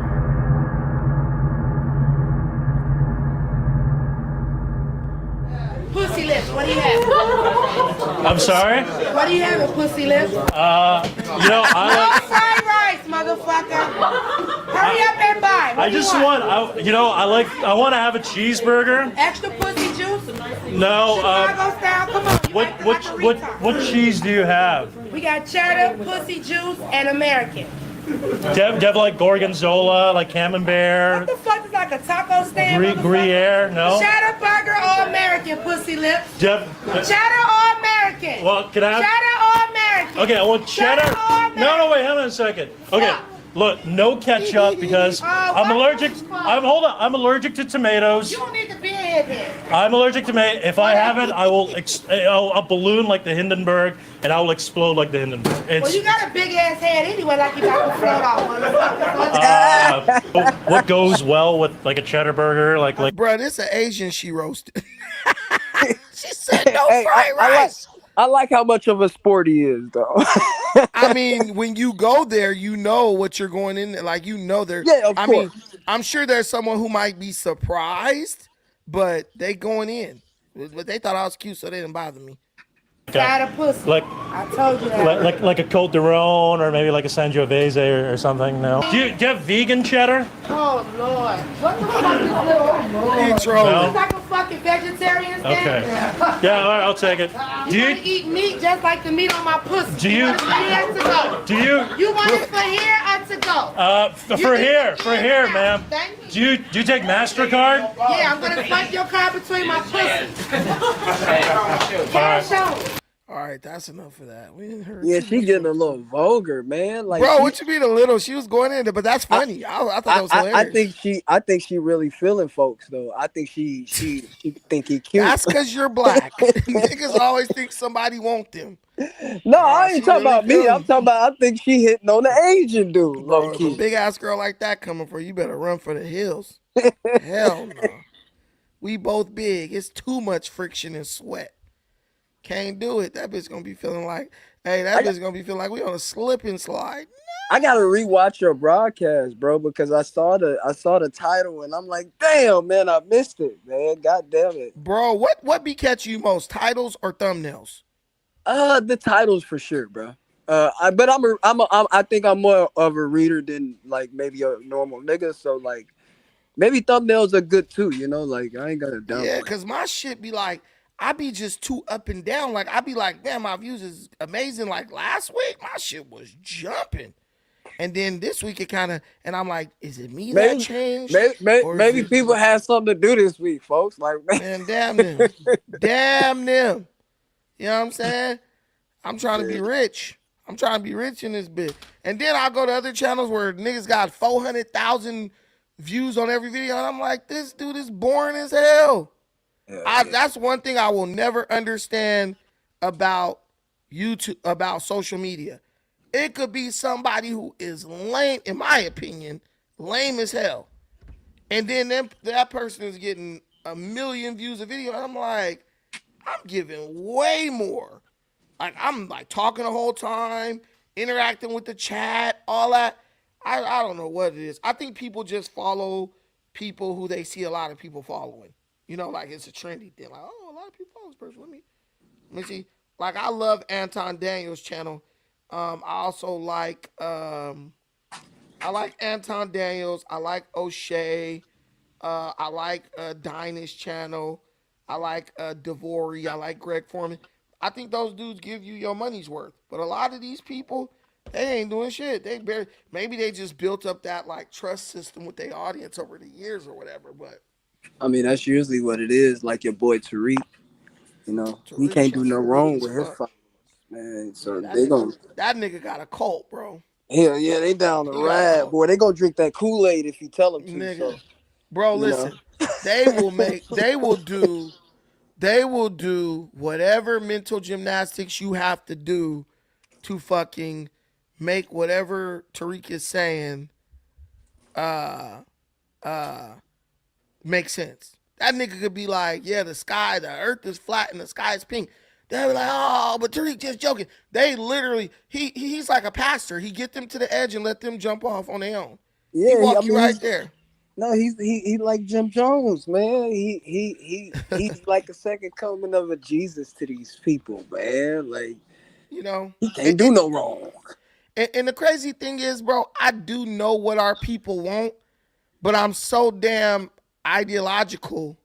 Pussy lips, what do you have? I'm sorry? What do you have, pussy lips? You know, I No fried rice, motherfucker. Hurry up and buy. What I do you just want? I want to have a cheeseburger. Extra pussy juice? No, Chicago style, come on. what cheese do you have? We got cheddar, pussy juice, and American. Do you have like gorgonzola, like camembert? What the fuck is like a taco stand? Gruyere? No? Cheddar burger or American, pussy lips? Cheddar or American? Well, can I have... Cheddar or American? Okay, I want cheddar. No, wait, hang on a second. Okay, look, no ketchup because I'm allergic. I'm allergic to tomatoes. You don't need to be in here. I'm allergic to tomato. If I have it, I will. I'll balloon like the Hindenburg, and I will explode like the Hindenburg. Well, you got a big ass head anyway, like you got to float off, motherfucker. What goes well with like a cheddar burger? Like. Bro, this an Asian she roasted. She said no fried rice. I like how much of a sport he is, though. I mean, when you go there, you know what you're going in there. Like, you know there. Yeah, of course. mean, I'm sure there's someone who might be surprised, but they going in. But they thought I was cute, so they didn't bother me. Got a pussy. I told you that. Like a Côte d'Iron or maybe like a Sangiovese or something. No. Do you have vegan cheddar? Oh Lord, what the fuck is this? No? It's like a fucking vegetarian thing. Okay. Yeah, all right, I'll take it. You want to eat meat just like the meat on my pussy? Do you? Want it for here to go? Do you? You want it for here or to go? For here, ma'am. Do you take MasterCard? Yeah, I'm gonna fuck your card between my pussy. Cash on. All right, that's enough of that. We didn't hear. Yeah, she getting a little vulgar, man. Like, bro, what you mean a little? She was going in there, but that's funny. I thought that was hilarious. I think she really feeling folks though. I think she think he cute. That's because you're black. Niggas always think somebody want them. No, I ain't talking about me. I'm talking about I think she hitting on the Asian dude. Bro, if a big ass girl like that coming for you, better run for the hills. Hell no. We both big. It's too much friction and sweat. Can't do it. That bitch gonna be feeling like, bitch gonna be feeling like we on a slip and slide. I gotta rewatch your broadcast, bro, because I saw the title and I'm like, damn, man, I missed it, man. God damn it, bro. What be catch you most, titles or thumbnails? The titles for sure, bro. I think I'm more of a reader than like maybe a normal nigga. So like, maybe thumbnails are good too. You know, like I ain't got to doubt. Yeah, cause my shit be like. I be just too up and down. Like, I be like, damn, my views is amazing. Like, last week, my shit was jumping. And then this week, it kind of, and I'm like, is it me that changed? Maybe people had something to do this week, folks. Like, man, damn them. Damn them. You know what I'm saying? I'm trying to be rich. I'm trying to be rich in this bit. And then I'll go to other channels where niggas got 400,000 views on every video. And I'm like, this dude is boring as hell. That's one thing I will never understand about YouTube, about social media. It could be somebody who is lame, in my opinion, lame as hell. And then that person is getting 1 million views a video. And I'm like, I'm giving way more. Like, I'm like talking the whole time, interacting with the chat, all that. I don't know what it is. I think people just follow people who they see a lot of people following. You know, like it's a trendy thing. Like, oh, a lot of people follow this person. Let me see. Like, I love Anton Daniels' channel. I also like Anton Daniels. I like O'Shea. I like Dinah's channel. I like Devori. I like Greg Foreman. I think those dudes give you your money's worth. But a lot of these people, they ain't doing shit. Maybe they just built up that like trust system with their audience over the years or whatever. But I mean, that's usually what it is. Like your boy Tariq, you know, he can't do no wrong with his followers, man. So they gonna that nigga got a cult, bro. hell yeah, they down the ride, boy. They gonna drink that Kool-Aid if you tell them to. Nigga. So, bro, listen, they will do whatever mental gymnastics you have to do to fucking make whatever Tariq is saying make sense. That nigga could be like, yeah, the earth is flat and the sky is pink. They'll be like, oh, but Tariq just joking. They literally, he's like a pastor. He get them to the edge and let them jump off on their own. Yeah, he walk you right there. No, he like Jim Jones, man. He's like a second coming of a Jesus to these people, man. Like, you know, he can't do no wrong. And the crazy thing is, bro, I do know what our people want, but I'm so damn ideological.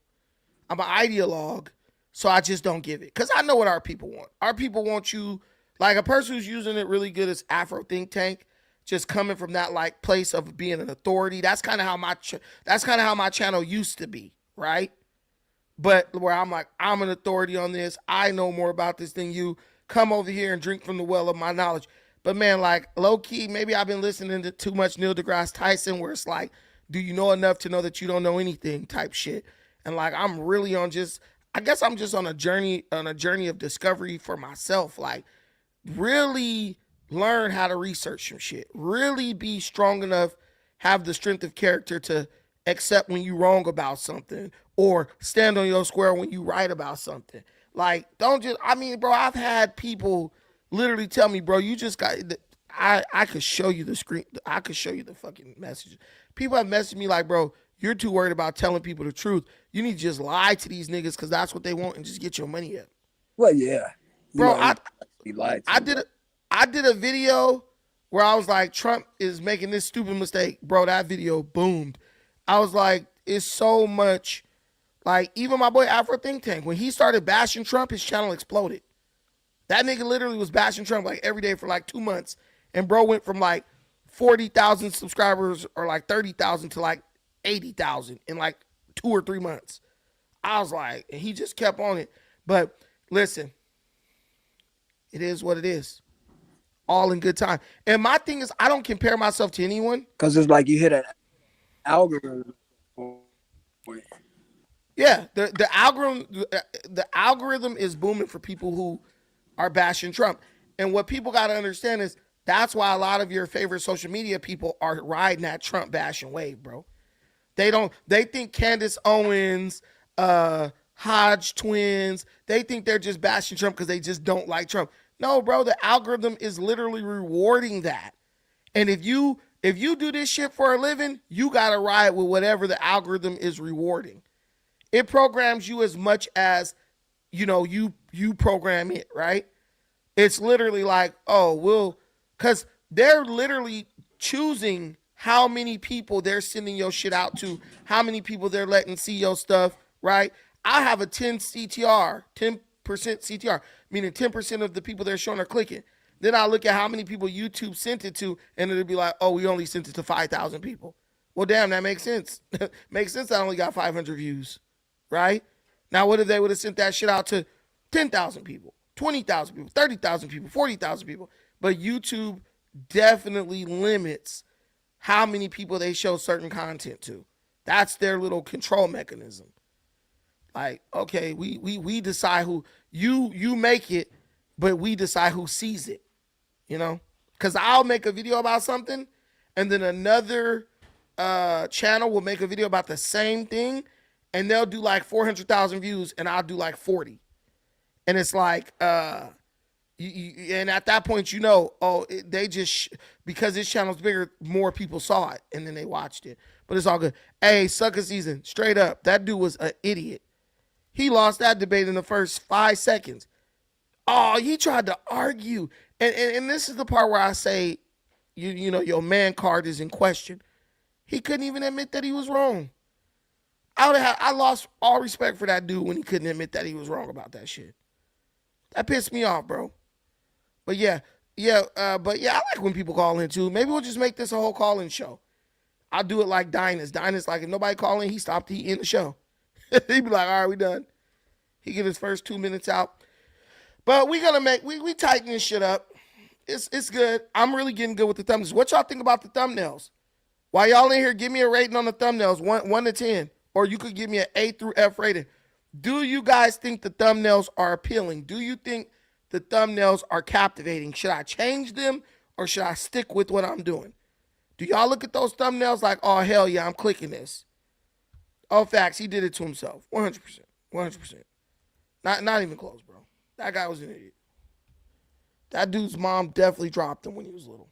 I'm an ideologue, so I just don't give it. Because I know what our people want. Our people want you, like a person who's using it really good as Afro Think Tank, just coming from that like place of being an authority. That's kind of how my channel used to be, right? But where I'm like, I'm an authority on this. I know more about this than you. Come over here and drink from the well of my knowledge. But man, like low key, maybe I've been listening to too much Neil deGrasse Tyson, where it's like, do you know enough to know that you don't know anything type shit? And like, I'm really on I guess I'm just on a journey of discovery for myself. Like, really learn how to research some shit. Really be strong enough, have the strength of character to accept when you wrong about something or stand on your square when you right about something. Like, don't just, I mean, bro, I've had people literally tell me, bro, you just got, I could show you the screen. I could show you the fucking messages. People have messaged me like, bro, you're too worried about telling people the truth. You need to just lie to these niggas because that's what they want and just get your money up. Well, yeah. Bro, I did a video where I was like, Trump is making this stupid mistake. Bro, that video boomed. I was like, it's so much. Like, even my boy Afro Think Tank, when he started bashing Trump, his channel exploded. That nigga literally was bashing Trump like every day for like 2 months. And bro went from like 40,000 subscribers or like 30,000 to like 80,000 in like 2 or 3 months. I was like, and he just kept on it. But listen, it is what it is. All in good time. And my thing is, I don't compare myself to anyone. Because it's like you hit an algorithm. Yeah, the algorithm is booming for people who are bashing Trump. And what people got to understand is that's why a lot of your favorite social media people are riding that Trump bashing wave, bro. They think Candace Owens, Hodge twins, they think they're just bashing Trump because they just don't like Trump. No, bro, the algorithm is literally rewarding that. And if you do this shit for a living, you got to ride with whatever the algorithm is rewarding. It programs you as much as, you know, you program it, right? It's literally like, because they're literally choosing how many people they're sending your shit out to, how many people they're letting see your stuff, right? I have a 10% CTR, meaning 10% of the people they're showing are clicking. Then I look at how many people YouTube sent it to, and it'll be like, oh, we only sent it to 5,000 people. Well, damn, that makes sense. Makes sense I only got 500 views, right? Now, what if they would have sent that shit out to 10,000 people, 20,000 people, 30,000 people, 40,000 people? But YouTube definitely limits how many people they show certain content to. That's their little control mechanism. Like, okay, we decide who, you make it, but we decide who sees it, you know? Because I'll make a video about something, and then another channel will make a video about the same thing, and they'll do like 400,000 views and I'll do like 40. And it's like, and at that point, you know, they just, because this channel's bigger, more people saw it and then they watched it. But it's all good. Hey, sucker season, straight up. That dude was an idiot. He lost that debate in the first 5 seconds. Oh, he tried to argue. And this is the part where I say, you know, your man card is in question. He couldn't even admit that he was wrong. I lost all respect for that dude when he couldn't admit that he was wrong about that shit. That pissed me off, bro. But yeah, I like when people call in too. Maybe we'll just make this a whole call-in show. I'll do it like Dynas. Dynas, like, if nobody call in, he end the show. He'd be like, all right, we done. He get his first 2 minutes out. But we tighten this shit up. It's good. I'm really getting good with the thumbnails. What y'all think about the thumbnails? While y'all in here, give me a rating on the thumbnails, 1 to 10. Or you could give me an A through F rating. Do you guys think the thumbnails are appealing? Do you think the thumbnails are captivating? Should I change them or should I stick with what I'm doing? Do y'all look at those thumbnails like, oh, hell yeah, I'm clicking this? Oh, facts, he did it to himself. 100%. 100%. Not even close, bro. That guy was an idiot. That dude's mom definitely dropped him when he was little.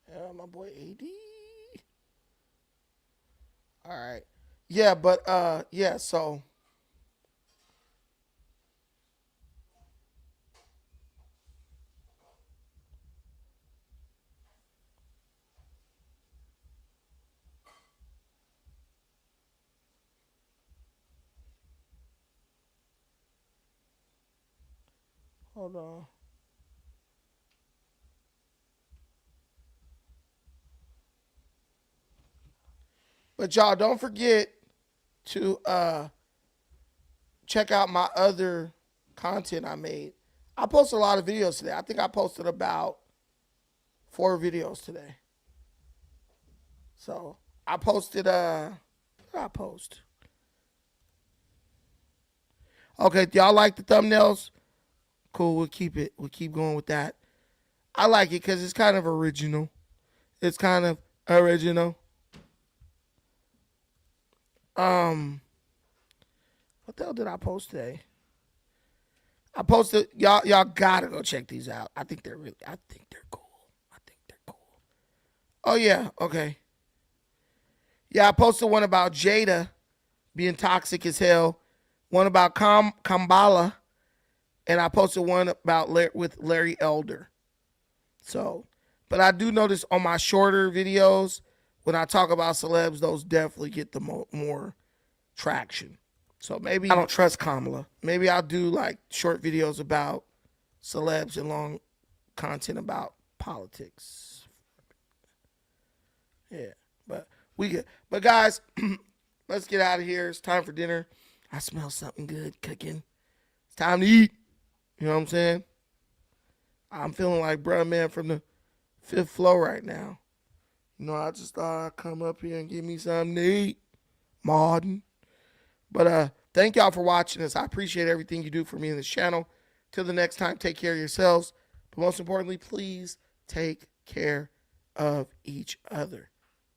Yeah, my boy AD. All right. Yeah, but yeah, so hold on. But y'all don't forget to check out my other content I made. I posted a lot of videos today. I think I posted about 4 videos today. So I posted what did I post? Okay, y'all like the thumbnails? Cool, we'll keep it. We'll keep going with that. I like it because it's kind of original. It's kind of original. What the hell did I post today? I posted, y'all gotta go check these out. I think they're cool. Oh yeah, okay. Yeah, I posted one about Jada being toxic as hell, one about Kambala, and I posted one about with Larry Elder. So, but I do notice on my shorter videos, when I talk about celebs, those definitely get the more traction. So maybe I don't trust Kamala. Maybe I'll do like short videos about celebs and long content about politics. Yeah, but we get. But guys, let's get out of here. It's time for dinner. I smell something good cooking. It's time to eat. You know what I'm saying? I'm feeling like bruh man from the 5th floor right now. You know, I just thought I'd come up here and give me something to eat. Martin. But thank y'all for watching this. I appreciate everything you do for me in this channel. Till the next time, take care of yourselves. But most importantly, please take care of each other.